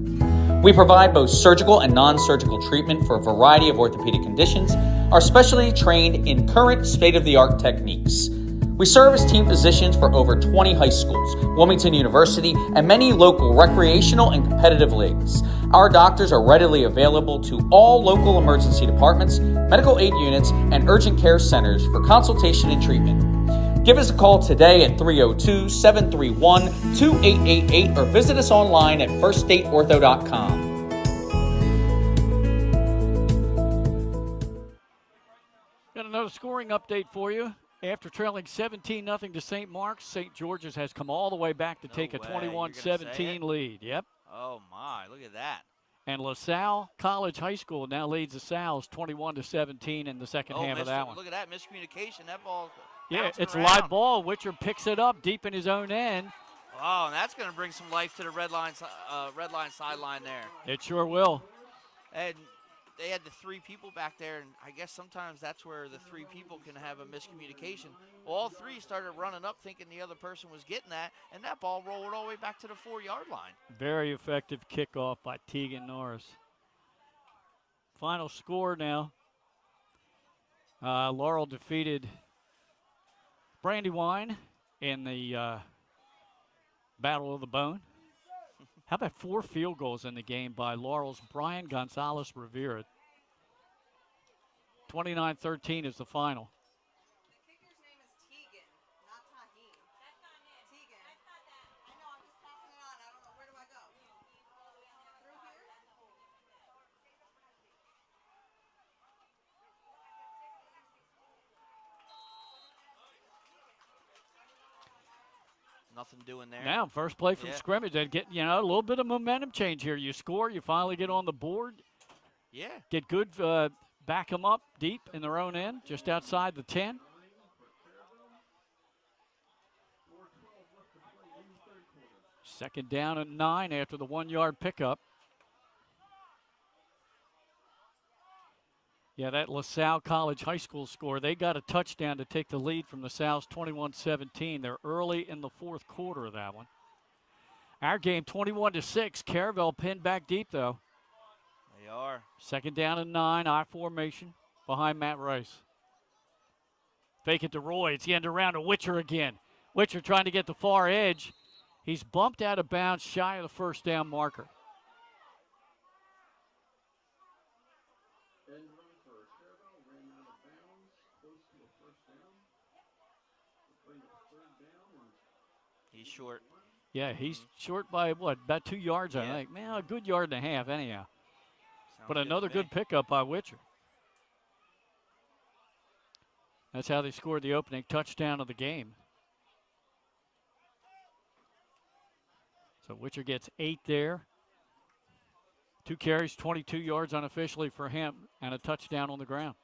We provide both surgical and non-surgical treatment for a variety of orthopedic conditions, are specially trained in current state-of-the-art techniques. We serve as team physicians for over 20 high schools, Wilmington University, and many local recreational and competitive leagues. Our doctors are readily available to all local emergency departments, medical aid units, and urgent care centers for consultation and treatment. Give us a call today at 302-731-2888 or visit us online at firststateortho.com. Got another scoring update for you. After trailing 17-0 to St. Mark's, St. George's has come all the way back to take a 21-17 lead. Yep. Oh, my. Look at that. And LaSalle College High School now leads the Sal's 21-17 in the second half of that one. Look at that miscommunication. That ball. Yeah, it's around. a live ball. Witcher picks it up deep in his own end. Oh, and that's going to bring some life to the red line sideline there. It sure will. And they had the 3 people back there, and I guess sometimes that's where the 3 people can have a miscommunication. Well, all 3 started running up thinking the other person was getting that, and that ball rolled all the way back to the 4-yard line. Very effective kickoff by Tegan Norris. Final score now. Laurel defeated Brandywine in the Battle of the Bone. How about 4 field goals in the game by Laurel's Brian Gonzalez Rivera? 29-13 is the final. The kicker's name is Tegan, not Tahim. That's not him. Tegan. That's not that. I know, I'm just passing it on. I don't know. Where do I go? Through here? Nothing doing there. Now, first play from scrimmage. They get, a little bit of momentum change here. You score, you finally get on the board. Yeah. Get good, back them up deep in their own end, just outside the 10. Second down and 9 after the 1-yard pickup. Yeah, that LaSalle College High School score, they got a touchdown to take the lead from LaSalle's 21-17. They're early in the fourth quarter of that one. Our game 21-6. Caravel pinned back deep, though. They are. Second down and 9, I formation behind Matt Rice. Fake it to Roy. It's the end around to Witcher again. Witcher trying to get the far edge. He's bumped out of bounds shy of the first down marker. End run for Caravel, ran out of bounds, close to a first down. Bring up third down. And He's short. Yeah, he's short by, what, about 2 yards, I think. Man, a good yard and a half anyhow. Sounds But another to me. good pickup by Witcher. That's how they scored the opening touchdown of the game. So Witcher gets 8 there. 2 carries, 22 yards unofficially for him, and a touchdown on the ground.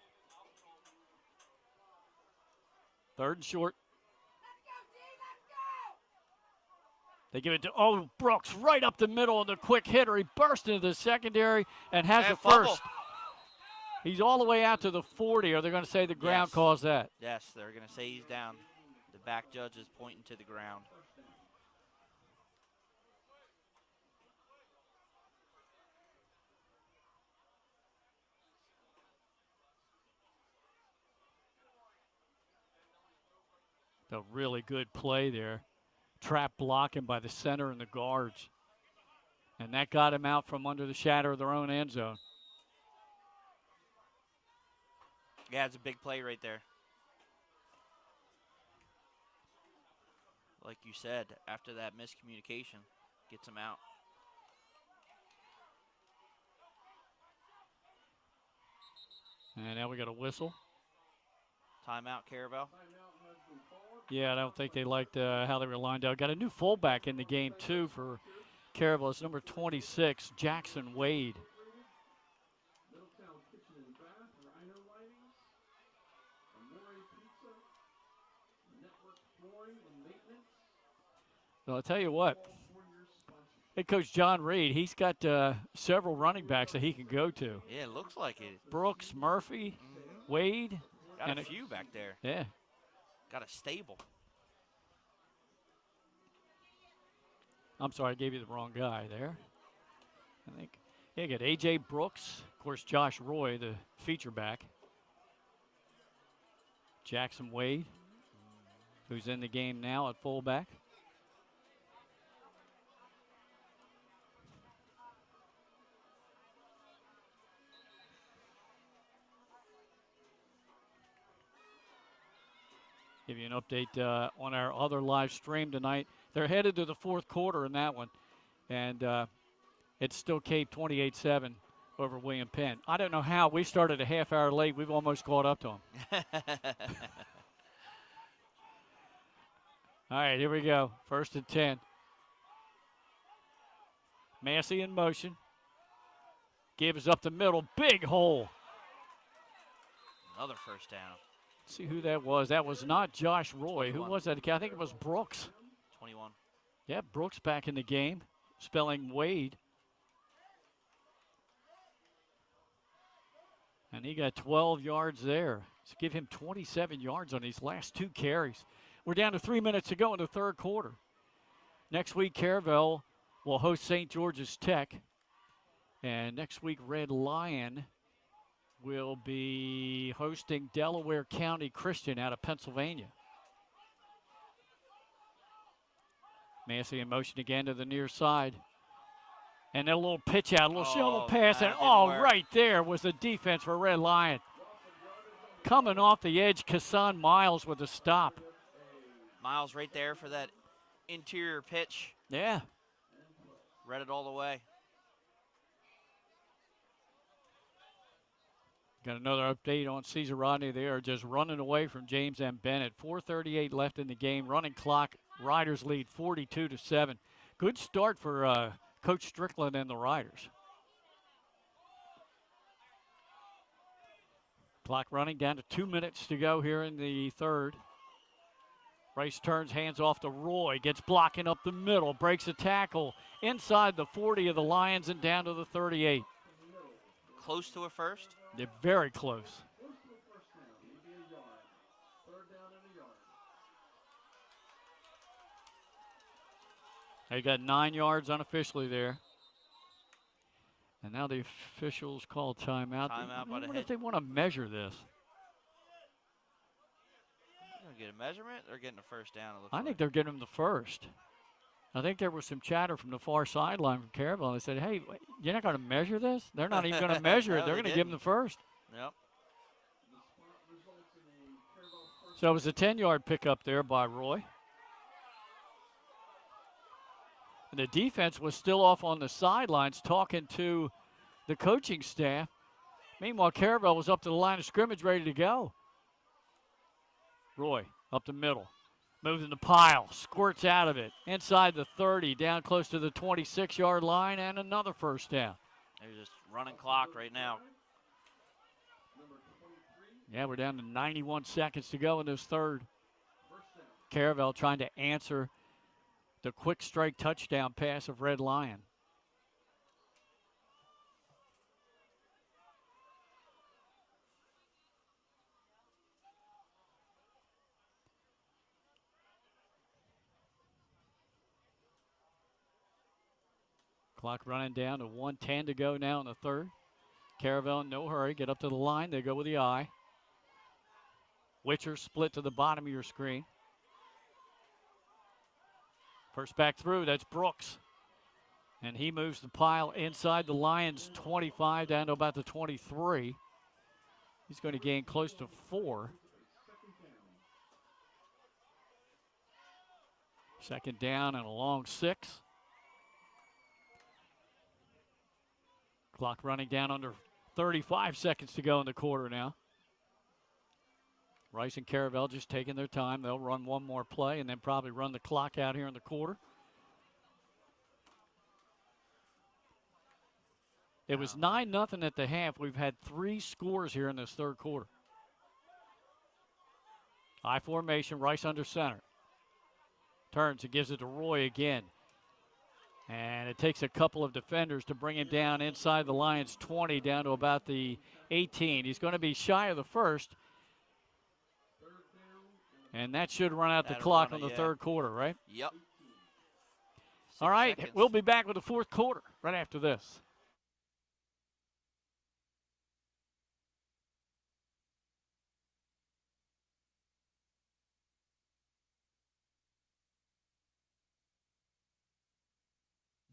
Third and short. They give it to, Brooks right up the middle, and the quick hitter. He burst into the secondary and has the fumble. first. He's all the way out to the 40. Are they going to say the ground Yes. caused that? Yes, they're going to say he's down. The back judge is pointing to the ground. A really good play there. Trap blocking by the center and the guards. And that got him out from under the shadow of their own end zone. Yeah, it's a big play right there. Like you said, after that miscommunication, gets him out. And now we got a whistle. Timeout, Caravel. Yeah, I don't think they liked how they were lined up. Got a new fullback in the game, too, for Caravel. It's number 26, Jackson Wade. Middletown Kitchen and Bath, Rhino Lighting, Amore Pizza, Network Flooring and Maintenance. So I'll tell you what, All for your sponsorship. head coach John Reed, he's got several running backs that he can go to. Yeah, it looks like it. Brooks, Murphy, Wade. Got and a few back there. Yeah. Got a stable. I'm sorry, I gave you the wrong guy there. I think, yeah, got A.J. Brooks. Of course, Josh Roy, the feature back. Jackson Wade, who's in the game now at fullback. Give you an update on our other live stream tonight. They're headed to the fourth quarter in that one, and it's still Cape 28-7 over William Penn. I don't know how. We started a half hour late. We've almost caught up to them. All right, here we go. First and 10. Massey in motion. Gives up the middle. Big hole. Another first down. See who that was. That was not Josh Roy. 21. Who was that? I think it was Brooks. 21. Yeah, Brooks back in the game, spelling Wade. And he got 12 yards there. So give him 27 yards on these last 2 carries. We're down to 3 minutes to go in the third quarter. Next week, Caravel will host St. George's Tech. And next week, Red Lion will be hosting Delaware County Christian out of Pennsylvania. Massey in motion again to the near side. And a little pitch out, a little shovel pass, that and didn't work. right there was the defense for Red Lion. Coming off the edge, Kassan Miles with a stop. Miles right there for that interior pitch. Yeah. Read it all the way. Got another update on Caesar Rodney. They are just running away from James M. Bennett. 4:38 left in the game. Running clock. Riders lead 42-7. Good start for Coach Strickland and the Riders. Clock running down to 2 minutes to go here in the third. Rice turns, hands off to Roy, gets blocking up the middle, breaks a tackle inside the 40 of the Lions and down to the 38. Close to a first? They're very close. Close to a first down, maybe a yard. Third down and a yard. They got 9 yards unofficially there. And now the officials call timeout. Timeout by I the wonder head. if they want to measure this. Get a measurement or getting a first down? I think they're getting them the first. I think there was some chatter from the far sideline from Caravel. They said, hey, you're not going to measure this? They're not even going to measure it. No, They're they going to give them the first. Yep. So it was a 10-yard pickup there by Roy. And the defense was still off on the sidelines talking to the coaching staff. Meanwhile, Caravel was up to the line of scrimmage ready to go. Roy up the middle, moves in the pile, squirts out of it, inside the 30, down close to the 26-yard line, and another first down. They're just running clock right now. Yeah, we're down to 91 seconds to go in this third. Caravel trying to answer the quick strike touchdown pass of Red Lion. Clock running down to 1:10 to go now in the third. Caravel in no hurry. Get up to the line. They go with the eye. Witcher split to the bottom of your screen. First back through, that's Brooks. And he moves the pile inside the Lions 25 down to about the 23. He's going to gain close to 4. Second down and a long 6. Clock running down under 35 seconds to go in the quarter now. Rice and Caravel just taking their time. They'll run one more play and then probably run the clock out here in the quarter. It was 9-0 at the half. We've had 3 scores here in this third quarter. I formation, Rice under center. Turns and gives it to Roy again. And it takes a couple of defenders to bring him down inside the Lions 20 down to about the 18. He's going to be shy of the first. And that should run out the clock on the third quarter, right? Yep. All right, we'll be back with the fourth quarter right after this.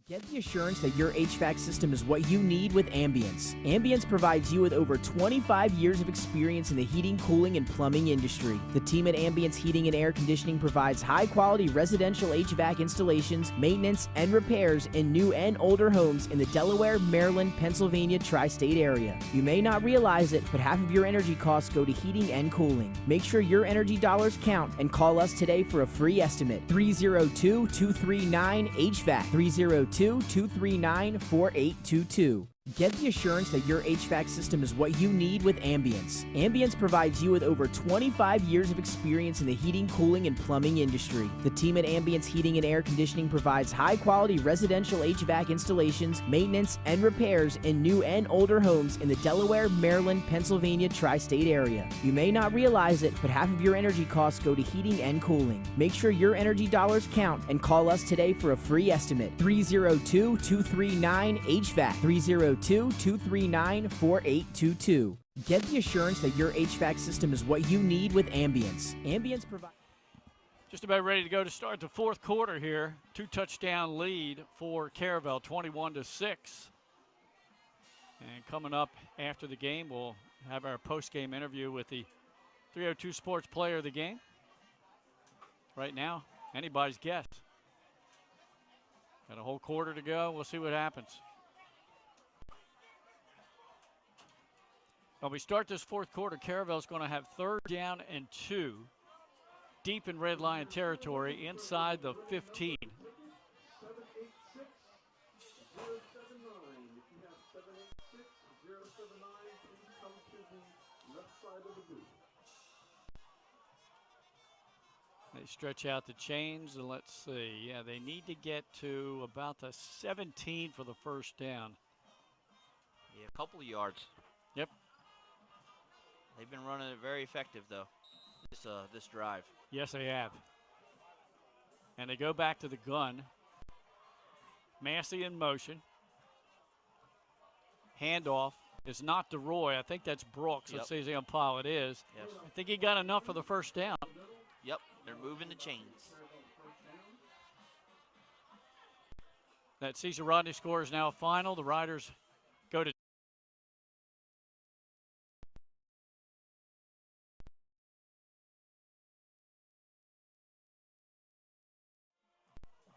Get the assurance that your HVAC system is what you need with Ambience. Ambience provides you with over 25 years of experience in the heating, cooling, and plumbing industry. The team at Ambience Heating and Air Conditioning provides high-quality residential HVAC installations, maintenance, and repairs in new and older homes in the Delaware, Maryland, Pennsylvania tri-state area. You may not realize it, but half of your energy costs go to heating and cooling. Make sure your energy dollars count and call us today for a free estimate. 302-239-HVAC. 302-239-4822. Get the assurance that your HVAC system is what you need with Ambience. Ambience provides you with over 25 years of experience in the heating, cooling, and plumbing industry. The team at Ambience Heating and Air Conditioning provides high-quality residential HVAC installations, maintenance, and repairs in new and older homes in the Delaware, Maryland, Pennsylvania tri-state area. You may not realize it, but half of your energy costs go to heating and cooling. Make sure your energy dollars count and call us today for a free estimate. 302-239-HVAC. 302-239-4822. Get the assurance that your HVAC system is what you need with Ambience. Ambience provides... Just about ready to go to start the fourth quarter here. 2-touchdown lead for Caravel, 21-6. And coming up after the game, we'll have our post-game interview with the 302 Sports Player of the Game. Right now, anybody's guess. Got a whole quarter to go. We'll see what happens. When we start this fourth quarter, Caravel's going to have 3rd down and 2 deep in Red Lion territory inside the 15. 786-079. If you have 786-079, please come to the left side of the booth. They stretch out the chains, and let's see. Yeah, they need to get to about the 17 for the first down. Yeah, a couple of yards. Yep. They've been running it very effective, though, this drive. Yes, they have. And they go back to the gun. Massey in motion. Handoff is not to Roy. I think that's Brooks. Yep. Let's see how pile it is. Yes. I think he got enough for the first down. Yep, they're moving the chains. That Cesar Rodney score is now final. The Riders go to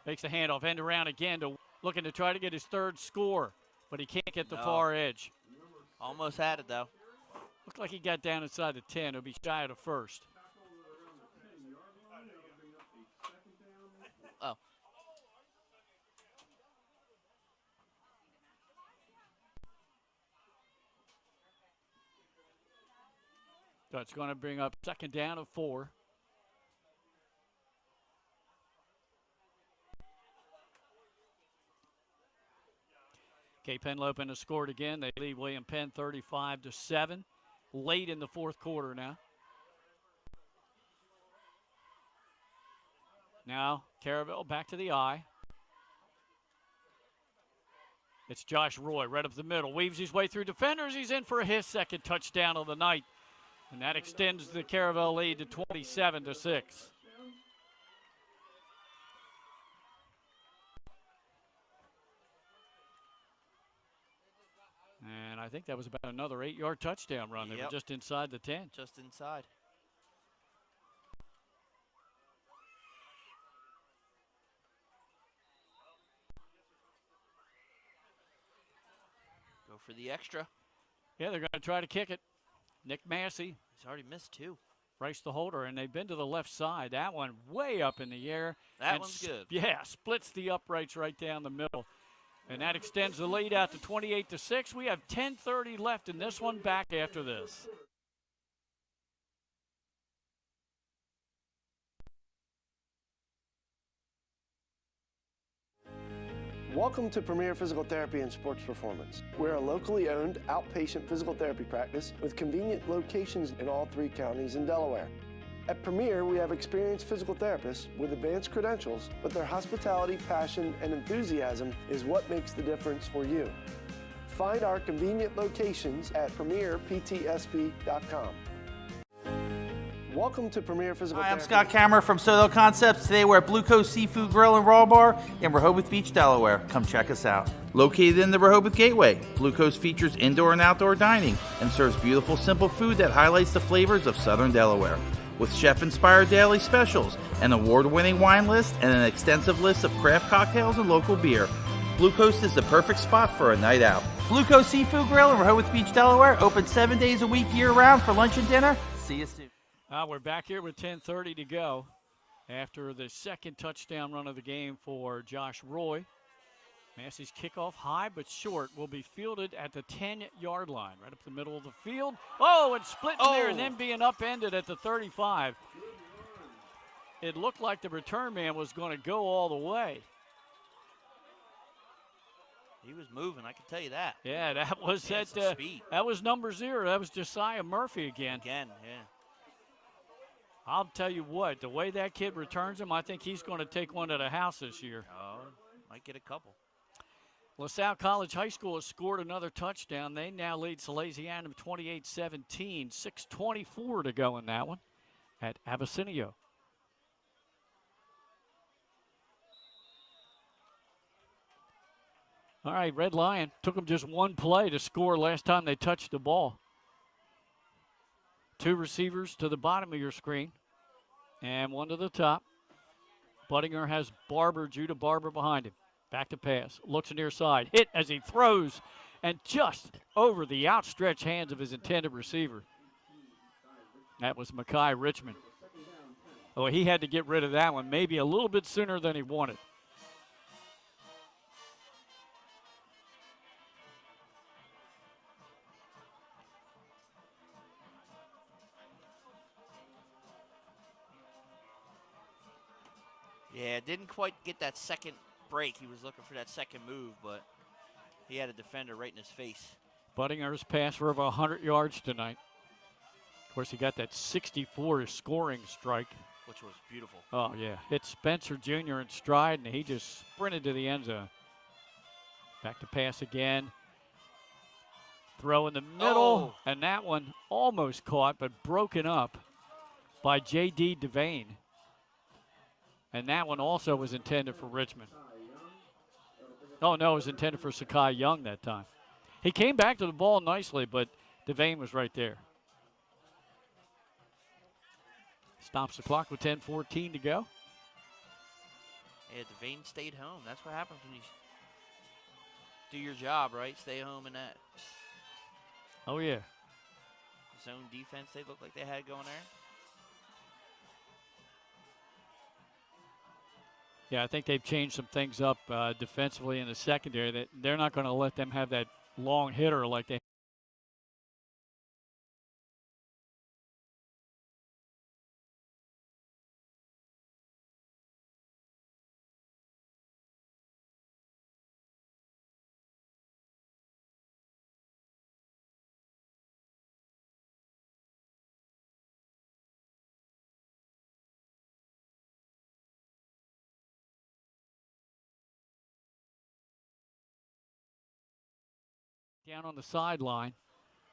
makes the handoff, end around again, looking to try to get his third score, but he can't get the far edge. Almost had it, though. Looked like he got down inside the 10. He'll be shy of the first. Oh. So it's going to bring up second down of 4. Cape Henlopen has scored again. They lead William Penn 35-7. Late in the fourth quarter now. Now Caravel back to the eye. It's Josh Roy right up the middle. Weaves his way through defenders. He's in for his second touchdown of the night. And that extends the Caravel lead to 27-6. And I think that was about another 8-yard touchdown run. They were just inside the 10. Just inside. Go for the extra. Yeah, they're going to try to kick it. Nick Massey. He's already missed 2. Bryce the holder, and they've been to the left side. That one way up in the air. That one's good. Yeah, splits the uprights right down the middle. And that extends the lead out to 28-6. We have 10:30 left in this one. Back after this. Welcome to Premier Physical Therapy and Sports Performance. We're a locally owned outpatient physical therapy practice with convenient locations in all 3 counties in Delaware. At Premier, we have experienced physical therapists with advanced credentials, but their hospitality, passion, and enthusiasm is what makes the difference for you. Find our convenient locations at premierptsp.com. Welcome to Premier Physical Hi, I'm Therapy. Scott Kammerer from Soto Concepts. Today we're at Blue Coast Seafood Grill and Raw Bar in Rehoboth Beach, Delaware. Come check us out. Located in the Rehoboth Gateway, Blue Coast features indoor and outdoor dining and serves beautiful, simple food that highlights the flavors of Southern Delaware. With chef-inspired daily specials, an award-winning wine list, and an extensive list of craft cocktails and local beer, Blue Coast is the perfect spot for a night out. Blue Coast Seafood Grill in Rehoboth Beach, Delaware, open 7 days a week year-round for lunch and dinner. See you soon. We're back here with 10:30 to go after the second touchdown run of the game for Josh Roy. Massey's kickoff high but short will be fielded at the 10-yard line, right up the middle of the field. Oh, and splitting there and then being upended at the 35. It looked like the return man was going to go all the way. He was moving, I can tell you that. Yeah, that was speed. That was number 0. That was Josiah Murphy again. Again, yeah. I'll tell you what, the way that kid returns him, I think he's going to take one to the house this year. Oh, might get a couple. LaSalle College High School has scored another touchdown. They now lead Salesianum 28-17. 6:24 to go in that one at Avicenio. All right, Red Lion took them just one play to score last time they touched the ball. 2 receivers to the bottom of your screen and 1 to the top. Buttinger has Judah Barber behind him. Back to pass, looks near side, hit as he throws, and just over the outstretched hands of his intended receiver. That was Makai Richmond. Oh, he had to get rid of that one maybe a little bit sooner than he wanted. Yeah, didn't quite get that second break. He was looking for that second move, but he had a defender right in his face. Buddinger's passed for over 100 yards tonight. Of course, he got that 64 scoring strike. Which was beautiful. Oh, yeah. Hit Spencer Jr. in stride, and he just sprinted to the end zone. Back to pass again. Throw in the middle, and that one almost caught, but broken up by J.D. Devane. And that one also was intended for Richmond. Oh, no, it was intended for Sakai Young that time. He came back to the ball nicely, but Devane was right there. Stops the clock with 10:14 to go. Yeah, Devane stayed home. That's what happens when you do your job, right? Stay home in that Oh, yeah. zone defense they looked like they had going there. Yeah, I think they've changed some things up defensively in the secondary. That they're not going to let them have that long hitter like they. Down on the sideline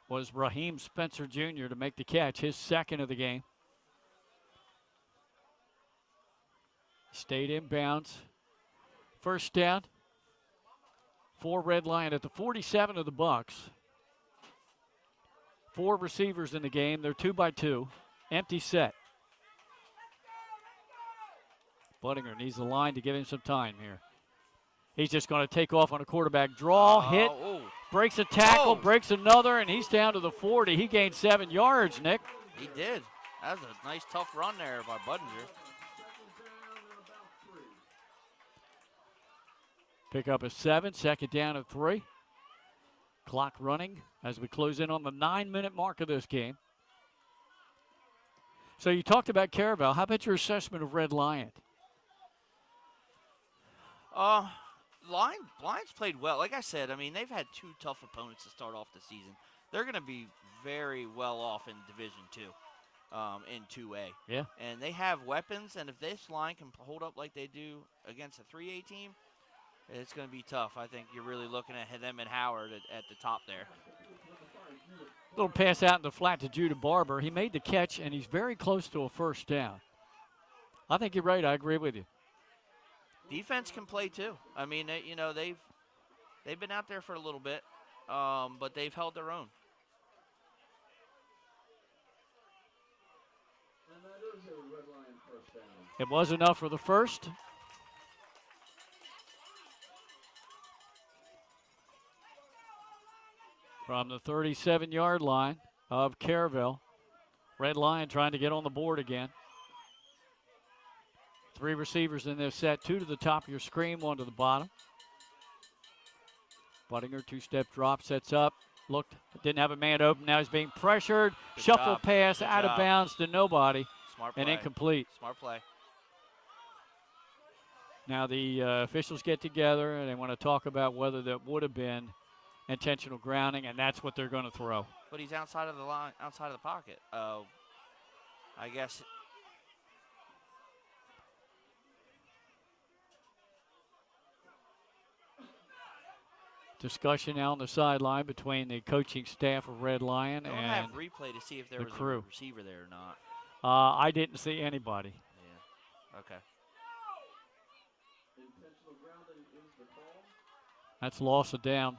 was Raheem Spencer Jr. to make the catch, his second of the game. Stayed in bounds. First down for Red Lion at the 47 of the Bucks. 4 receivers in the game. They're 2-by-2. Empty set. Budinger needs the line to give him some time here. He's just going to take off on a quarterback draw, hit, breaks a tackle, breaks another, and he's down to the 40. He gained 7 yards, Nick. He did. That was a nice, tough run there by Budinger. Pick up a 7, second down of 3. Clock running as we close in on the 9-minute mark of this game. So you talked about Caravel. How about your assessment of Red Lion? Lions played well. Like I said, I mean, they've had 2 tough opponents to start off the season. They're going to be very well off in Division 2, in 2A. Yeah. And they have weapons, and if this line can hold up like they do against a 3A team, it's going to be tough. I think you're really looking at them and Howard at the top there. Little pass out in the flat to Judah Barber. He made the catch, and he's very close to a first down. I think you're right. I agree with you. Defense can play too. I mean, they've been out there for a little bit, but they've held their own. And that is a Red Lion first down. It was enough for the first. From the 37-yard line of Caravel. Red Lion trying to get on the board again. 3 receivers in this set, 2 to the top of your screen, 1 to the bottom. Budinger, 2-step drop, sets up. Looked, didn't have a man open. Now he's being pressured. Good Shuffle job. pass Good out job. of bounds to nobody. Smart play. And incomplete. Smart play. Now the officials get together and they want to talk about whether that would have been intentional grounding, and that's what they're going to throw. But he's outside of the line, outside of the pocket. I guess. Discussion now on the sideline between the coaching staff of Red Lion Don't and have replay to see if there the was crew. a receiver there or not. I didn't see anybody. Yeah. Okay. Intentional grounding is the call. That's loss of down.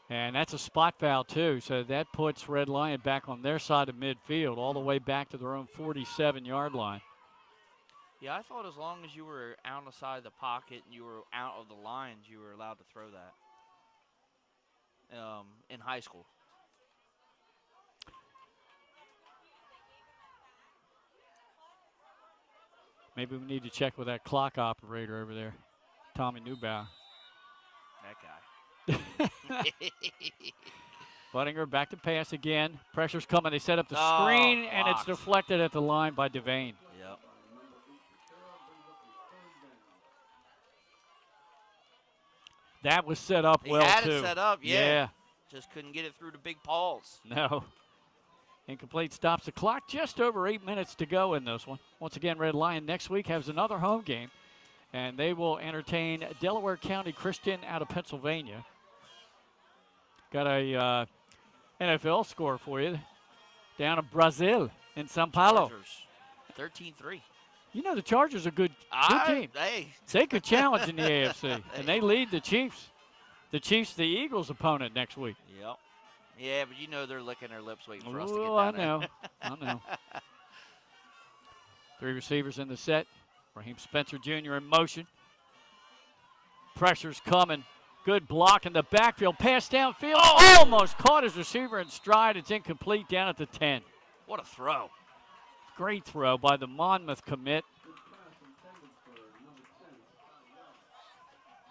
And that's a spot foul, too, so that puts Red Lion back on their side of midfield, all the way back to their own 47-yard line. Yeah, I thought as long as you were out on the side of the pocket and you were out of the lines, you were allowed to throw that in high school. Maybe we need to check with that clock operator over there, Tommy Neubauer. That guy. Buttinger back to pass again. Pressure's coming. They set up the screen, and it's blocked. deflected at the line by Devane. Yep. That was set up He well, had too. it set up, yeah. Yeah. Just couldn't get it through the big paws. No. Incomplete stops the clock. Just over 8 minutes to go in this one. Once again, Red Lion next week has another home game, and they will entertain Delaware County Christian out of Pennsylvania. Got a NFL score for you down in Brazil in São Paulo. Chargers, 13-3. You know the Chargers are a good team. Hey. They could challenge in the AFC, and they lead the Chiefs. The Chiefs, the Eagles' opponent next week. Yep. Yeah, but you know they're licking their lips waiting for us to get Oh, down I know. there. I know. 3 receivers in the set. Raheem Spencer Jr. in motion. Pressure's coming. Good block in the backfield. Pass downfield. Almost caught his receiver in stride. It's incomplete down at the 10. What a throw. Great throw by the Monmouth commit.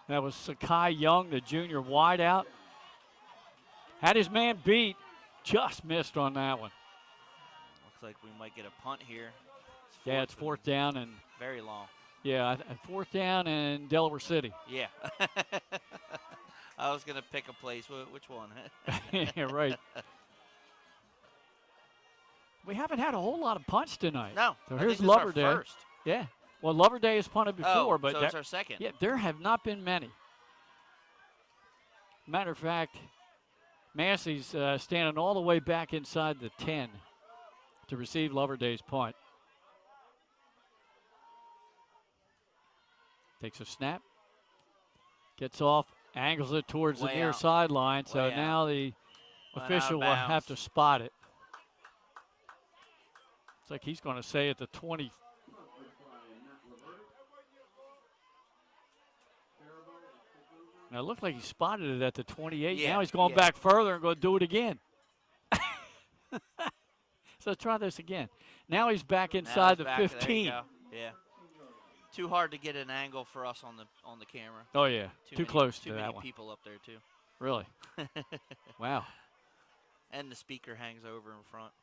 That was Sakai Young, the junior wideout. Had his man beat. Just missed on that one. Looks like we might get a punt here. Yeah, it's 4th down and very long. Yeah, 4th down in Delaware City. Yeah. I was going to pick a place. Which one? Yeah, right. We haven't had a whole lot of punts tonight. No. So I here's think this is our Loverday. first. Yeah. Well, Loverday has punted before, but so it's our second. Yeah, there have not been many. Matter of fact, Massey's standing all the way back inside the 10 to receive Loverday's punt. Takes a snap, gets off, angles it towards the near sideline. So now the official will have to spot it. It's like he's going to say at the 20. Now, it looked like he spotted it at the 28. Yeah, now he's going back further and going to do it again. So let's try this again. Now he's back inside the 15. Yeah. Too hard to get an angle for us on the camera. Oh, yeah. Too close to too that many one. People up there, too. Really? Wow. And the speaker hangs over in front.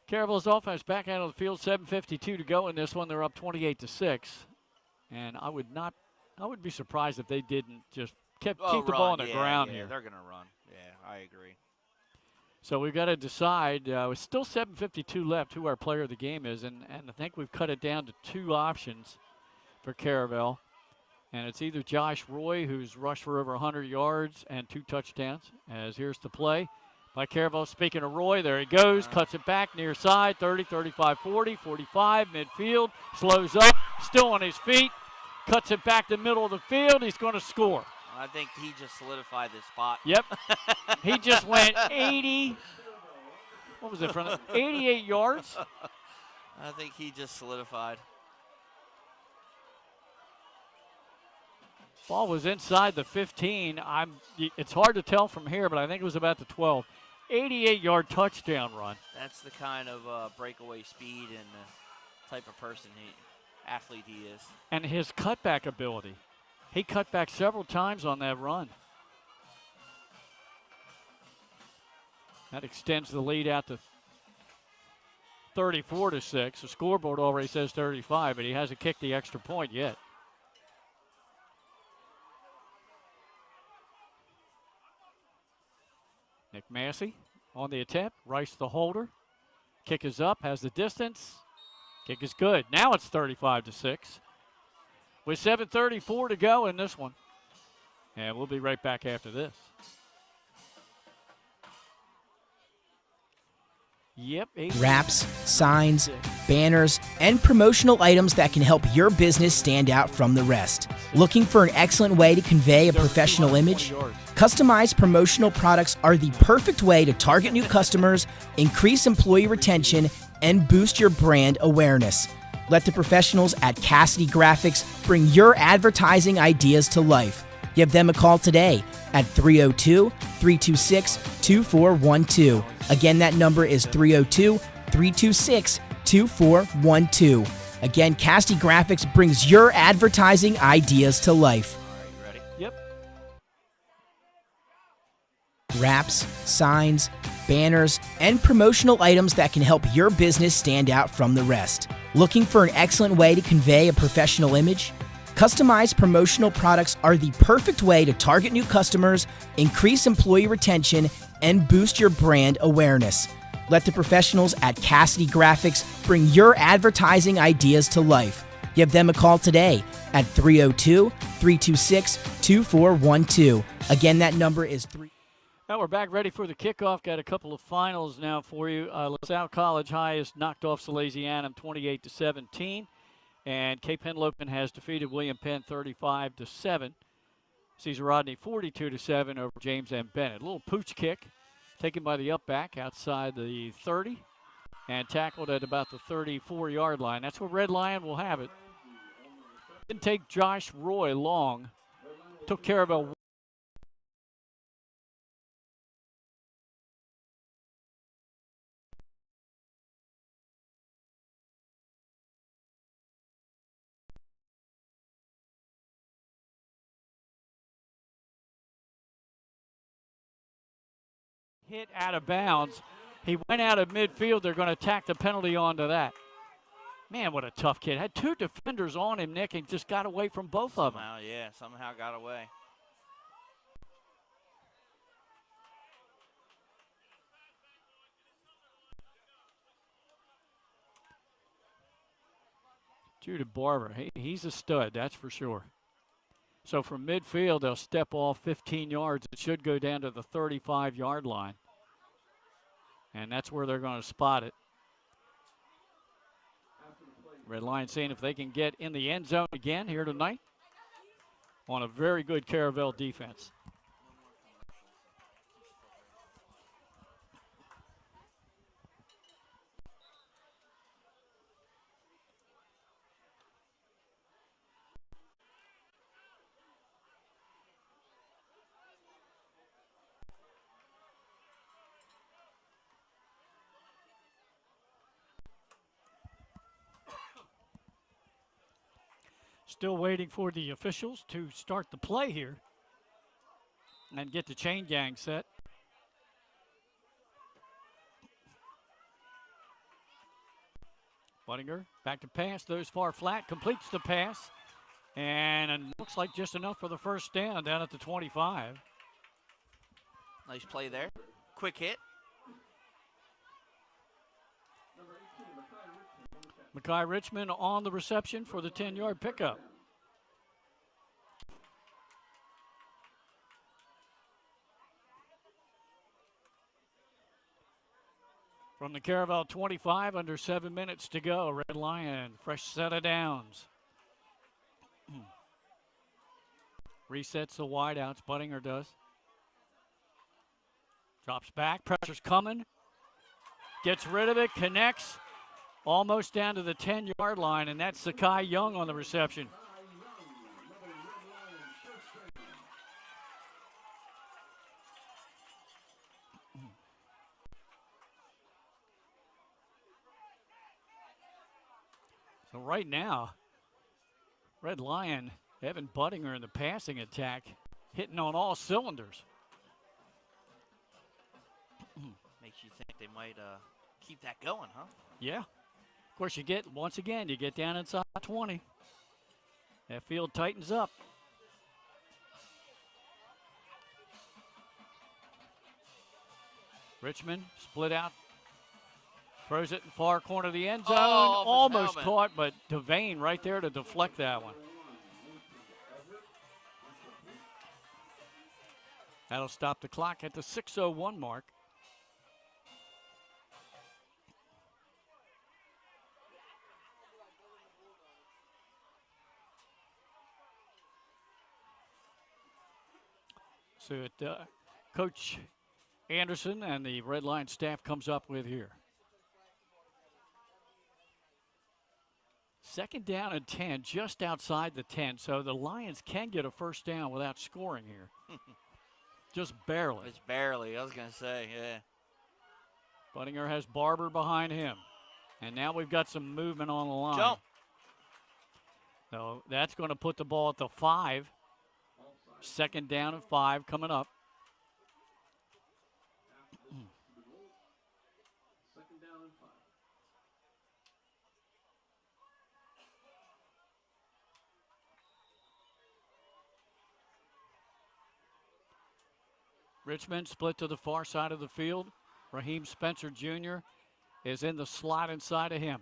Caravel's offense back out of the field, 7:52 to go in this one. They're up 28-6. And I would be surprised if they didn't just keep the ball on the ground here. They're going to run. Yeah, I agree. So we've got to decide. With still 7:52 left, who our player of the game is, and I think we've cut it down to 2 options for Caravel. And it's either Josh Roy, who's rushed for over 100 yards and 2 touchdowns, as here's the play by Caravel. Speaking of Roy, there he goes, cuts it back near side, 30, 35, 40, 45, midfield, slows up, still on his feet, cuts it back the middle of the field. He's going to score. I think he just solidified this spot. Yep. He just went 80. What was it, from 88 yards? I think he just solidified. Ball was inside the 15. It's hard to tell from here, but I think it was about the 12. 88-yard touchdown run. That's the kind of breakaway speed and the type of person athlete he is. And his cutback ability. He cut back several times on that run. That extends the lead out to 34-6. The scoreboard already says 35, but he hasn't kicked the extra point yet. Nick Massey on the attempt. Rice the holder. Kick is up, has the distance. Kick is good. Now it's 35-6. With 7:34 to go in this one. And we'll be right back after this. Yep. Wraps, signs, banners, and promotional items that can help your business stand out from the rest. Looking for an excellent way to convey a professional image? Customized promotional products are the perfect way to target new customers, increase employee retention, and boost your brand awareness. Let the professionals at Cassidy Graphics bring your advertising ideas to life. Give them a call today at 302-326-2412. Again, that number is 302-326-2412. Again, Cassidy Graphics brings your advertising ideas to life. All right, you ready? Yep. Wraps, signs, banners, and promotional items that can help your business stand out from the rest. Looking for an excellent way to convey a professional image? Customized promotional products are the perfect way to target new customers, increase employee retention, and boost your brand awareness. Let the professionals at Cassidy Graphics bring your advertising ideas to life. Give them a call today at 302-326-2412. Again, that number is 3. Now we're back ready for the kickoff. Got a couple of finals now for you. LaSalle College High has knocked off Salesianum 28-17. And Cape Henlopen has defeated William Penn 35-7. Cesar Rodney 42-7 over James M. Bennett. A little pooch kick taken by the up back outside the 30 and tackled at about the 34-yard line. That's where Red Lion will have it. Didn't take Josh Roy long. Took Caravel. Hit out of bounds. He went out of midfield. They're going to tack the penalty onto that. Man, what a tough kid. Had two defenders on him, Nick, and just got away from both of them. Somehow got away. Judah Barber, he's a stud, that's for sure. So from midfield, they'll step off 15 yards. It should go down to the 35-yard line. And that's where they're going to spot it. Red Lions seeing if they can get in the end zone again here tonight on a very good Caravel defense. Still waiting for the officials to start the play here and get the chain gang set. Buttinger back to pass, those far flat, completes the pass, and it looks like just enough for the first down down at the 25. Nice play there. Quick hit. Mackay Richmond on the reception for the 10-yard pickup. From the Caravel 25, under 7 minutes to go. Red Lion, fresh set of downs. Resets the wideouts, Buttinger does. Drops back, pressure's coming. Gets rid of it, connects. Almost down to the 10-yard line, and that's Sakai Young on the reception. So right now, Red Lion, Evan Buttinger in the passing attack, hitting on all cylinders. Makes you think they might keep that going, huh? Yeah. Of course, you get, once again, you get down inside 20. That field tightens up. Richmond split out. Throws it in far corner of the end zone. Almost caught, but Devane right there to deflect that one. That'll stop the clock at the 6:01 mark. So Coach Anderson and the Red Lion staff comes up with here. 2nd down and 10, just outside the 10. So the Lions can get a first down without scoring here. Just barely. It's barely, I was going to say, yeah. Buttinger has Barber behind him. And now we've got some movement on the line. Jump. So that's going to put the ball at the 5. 2nd down and 5 coming up. Second down and 5. Richmond split to the far side of the field. Raheem Spencer Jr. is in the slot inside of him.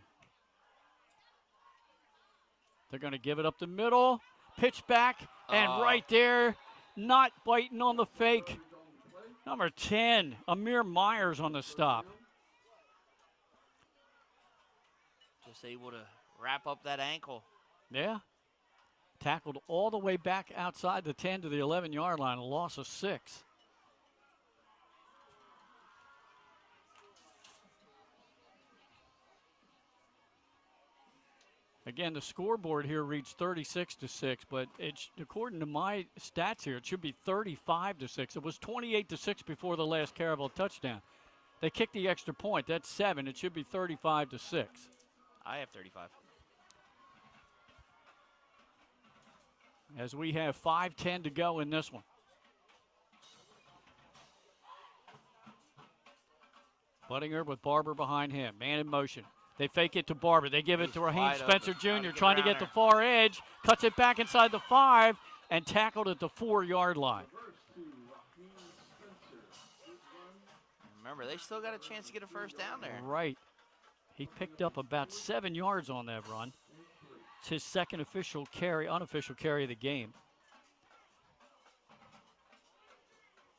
They're going to give it up the middle. Pitch back, and right there, not biting on the fake. Number 10, Amir Myers on the stop. Just able to wrap up that ankle. Yeah. Tackled all the way back outside the 10 to the 11-yard line, a loss of 6. Again, the scoreboard here reads 36-6, but it's, according to my stats here, it should be 35-6. It was 28-6 before the last Caravel touchdown. They kicked the extra point. That's 7. It should be 35-6. I have 35. As we have 5:10 to go in this one. Buttinger with Barber behind him. Man in motion. They fake it to Barber. They give it to Raheem Spencer Jr. trying to get the far edge. Cuts it back inside the 5 and tackled at the 4-yard line. Remember, they still got a chance to get a first down there. Right. He picked up about 7 yards on that run. It's his second unofficial carry of the game.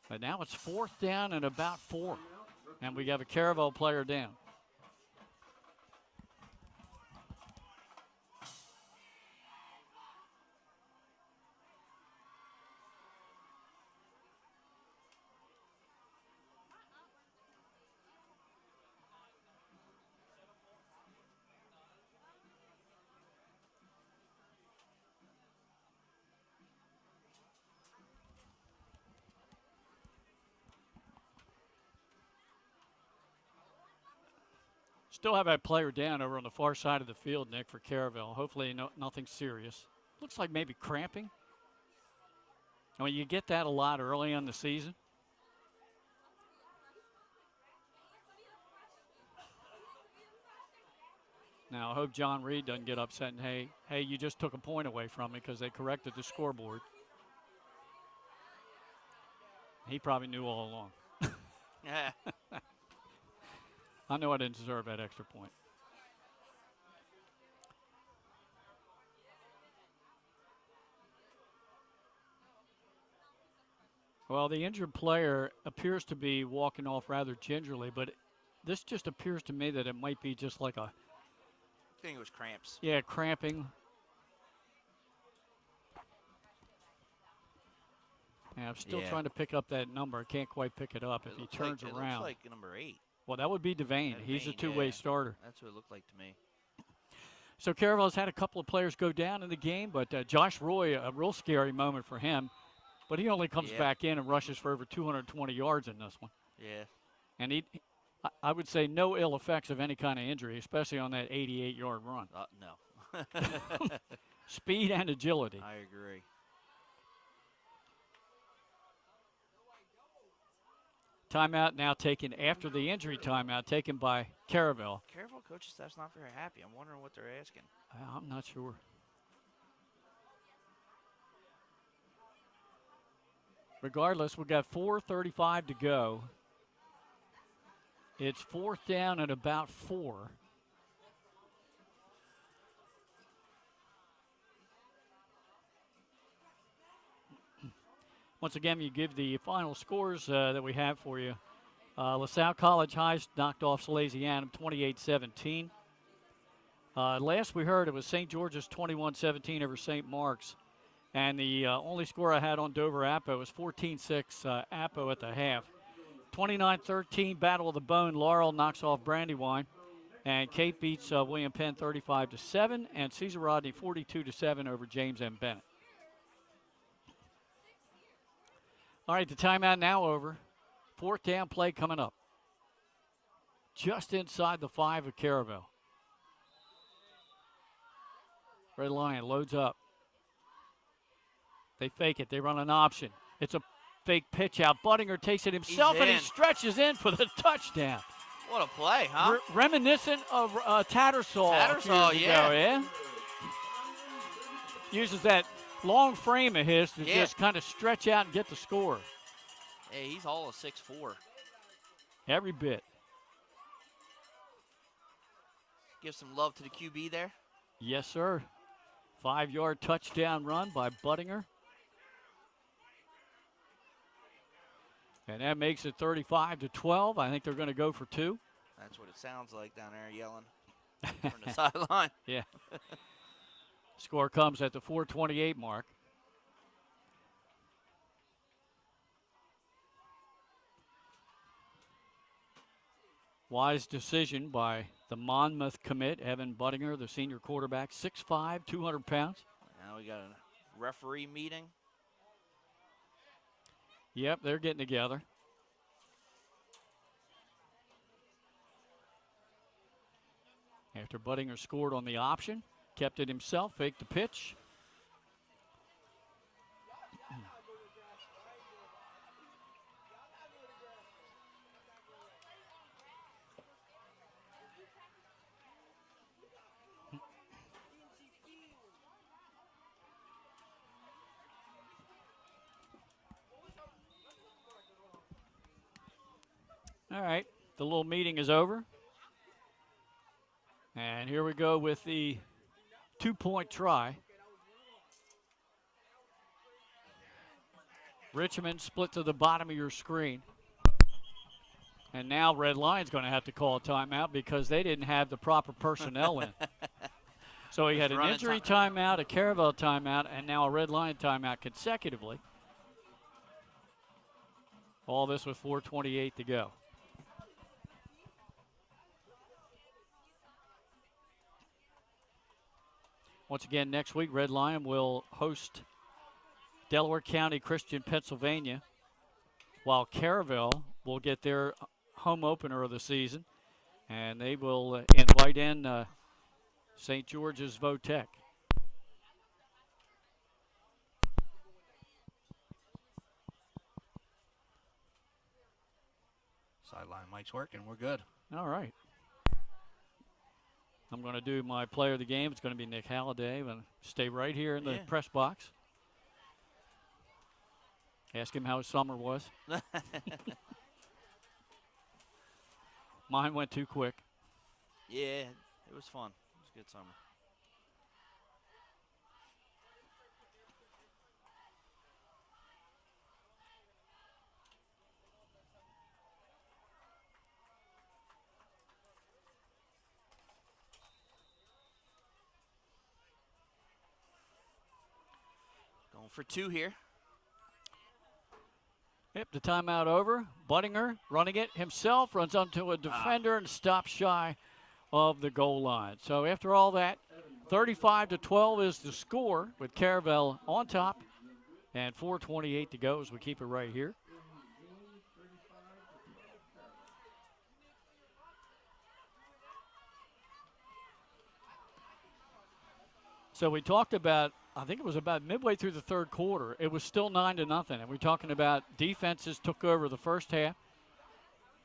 But now it's 4th down and about 4. And we have a Caravel player down. Still have that player down over on the far side of the field, Nick, for Caravel. Hopefully nothing serious. Looks like maybe cramping. I mean, you get that a lot early in the season. Now, I hope John Reed doesn't get upset and, hey, you just took a point away from me because they corrected the scoreboard. He probably knew all along. Yeah. I know I didn't deserve that extra point. Well, the injured player appears to be walking off rather gingerly, but this just appears to me that it might be just like a... I think it was cramps. Yeah, cramping. Yeah, I'm still trying to pick up that number. I can't quite pick it up if he turns around. It looks like number 8. Well, that would be Devane. He's a two-way starter. That's what it looked like to me. So Caravel's had a couple of players go down in the game, but Josh Roy, a real scary moment for him. But he only comes back in and rushes for over 220 yards in this one. Yeah. And I would say no ill effects of any kind of injury, especially on that 88-yard run. No. Speed and agility. I agree. Timeout now taken after the injury timeout taken by Caravel. Caravel coaching staff's not very happy. I'm wondering what they're asking. I'm not sure. Regardless, we've got 4:35 to go. It's 4th down and about 4. Once again, you give the final scores that we have for you. LaSalle College High knocked off Salesianum 28-17. Last we heard, it was St. George's 21-17 over St. Mark's. And the only score I had on Dover-Appo was 14-6 Appo at the half. 29-13 Battle of the Bone. Laurel knocks off Brandywine. And Cape beats William Penn 35-7. And Cesar Rodney 42-7 over James M. Bennett. All right, the timeout now over. 4th down play coming up. Just inside the 5 of Caravel. Red Lion loads up. They fake it. They run an option. It's a fake pitch out. Buttinger takes it himself, and he stretches in for the touchdown. What a play, huh? Reminiscent of Tattersall. Tattersall, yeah. Yeah. Uses that long frame of his to just kind of stretch out and get the score. Hey, he's all of 6'4". Every bit. Give some love to the QB there. Yes, sir. 5-yard touchdown run by Buttinger. And that makes it 35-12. I think they're going to go for 2. That's what it sounds like down there yelling from the sideline. Yeah. Score comes at the 4:28 mark. Wise decision by the Monmouth commit, Evan Buttinger, the senior quarterback, 6'5", 200 pounds. Now we got a referee meeting. Yep, they're getting together. After Buttinger scored on the option, kept it himself, faked the pitch. All right, the little meeting is over. And here we go with the 2-point try. Richmond split to the bottom of your screen. And now Red Lion's going to have to call a timeout because they didn't have the proper personnel in. So he had an injury timeout, a Caravel timeout, and now a Red Lion timeout consecutively. All this with 4:28 to go. Once again, next week, Red Lion will host Delaware County Christian, Pennsylvania, while Caravel will get their home opener of the season, and they will invite in St. George's Votech. Sideline mic's working. We're good. All right. I'm going to do my player of the game. It's going to be Nick Halliday. I'm going to stay right here in the press box. Ask him how his summer was. Mine went too quick. Yeah, it was fun. It was a good summer. Going for 2 here. Yep, the timeout over. Buttinger running it himself, runs onto a defender and stops shy of the goal line. So after all that, 35-12 is the score with Caravel on top and 4:28 to go as we keep it right here. So we talked about, I think it was about midway through the third quarter, it was still 9-0, and we're talking about defenses took over the first half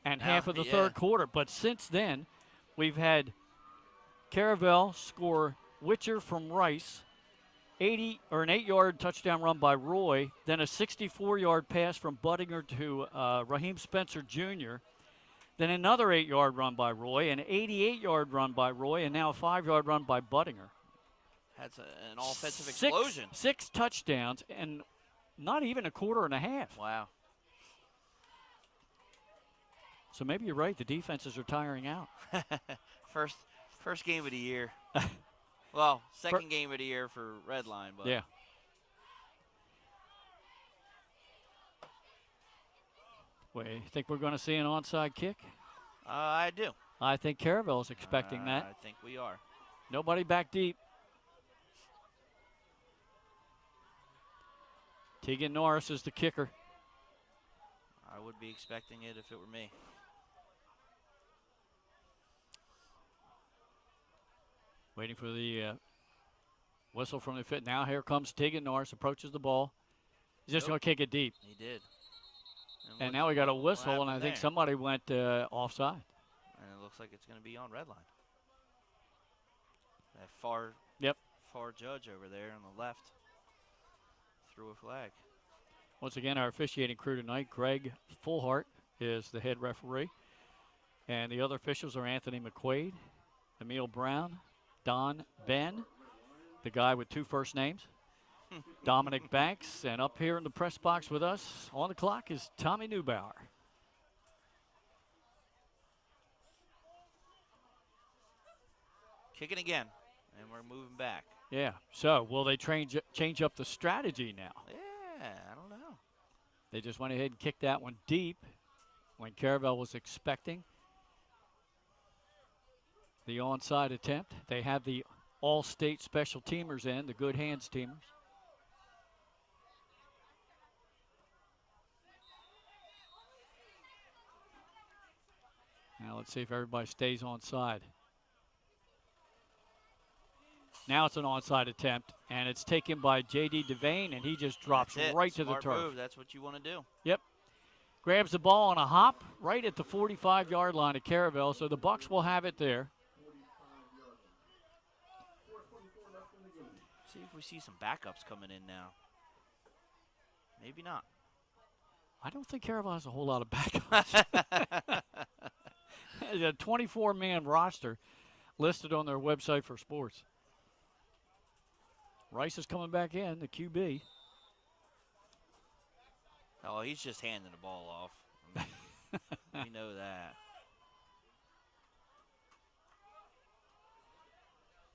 and half of the third quarter. But since then, we've had Caravel score Witcher from Rice, an 8-yard touchdown run by Roy, then a 64-yard pass from Buttinger to Raheem Spencer Jr., then another 8-yard run by Roy, an 88-yard run by Roy, and now a 5-yard run by Buttinger. That's an offensive explosion. 6 touchdowns and not even a quarter and a half. Wow. So maybe you're right. The defenses are tiring out. First game of the year. Well, second game of the year for Red Line. But yeah. Wait, you think we're going to see an onside kick? I do. I think Caravel is expecting that. I think we are. Nobody back deep. Tegan Norris is the kicker. I would be expecting it if it were me. Waiting for the whistle from the fit. Now here comes Tegan Norris, approaches the ball. He's just going to kick it deep. He did. And now we got a whistle, and I think somebody went offside. looks like it's going to be on red line. That far judge over there on the left threw a flag. Once again, our officiating crew tonight, Greg Fullhart is the head referee. And the other officials are Anthony McQuaid, Emil Brown, Don Ben, the guy with 2 first names, Dominic Banks, and up here in the press box with us on the clock is Tommy Neubauer. Kicking again, and we're moving back. Yeah, so will they change up the strategy now? Yeah, I don't know. They just went ahead and kicked that one deep when Caravel was expecting the onside attempt. They have the all-state special teamers in, the good hands teamers. Now let's see if everybody stays onside. Now it's an onside attempt, and it's taken by J.D. Devane, and he just drops right to the turf. Move. That's what you want to do. Yep. Grabs the ball on a hop right at the 45-yard line of Caravel, so the Bucks will have it there. See if we see some backups coming in now. Maybe not. I don't think Caravel has a whole lot of backups. There's a 24-man roster listed on their website for sports. Rice is coming back in, the QB. Oh, he's just handing the ball off. We know that.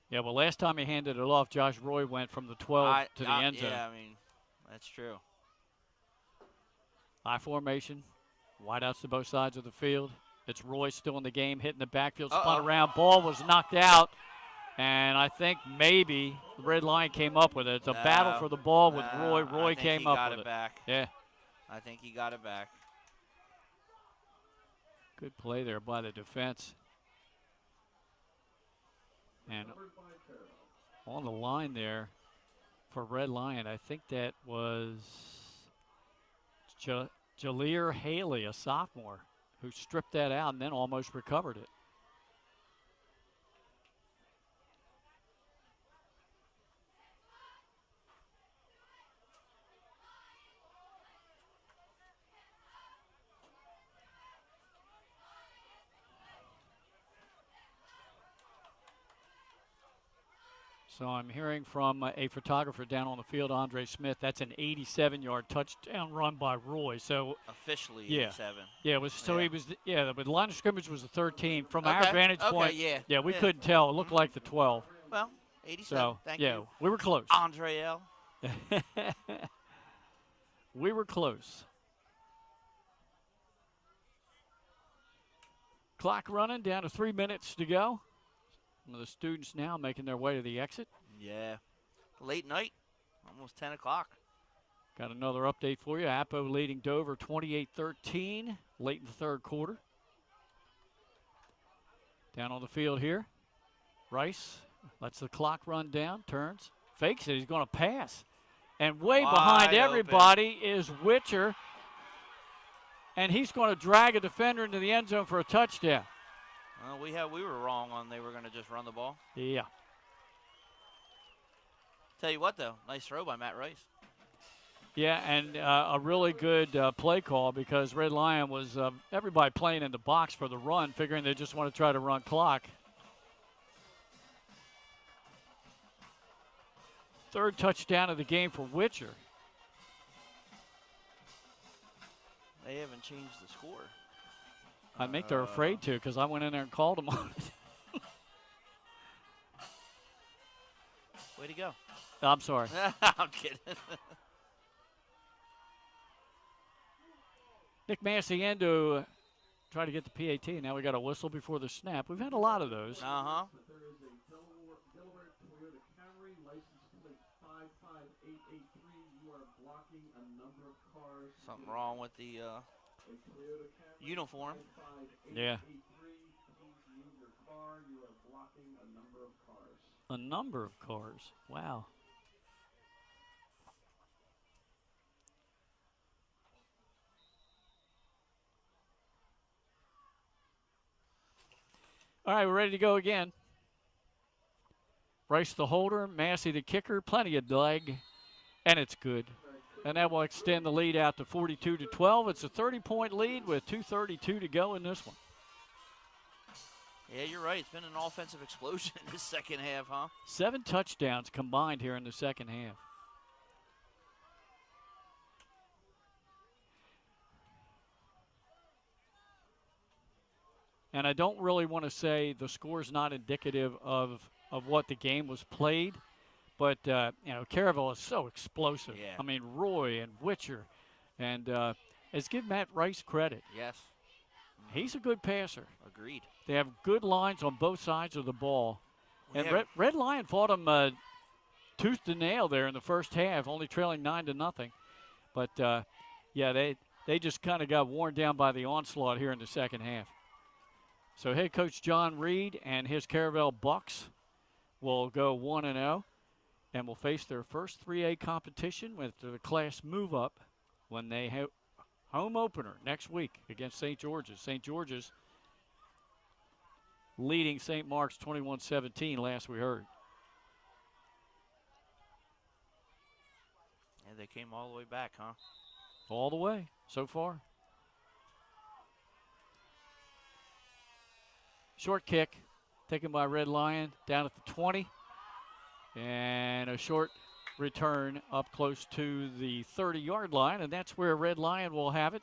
Yeah, well, last time he handed it off, Josh Roy went from the 12 to the end zone. Yeah, I mean, that's true. I formation, wideouts to both sides of the field. It's Roy still in the game, hitting the backfield, spun around. Ball was knocked out, and I think maybe the red line came up with it. It's a battle for the ball with Roy. Roy came up with it. Back. Yeah. I think he got it back. Good play there by the defense. And on the line there for Red Lion, I think that was Jalir Haley, a sophomore, who stripped that out and then almost recovered it. So I'm hearing from a photographer down on the field, Andre Smith. That's an 87-yard touchdown run by Roy. So officially, yeah, 87. Yeah, it was. So he was. Yeah, the line of scrimmage was the 13. From Okay. our vantage point, Yeah, we couldn't tell. It looked like the 12. Well, 87. So Thank yeah, you. we were close. Andre L. We were close. Clock running down to 3 minutes to go. Some of the students now making their way to the exit. Yeah. Late night, almost 10 o'clock. Got another update for you. Apo leading Dover 28-13 late in the third quarter. Down on the field here. Rice lets the clock run down, turns, fakes it. He's going to pass. And way behind everybody is Witcher. And he's going to drag a defender into the end zone for a touchdown. Well, we were wrong on they were going to just run the ball. Yeah. Tell you what, though, nice throw by Matt Rice. Yeah, and a really good play call because Red Lion was everybody playing in the box for the run, figuring they just want to try to run clock. Third touchdown of the game for Witcher. They haven't changed the score. I think they're afraid to because I went in there and called them on it. Way to go. I'm sorry. I'm kidding. Nick Massiendo tried to get the PAT. Now we got a whistle before the snap. We've had a lot of those. Uh-huh. There is a Delaware Toyota Camry license plate 55883. You are blocking a number of cars. Something wrong with the uniform. Yeah. Please move your car. You are blocking a number of cars. A number of cars. Wow. All right, we're ready to go again. Rice the holder, Massey the kicker, plenty of leg, and it's good. And that will extend the lead out to 42-12. It's a 30-point lead with 2:32 to go in this one. Yeah, you're right. It's been an offensive explosion in this second half, huh? 7 touchdowns combined here in the second half. And I don't really want to say the score's not indicative of what the game was played, but, Caravel is so explosive. Yeah. I mean, Roy and Witcher, and let's give Matt Rice credit. Yes. He's a good passer. Agreed. They have good lines on both sides of the ball. We And have- Red Lion fought him tooth to nail there in the first half, only trailing 9-0. But, they just kind of got worn down by the onslaught here in the second half. So head coach John Reed and his Caravel Bucks will go 1-0 and will face their first 3A competition with the class move up when they have home opener next week against St. George's. St. George's leading St. Mark's 21-17 last we heard. Yeah, they came all the way back, huh? All the way so far. Short kick taken by Red Lion down at the 20. And a short return up close to the 30-yard line, and that's where Red Lion will have it.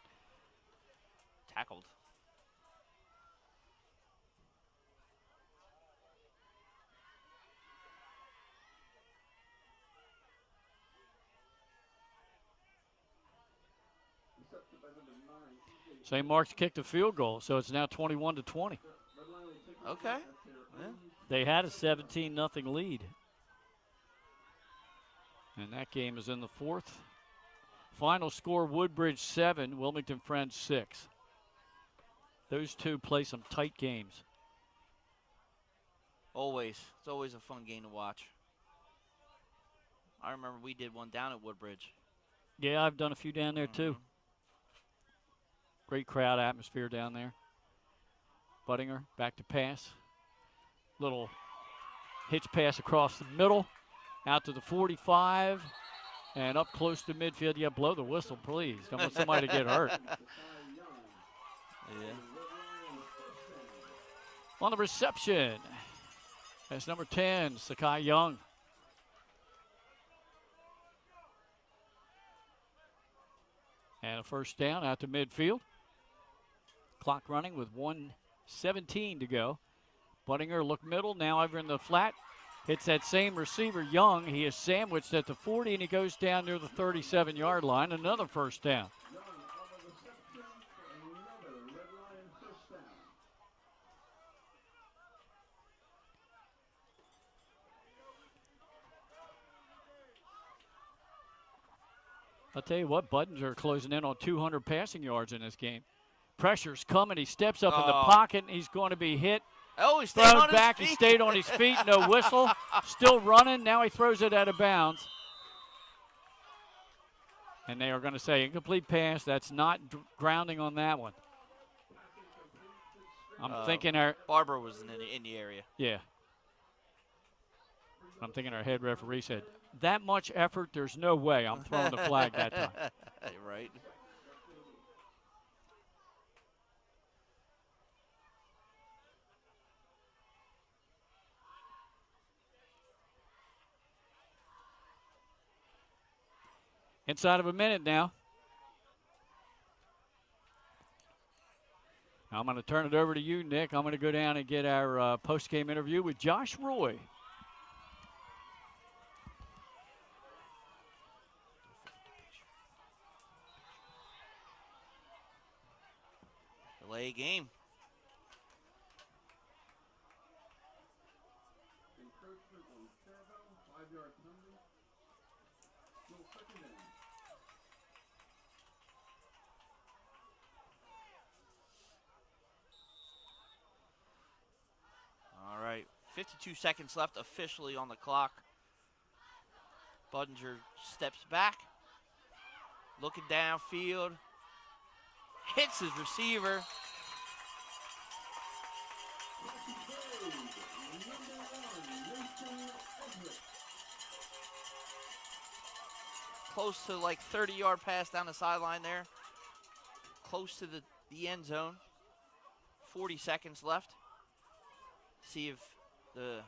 Tackled. St. Mark's kicked a field goal, so it's now 21-20. Okay. Yeah. They had a 17-0 lead. And that game is in the fourth. Final score, Woodbridge 7, Wilmington Friends 6. Those two play some tight games. Always. It's always a fun game to watch. I remember we did one down at Woodbridge. Yeah, I've done a few down there too. Great crowd atmosphere down there. Buttinger back to pass. Little hitch pass across the middle. Out to the 45. And up close to midfield. Yeah, blow the whistle, please. Don't want somebody to get hurt. Yeah. On the reception, that's number 10, Sakai Young. And a first down out to midfield. Clock running with 1:17 to go. Buttinger look middle, now over in the flat. Hits that same receiver, Young. He is sandwiched at the 40, and he goes down near the 37-yard line. Another first down. I'll tell you what, Buttons are closing in on 200 passing yards in this game. Pressure's coming. He steps up in the pocket, and he's going to be hit. Oh, he stayed on Thrown his back. feet. He stayed on his feet. No whistle. Still running. Now he throws it out of bounds. And they are going to say incomplete pass. That's not grounding on that one. I'm thinking our Barber was in the area. Yeah. I'm thinking our head referee said, that much effort, there's no way I'm throwing the flag that time. Right. Inside of a minute now. I'm going to turn it over to you, Nick. I'm going to go down and get our post-game interview with Josh Roy. Delay game. Encroachment on Caravel, 5-yard penalty. Still second down. All right. 52 seconds left officially on the clock. Budinger steps back. Looking downfield. Hits his receiver. close to like 30-yard pass down the sideline there. Close to the end zone. 40 seconds left. See if the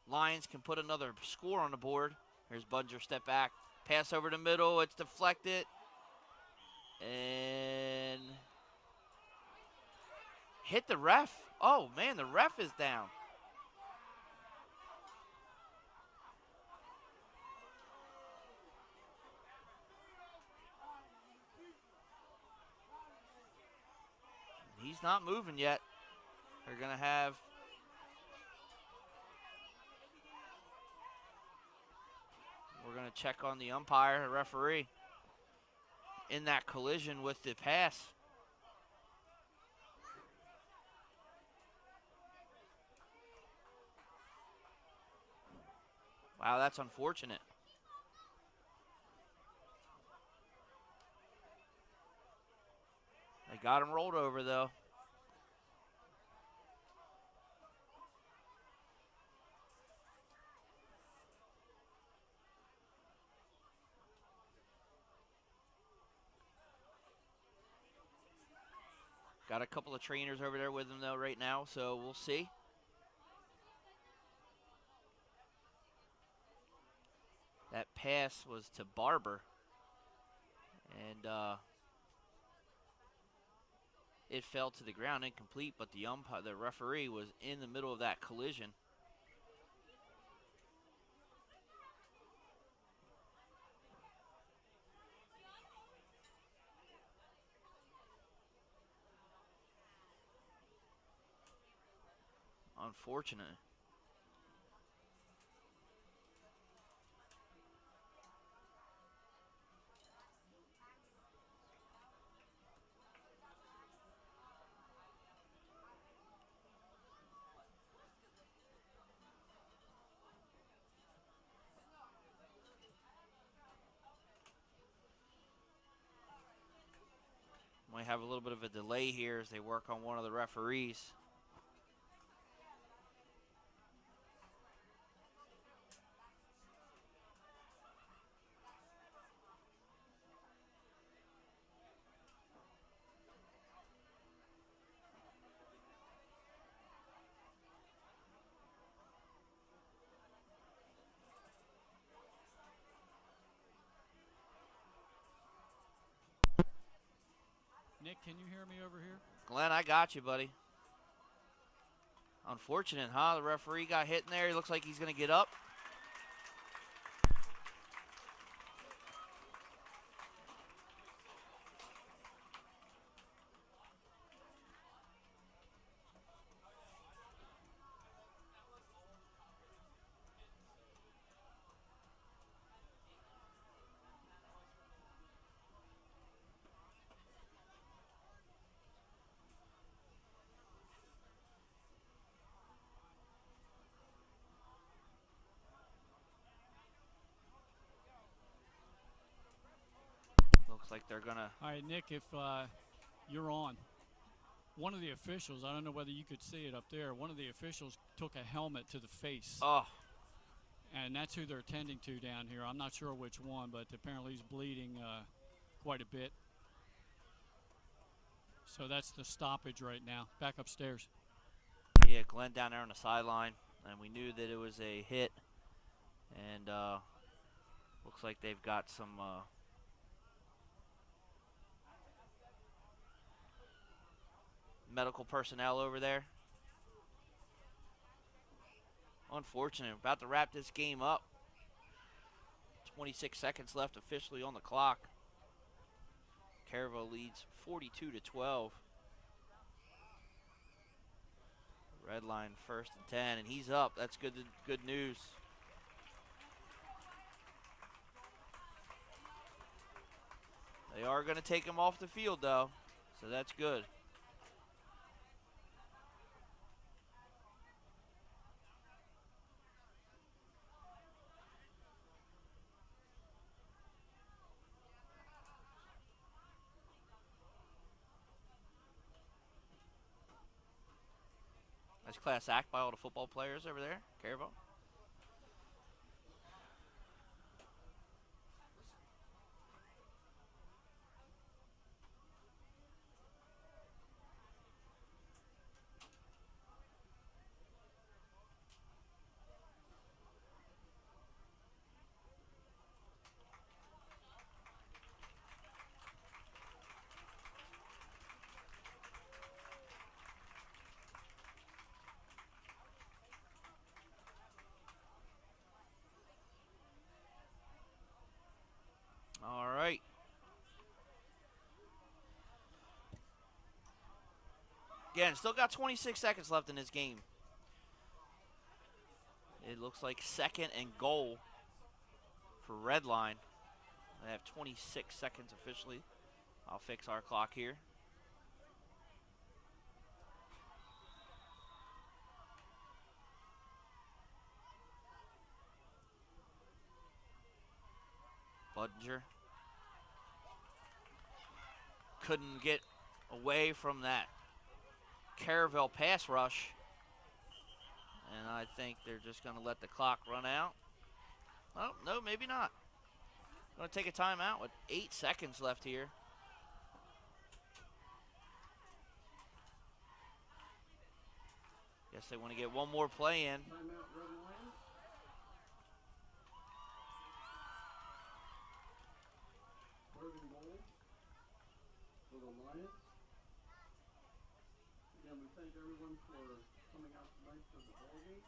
Lions can put another score on the board. Here's Bunger, step back. Pass over the middle. It's deflected. And hit the ref. Oh, man, the ref is down. He's not moving yet. They're going to have we're going to check on the umpire, the referee, in that collision with the pass. Wow, that's unfortunate. They got him rolled over, though. Got a couple of trainers over there with him, though, right now, so we'll see. That pass was to Barber. And it fell to the ground incomplete, but the referee was in the middle of that collision. Unfortunate. Might have a little bit of a delay here as they work on one of the referees. Nick, can you hear me over here? Glenn, I got you, buddy. Unfortunate, huh? The referee got hit in there. He looks like he's going to get up. Looks like they're going to... All right, Nick, if you're on. One of the officials, I don't know whether you could see it up there, one of the officials took a helmet to the face. Oh. And that's who they're tending to down here. I'm not sure which one, but apparently he's bleeding quite a bit. So that's the stoppage right now. Back upstairs. Yeah, Glenn down there on the sideline, and we knew that it was a hit. And looks like they've got some medical personnel over there. Unfortunate. About to wrap this game up. 26 seconds left officially on the clock. Caravel leads 42-12. Red line 1st and 10, and he's up. That's good news. They are going to take him off the field, though, so that's good. Nice class act by all the football players over there, Caravel. Again, still got 26 seconds left in this game. It looks like 2nd and goal for Redline. They have 26 seconds officially. I'll fix our clock here. Budger couldn't get away from that Caravel pass rush. And I think they're just going to let the clock run out. Oh, no, maybe not. Going to take a timeout with 8 seconds left here. Guess they want to get one more play in. Timeout, Red Lions. Third and goal for the Lions. Again, we thank everyone for coming out tonight for the ball game.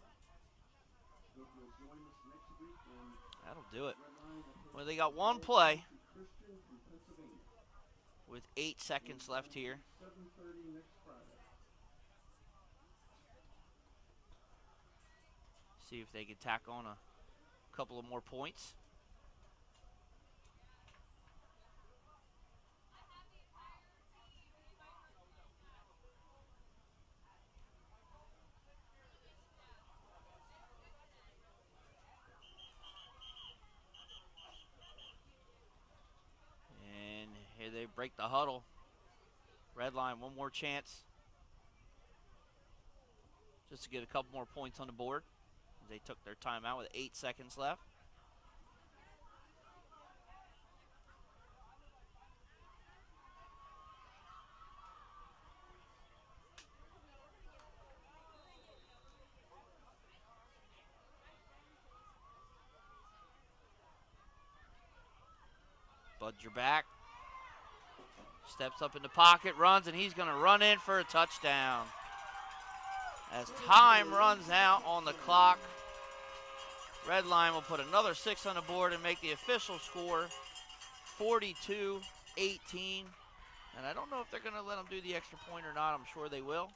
Hope you'll join us next week when That'll do it. Red Lions will Well, they got one play Christian from Pennsylvania. with 8 seconds left here. 7:30 next Friday. See if they can tack on a couple of more points. And here they break the huddle. Redline, one more chance just to get a couple more points on the board. They took their timeout with 8 seconds left. Budger back. Steps up in the pocket, runs, and he's going to run in for a touchdown. As time runs out on the clock, Redline will put another 6 on the board and make the official score 42-18. And I don't know if they're going to let them do the extra point or not. I'm sure they will.